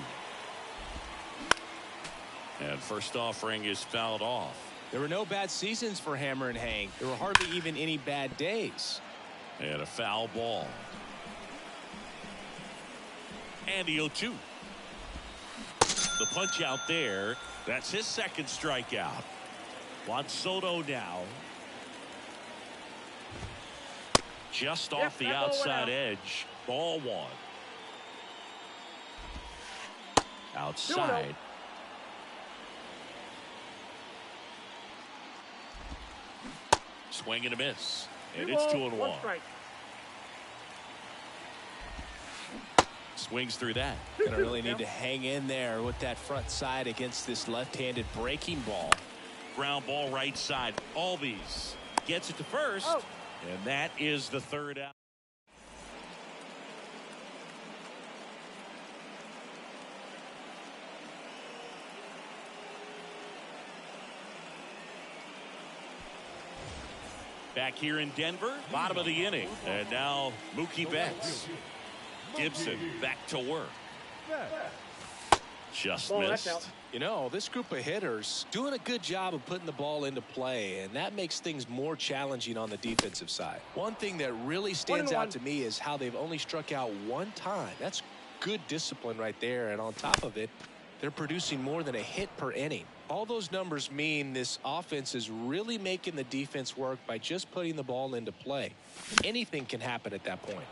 And first offering is fouled off. There were no bad seasons for Hammer and Hank. There were hardly even any bad days. And a foul ball. And the 0-2. The punch out there. That's his 2nd strikeout. Juan Soto now. Just off the outside edge. Ball 1. Outside. Swing and a miss. And it's 2-1. Swings through that. Gonna really need to hang in there with that front side against this left-handed breaking ball. Ground ball right side. Albies gets it to first. And that is the 3rd out. Back here in Denver, bottom of the inning. And now Mookie Betts. Gibson back to work. Just missed. You know, this group of hitters doing a good job of putting the ball into play, and that makes things more challenging on the defensive side. One thing that really stands out to me is how they've only struck out 1 time. That's good discipline right there, and on top of it, they're producing more than a hit per inning. All those numbers mean this offense is really making the defense work by just putting the ball into play. Anything can happen at that point.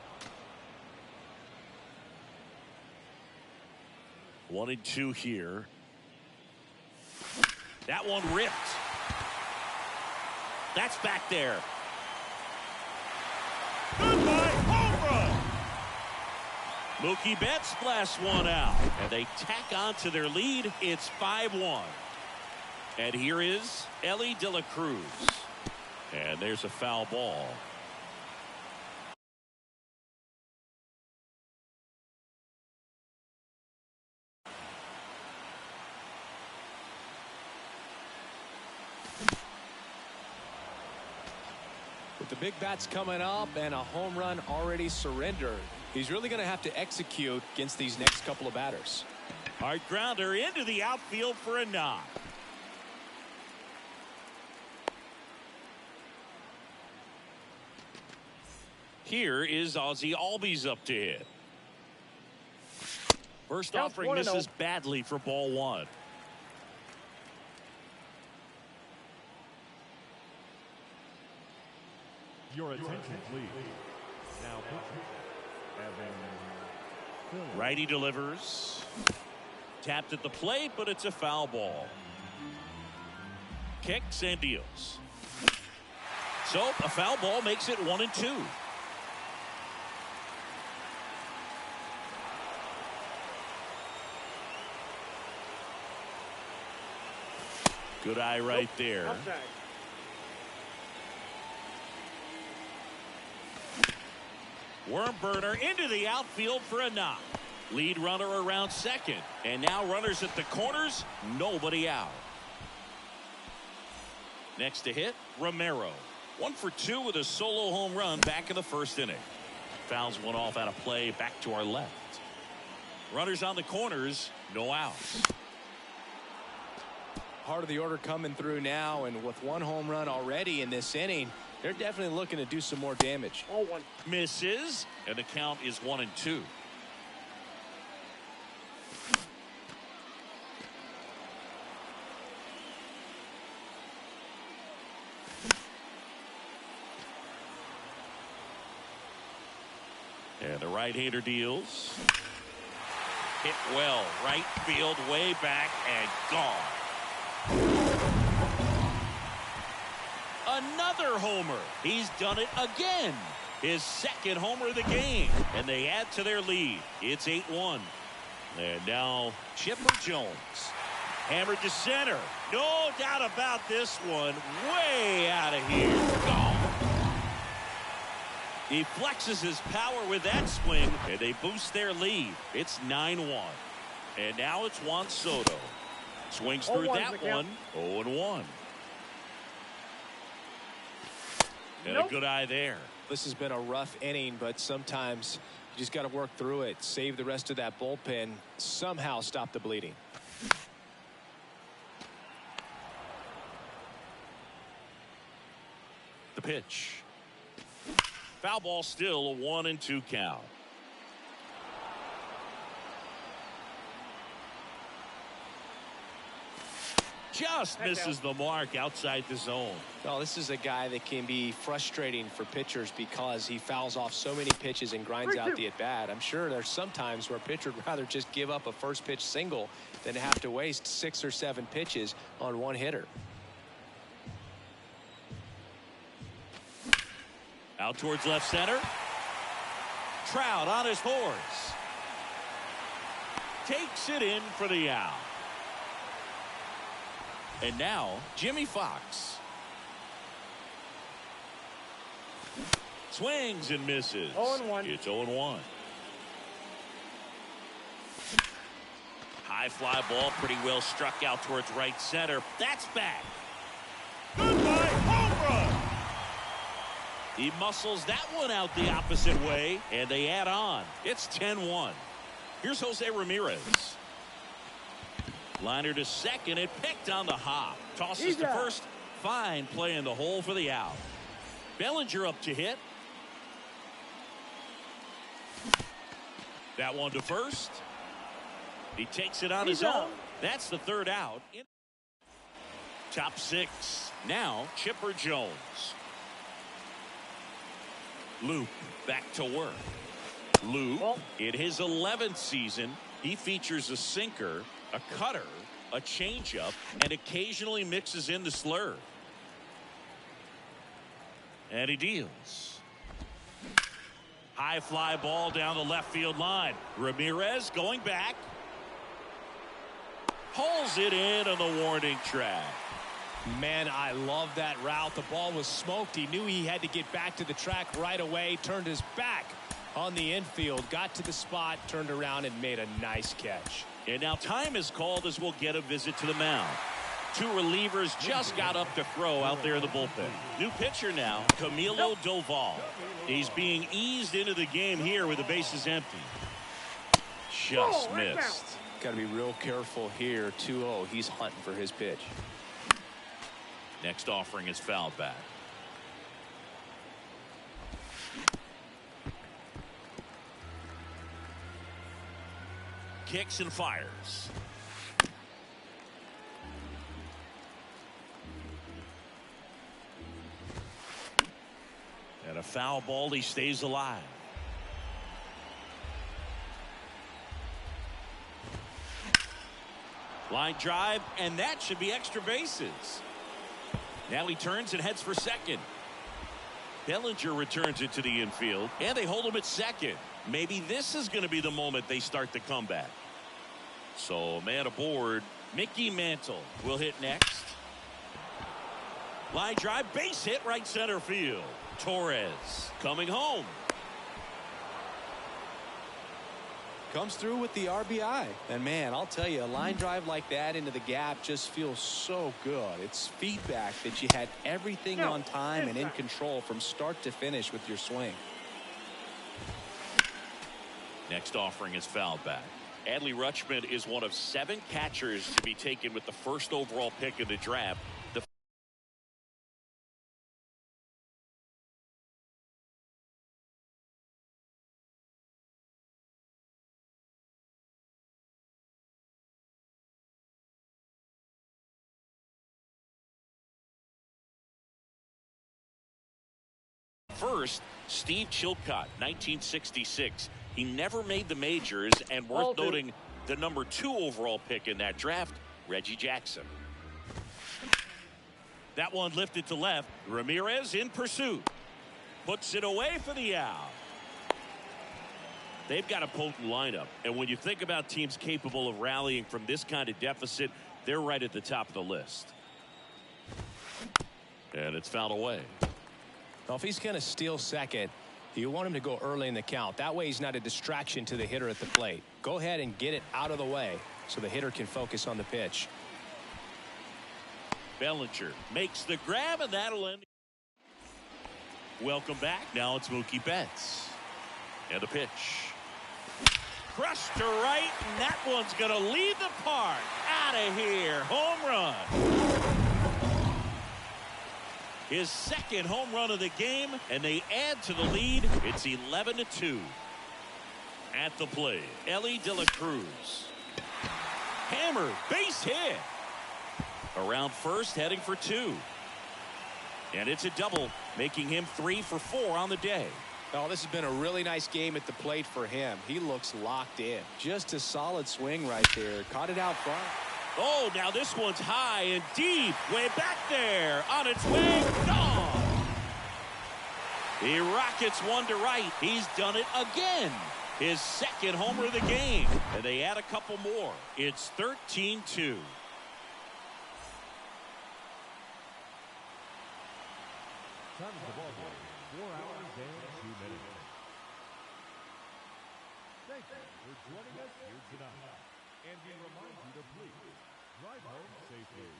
1-2 here. That one ripped. That's back there. Goodbye, home run. Mookie Betts blasts one out, and they tack on to their lead. It's 5-1. And here is Ellie De La Cruz. And there's a foul ball. With the big bats coming up and a home run already surrendered, he's really going to have to execute against these next couple of batters. Hard grounder into the outfield for a knock. Here is Ozzie Albies up to hit. First offering misses badly for ball one. Your attention, please. Now, Evan. Righty delivers. Tapped at the plate, but it's a foul ball. Kicks and deals. So a foul ball makes it 1-2. Good eye right there. Worm burner into the outfield for a knock. Lead runner around second. And now runners at the corners. Nobody out. Next to hit, Romero. 1 for 2 with a solo home run back in the first inning. Fouls one off out of play back to our left. Runners on the corners. No outs. Part of the order coming through now, and with 1 home run already in this inning, they're definitely looking to do some more damage. 0-1. Misses, and the count is 1-2. And the right-hander deals. Hit well, right field, way back, and gone. Another homer. He's done it again. His second homer of the game. And they add to their lead. It's 8-1. And now Chipper Jones. Hammered to center. No doubt about this one. Way out of here. Gone. He flexes his power with that swing. And they boost their lead. It's 9-1. And now it's Juan Soto. Swings through that one. 0-1. And a good eye there. This has been a rough inning, but sometimes you just got to work through it. Save the rest of that bullpen. Somehow stop the bleeding. The pitch. Foul ball, still a 1-2 count. Just misses the mark outside the zone. Well, this is a guy that can be frustrating for pitchers because he fouls off so many pitches and grinds out the at-bat. I'm sure there's some times where a pitcher would rather just give up a first pitch single than have to waste 6 or 7 pitches on one hitter. Out towards left center. Trout on his horse. Takes it in for the out. And now Jimmy Fox. Swings and misses. 0-1. It's 0-1. High fly ball, pretty well struck out towards right center. That's back. Goodbye, home run. He muscles that one out the opposite way, and they add on. It's 10-1. Here's Jose Ramirez. Liner to second, it picked on the hop. Tosses to first. Fine play in the hole for the out. Bellinger up to hit. That one to first. He takes it on his own. That's the third out. Top 6. Now Chipper Jones. Luke back to work. Luke in his 11th season, he features a sinker, a cutter, a changeup, and occasionally mixes in the slurve. And he deals. High fly ball down the left field line. Ramirez going back. Pulls it in on the warning track. Man, I love that route. The ball was smoked. He knew he had to get back to the track right away. Turned his back on the infield. Got to the spot. Turned around and made a nice catch. And now time is called as we'll get a visit to the mound. Two relievers just got up to throw out there in the bullpen. New pitcher now, Camilo Doval. He's being eased into the game here with the bases empty. Just missed. Got to be real careful here. 2-0. He's hunting for his pitch. Next offering is fouled back. Kicks and fires. And a foul ball. He stays alive. Line drive, and that should be extra bases. Now he turns and heads for second. Bellinger returns it to the infield, and they hold him at second. Maybe this is going to be the moment they start the comeback. So, man aboard. Mickey Mantle will hit next. Line drive, base hit, right center field. Torres coming home. Comes through with the RBI. And man, I'll tell you, a line drive like that into the gap just feels so good. It's feedback that you had everything on time and in control from start to finish with your swing. Next offering is fouled back. Adley Rutschman is one of 7 catchers to be taken with the first overall pick in the draft. The first, Steve Chilcott, 1966. He never made the majors, and worth noting the number 2 overall pick in that draft, Reggie Jackson. That one lifted to left. Ramirez in pursuit. Puts it away for the out. They've got a potent lineup, and when you think about teams capable of rallying from this kind of deficit, they're right at the top of the list. And it's fouled away. Well, if he's going to steal second, you want him to go early in the count. That way he's not a distraction to the hitter at the plate. Go ahead and get it out of the way so the hitter can focus on the pitch. Bellinger makes the grab, and that'll end. Welcome back. Now it's Mookie Betts. And the pitch. Crushed to right, and that one's going to leave the park. Out of here. Home run. His second home run of the game, and they add to the lead. It's 11-2. At the plate, Ellie De La Cruz. Hammer, base hit. Around first, heading for 2. And it's a double, making him 3 for 4 on the day. Oh, this has been a really nice game at the plate for him. He looks locked in. Just a solid swing right there. Caught it out front. Oh, now this one's high and deep. Way back there. On its way. Gone. He rockets one to right. He's done it again. His second homer of the game. And they add a couple more. It's 13-2. Time of the ball game, 4 hours and 2 minutes. Thank you for joining us here tonight. And we remind you to please drive home safely.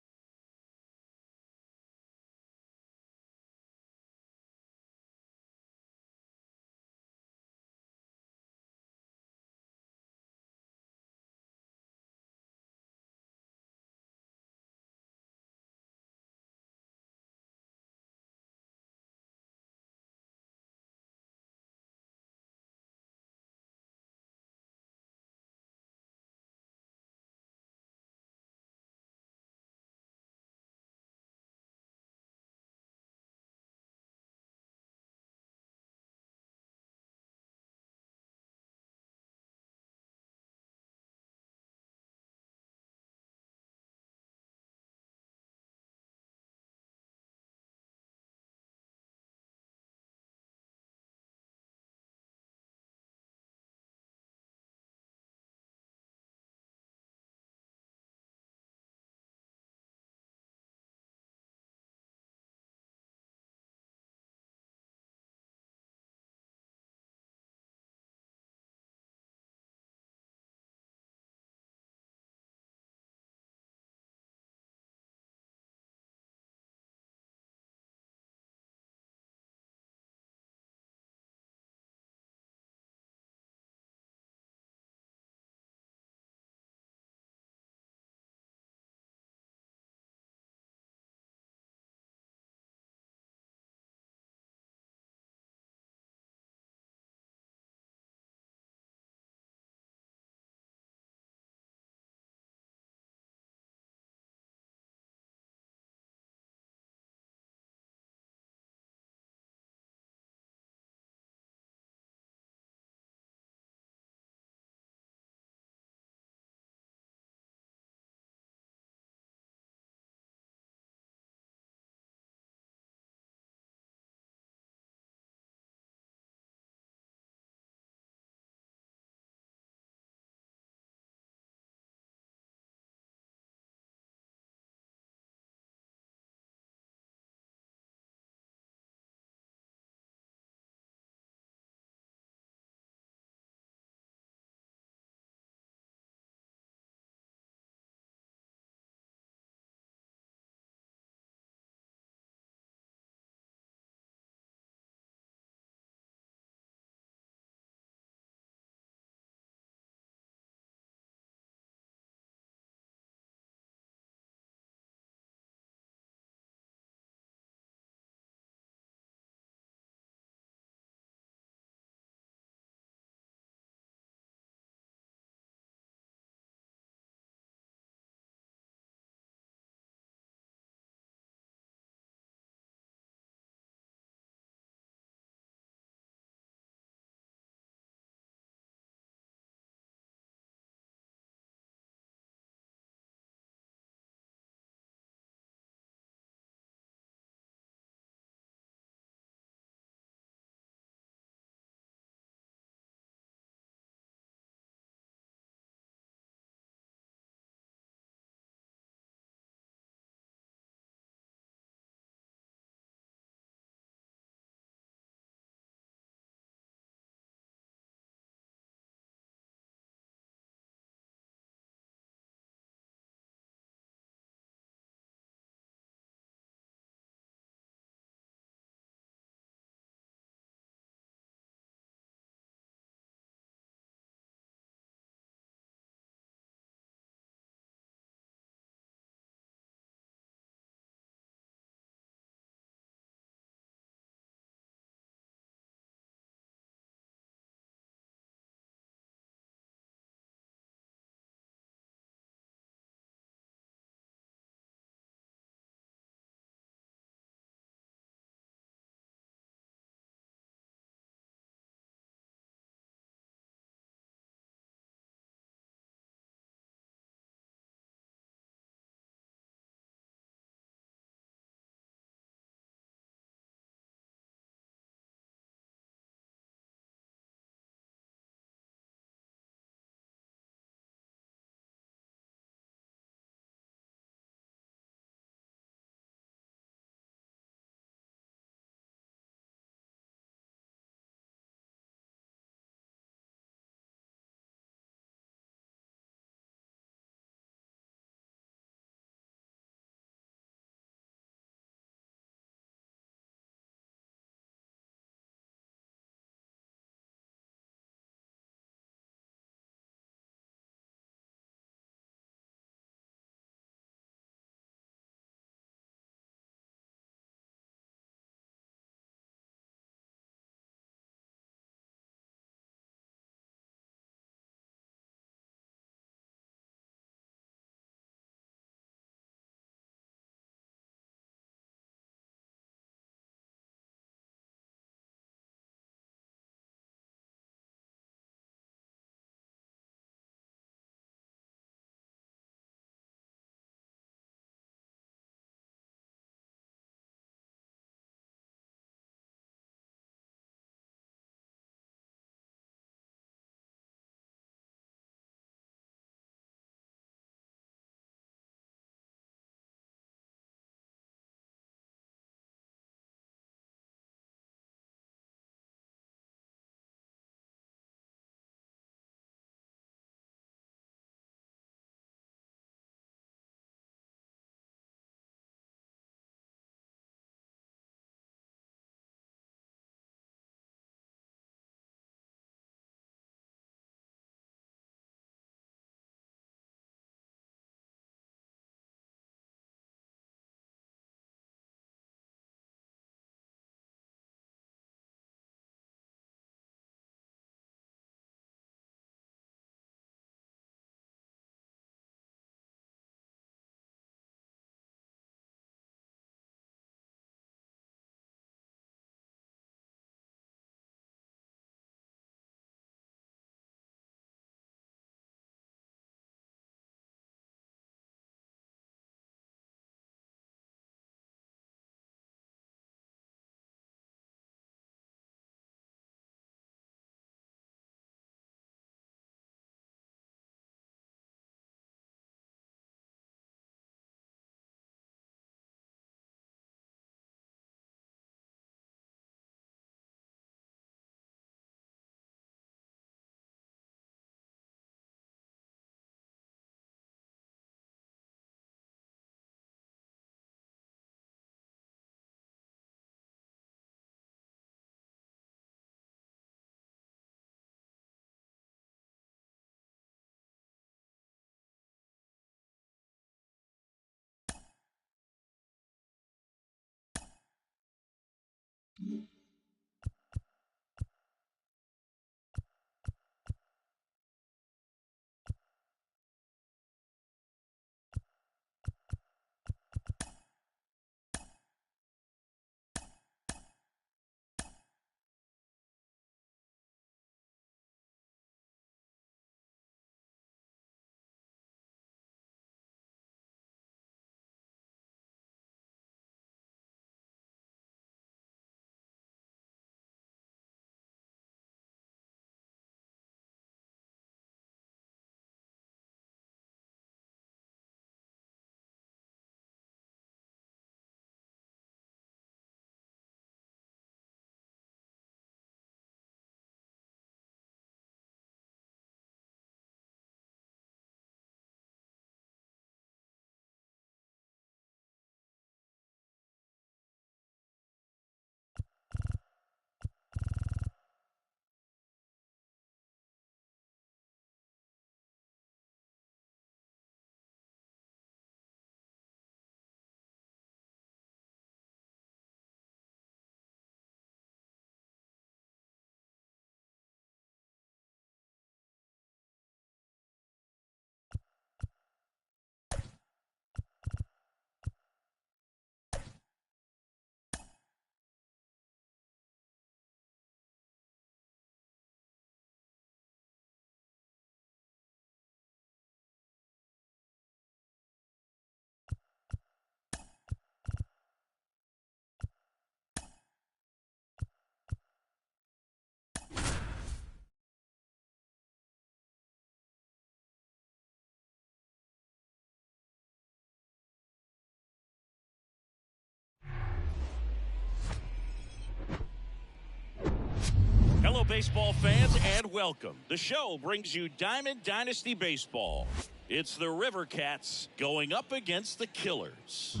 Hello, baseball fans, and welcome. The show brings you Diamond Dynasty Baseball. It's the River Cats going up against the Killers.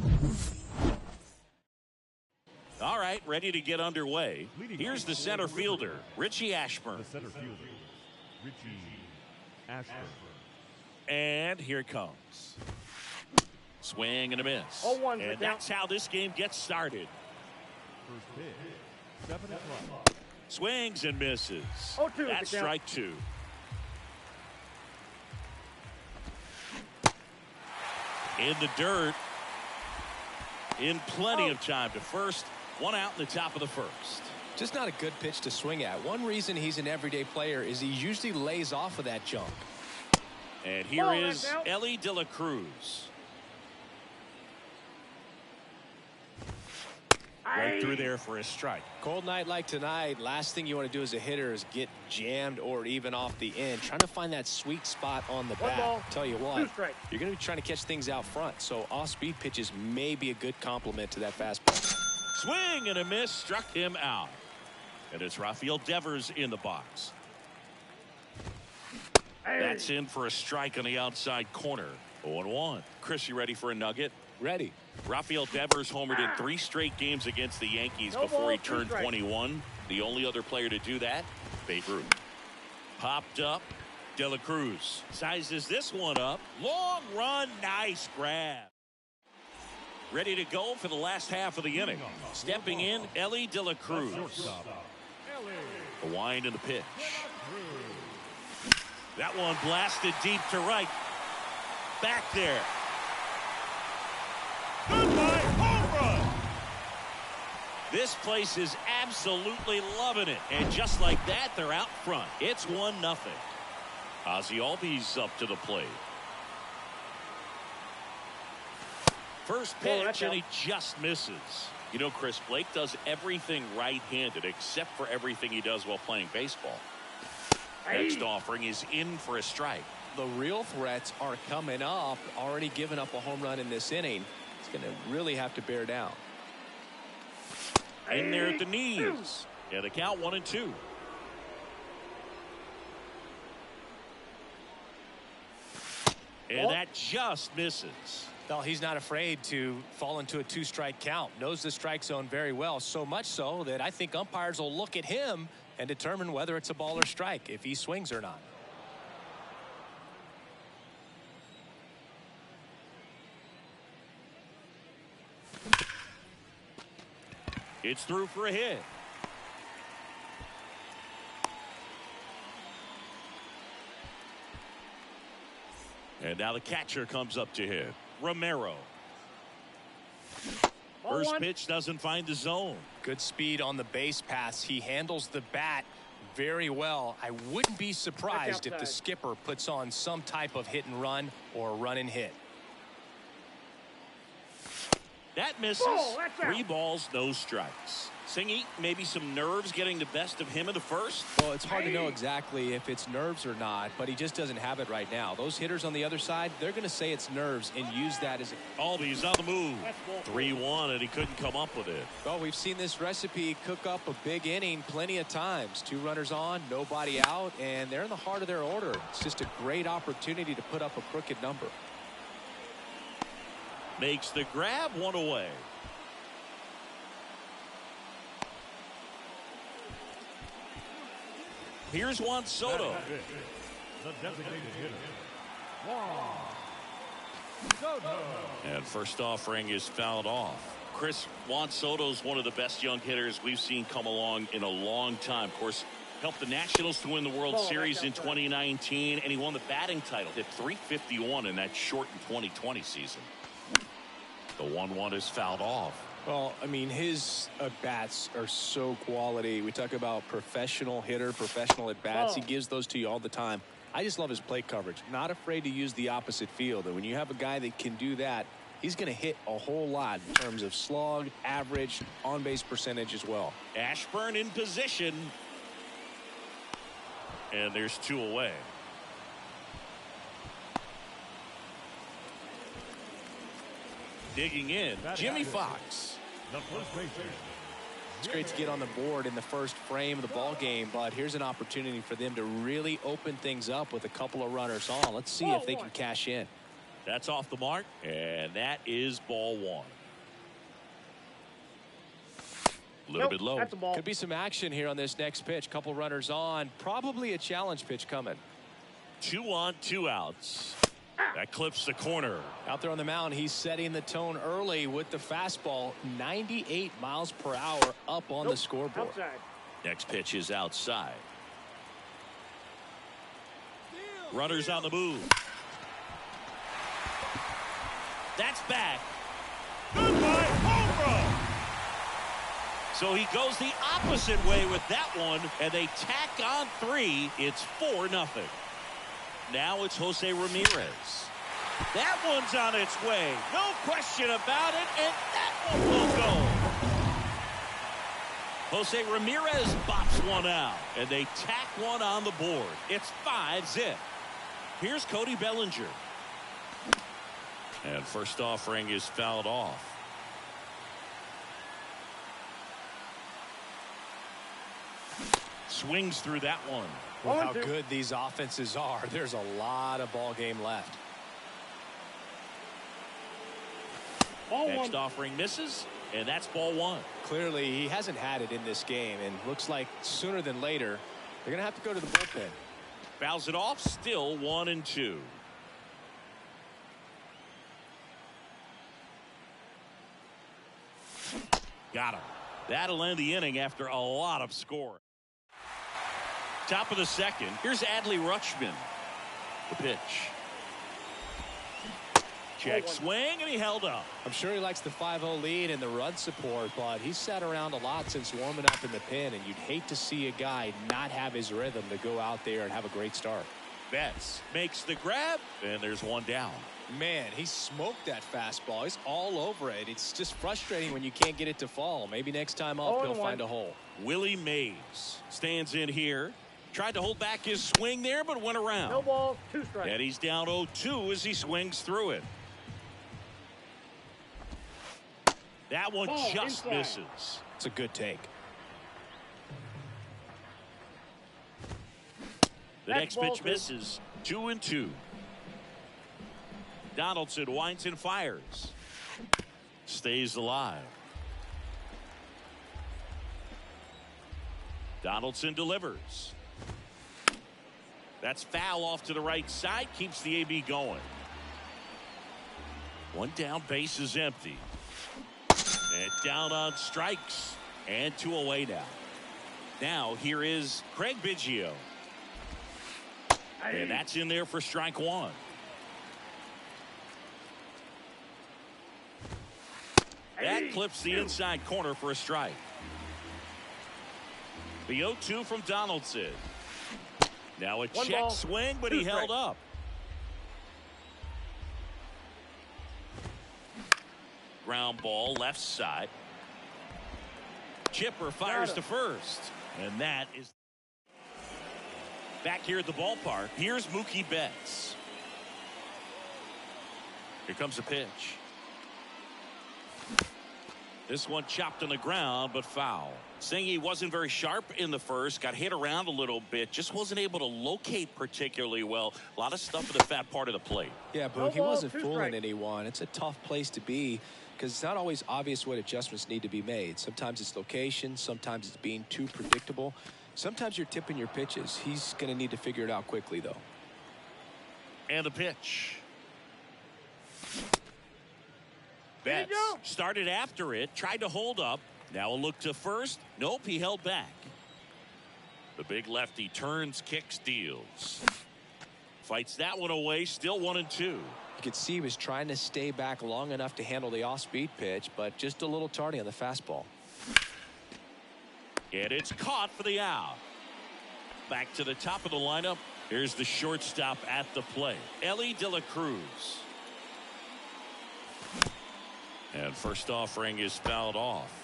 All right, ready to get underway. Here's the center fielder, Richie Ashburn. The center fielder, Richie Ashburn. And here it comes. Swing and a miss. 0-1 and that's how this game gets started. First pitch, 7 o'clock. Swings and misses. 0-2 That's strike 2. In the dirt. In plenty of time to first. 1 out in the top of the first. Just not a good pitch to swing at. One reason he's an everyday player is he usually lays off of that jump. And here is Ellie De La Cruz. Right through there for a strike. Cold night like tonight, last thing you want to do as a hitter is get jammed or even off the end. Trying to find that sweet spot on the bat. Tell you what, you're going to be trying to catch things out front. So off-speed pitches may be a good complement to that fastball. Swing and a miss, struck him out. And it's Rafael Devers in the box. That's in for a strike on the outside corner. 0-1. Chris, you ready for a nugget? Ready. Rafael Devers homered in 3 straight games against the Yankees before he turned 21. The only other player to do that, Babe Ruth. Popped up. De La Cruz sizes this one up. Long run, nice grab. Ready to go for the last half of the inning. Stepping in, Ellie De La Cruz. The wind and the pitch. That one blasted deep to right. Back there. Goodbye, home run. This place is absolutely loving it. And just like that, they're out front. It's 1-0. Ozzie Albies up to the plate. First pitch, and he just misses. You know, Chris, Blake does everything right-handed except for everything he does while playing baseball. Next offering is in for a strike. The real threats are coming up. Already given up a home run in this inning. It's going to really have to bear down. In there at the knees. Yeah, the count 1-2. And that just misses. Well, he's not afraid to fall into a 2-strike count. Knows the strike zone very well. So much so that I think umpires will look at him and determine whether it's a ball or strike, if he swings or not. It's through for a hit. And now the catcher comes up to hit. Romero. First pitch doesn't find the zone. Good speed on the base pass. He handles the bat very well. I wouldn't be surprised if the skipper puts on some type of hit and run or run and hit. That misses. 3 balls, no strikes. Singy, maybe some nerves getting the best of him in the first. Well, it's hard to know exactly if it's nerves or not, but he just doesn't have it right now. Those hitters on the other side, they're going to say it's nerves and use that as a... Albies on the move. 3-1, and he couldn't come up with it. Well, we've seen this recipe cook up a big inning plenty of times. 2 runners on, nobody out, and they're in the heart of their order. It's just a great opportunity to put up a crooked number. Makes the grab, 1 away. Here's Juan Soto. The designated hitter, Juan Soto. And first offering is fouled off. Chris, Juan Soto's one of the best young hitters we've seen come along in a long time. Of course, helped the Nationals to win the World Series in 2019, and he won the batting title. Hit .351 in that shortened 2020 season. The 1-1 is fouled off. Well, I mean, his at-bats are so quality. We talk about professional hitter, professional at-bats. He gives those to you all the time. I just love his plate coverage. Not afraid to use the opposite field. And when you have a guy that can do that, he's going to hit a whole lot in terms of slug, average, on-base percentage as well. Ashburn in position. And there's 2 away. Digging in, Jimmy Fox. The first baseman, It's great to get on the board in the first frame of the ball game, but here's an opportunity for them to really open things up with a couple of runners on. Let's see if they can cash in. That's off the mark, and that is ball one. A little bit low. That's a ball. Could be some action here on this next pitch. Couple runners on. Probably a challenge pitch coming. 2 on, 2 outs. That clips the corner. Out there on the mound, he's setting the tone early with the fastball. 98 miles per hour up on the scoreboard. Outside. Next pitch is outside. Runners on the move. That's back. Goodbye, home run. So he goes the opposite way with that one, and they tack on 3. It's 4-0. Now it's Jose Ramirez. That one's on its way. No question about it, and that one will go. Jose Ramirez bops one out, and they tack one on the board. It's 5-0. Here's Cody Bellinger. And first offering is fouled off. Swings through that one. With how good these offenses are, there's a lot of ball game left. Next offering misses, and that's ball one. Clearly, he hasn't had it in this game, and looks like sooner than later, they're going to have to go to the bullpen. Fouls it off, still 1-2. Got him. That'll end the inning after a lot of scoring. Top of the second. Here's Adley Rutschman. The pitch. Check swing, and he held up. I'm sure he likes the 5-0 lead and the run support, but he's sat around a lot since warming up in the pen, and you'd hate to see a guy not have his rhythm to go out there and have a great start. Betts makes the grab, and there's one down. Man, he smoked that fastball. He's all over it. It's just frustrating when you can't get it to fall. Maybe next time up he'll find a hole. Willie Mays stands in here. Tried to hold back his swing there, but went around. No ball, 2 strikes. And he's down 0-2 as he swings through it. That one just misses. It's a good take. The next pitch misses. 2-2. Donaldson winds and fires. Stays alive. Donaldson delivers. That's foul off to the right side. Keeps the AB going. One down, base is empty. And down on strikes. And 2 away now. Now here is Craig Biggio. And that's in there for strike 1. That clips the inside corner for a strike. The 0-2 from Donaldson. Now a check swing, but he held up. Ground ball left side. Chipper fires to first. And that is back here at the ballpark. Here's Mookie Betts. Here comes the pitch. This one chopped on the ground, but foul. Saying he wasn't very sharp in the first, got hit around a little bit, just wasn't able to locate particularly well. A lot of stuff in the fat part of the plate. Yeah, Boog, he wasn't fooling anyone. It's a tough place to be because it's not always obvious what adjustments need to be made. Sometimes it's location, sometimes it's being too predictable. Sometimes you're tipping your pitches. He's going to need to figure it out quickly, though. And the pitch. Betts started after it, tried to hold up. Now a look to first. Nope, he held back. The big lefty turns, kicks, deals. Fights that one away, still 1-2. You could see he was trying to stay back long enough to handle the off-speed pitch, but just a little tardy on the fastball. And it's caught for the out. Back to the top of the lineup. Here's the shortstop at the plate, Ellie De La Cruz. And first offering is fouled off.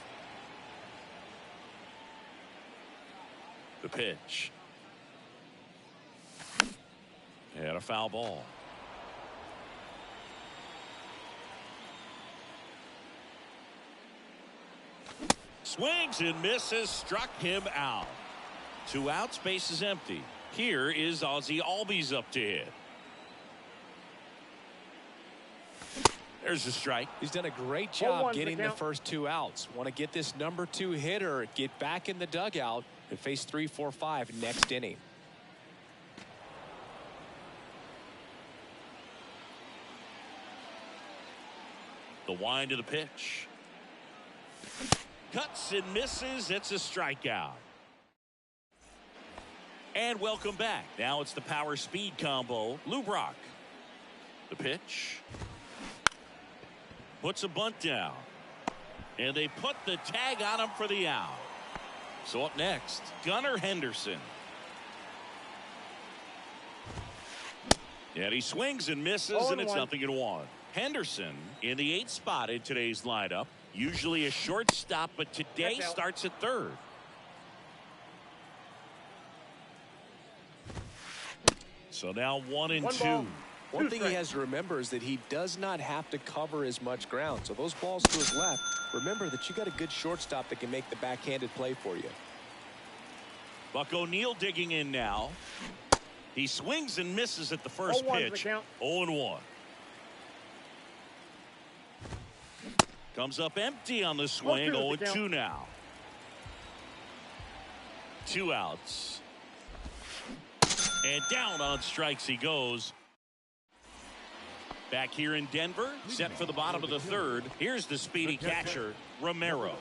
The pitch. And a foul ball. Swings and misses, struck him out. 2 outs, base is empty. Here is Ozzie Albies up to hit. There's a strike. He's done a great job getting the first 2 outs. Want to get this number 2 hitter, get back in the dugout, and face 3, 4, 5 next inning. The wind of the pitch. Cuts and misses. It's a strikeout. And welcome back. Now it's the power speed combo. Lou Brock. The pitch. Puts a bunt down. And they put the tag on him for the out. So up next, Gunnar Henderson. And he swings and misses, and it's 0-1. Henderson in the 8th spot in today's lineup. Usually a shortstop, but today starts at third. So now 1 and 2. One thing he has to remember is that he does not have to cover as much ground. So those balls to his left, remember that you got a good shortstop that can make the backhanded play for you. Buck O'Neil digging in now. He swings and misses at the first pitch. 0-1. Comes up empty on the swing. 0-2 now. 2 outs. And down on strikes he goes. Back here in Denver, set for the bottom of the 3rd. Here's the speedy catcher, Romero.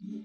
Mm-hmm.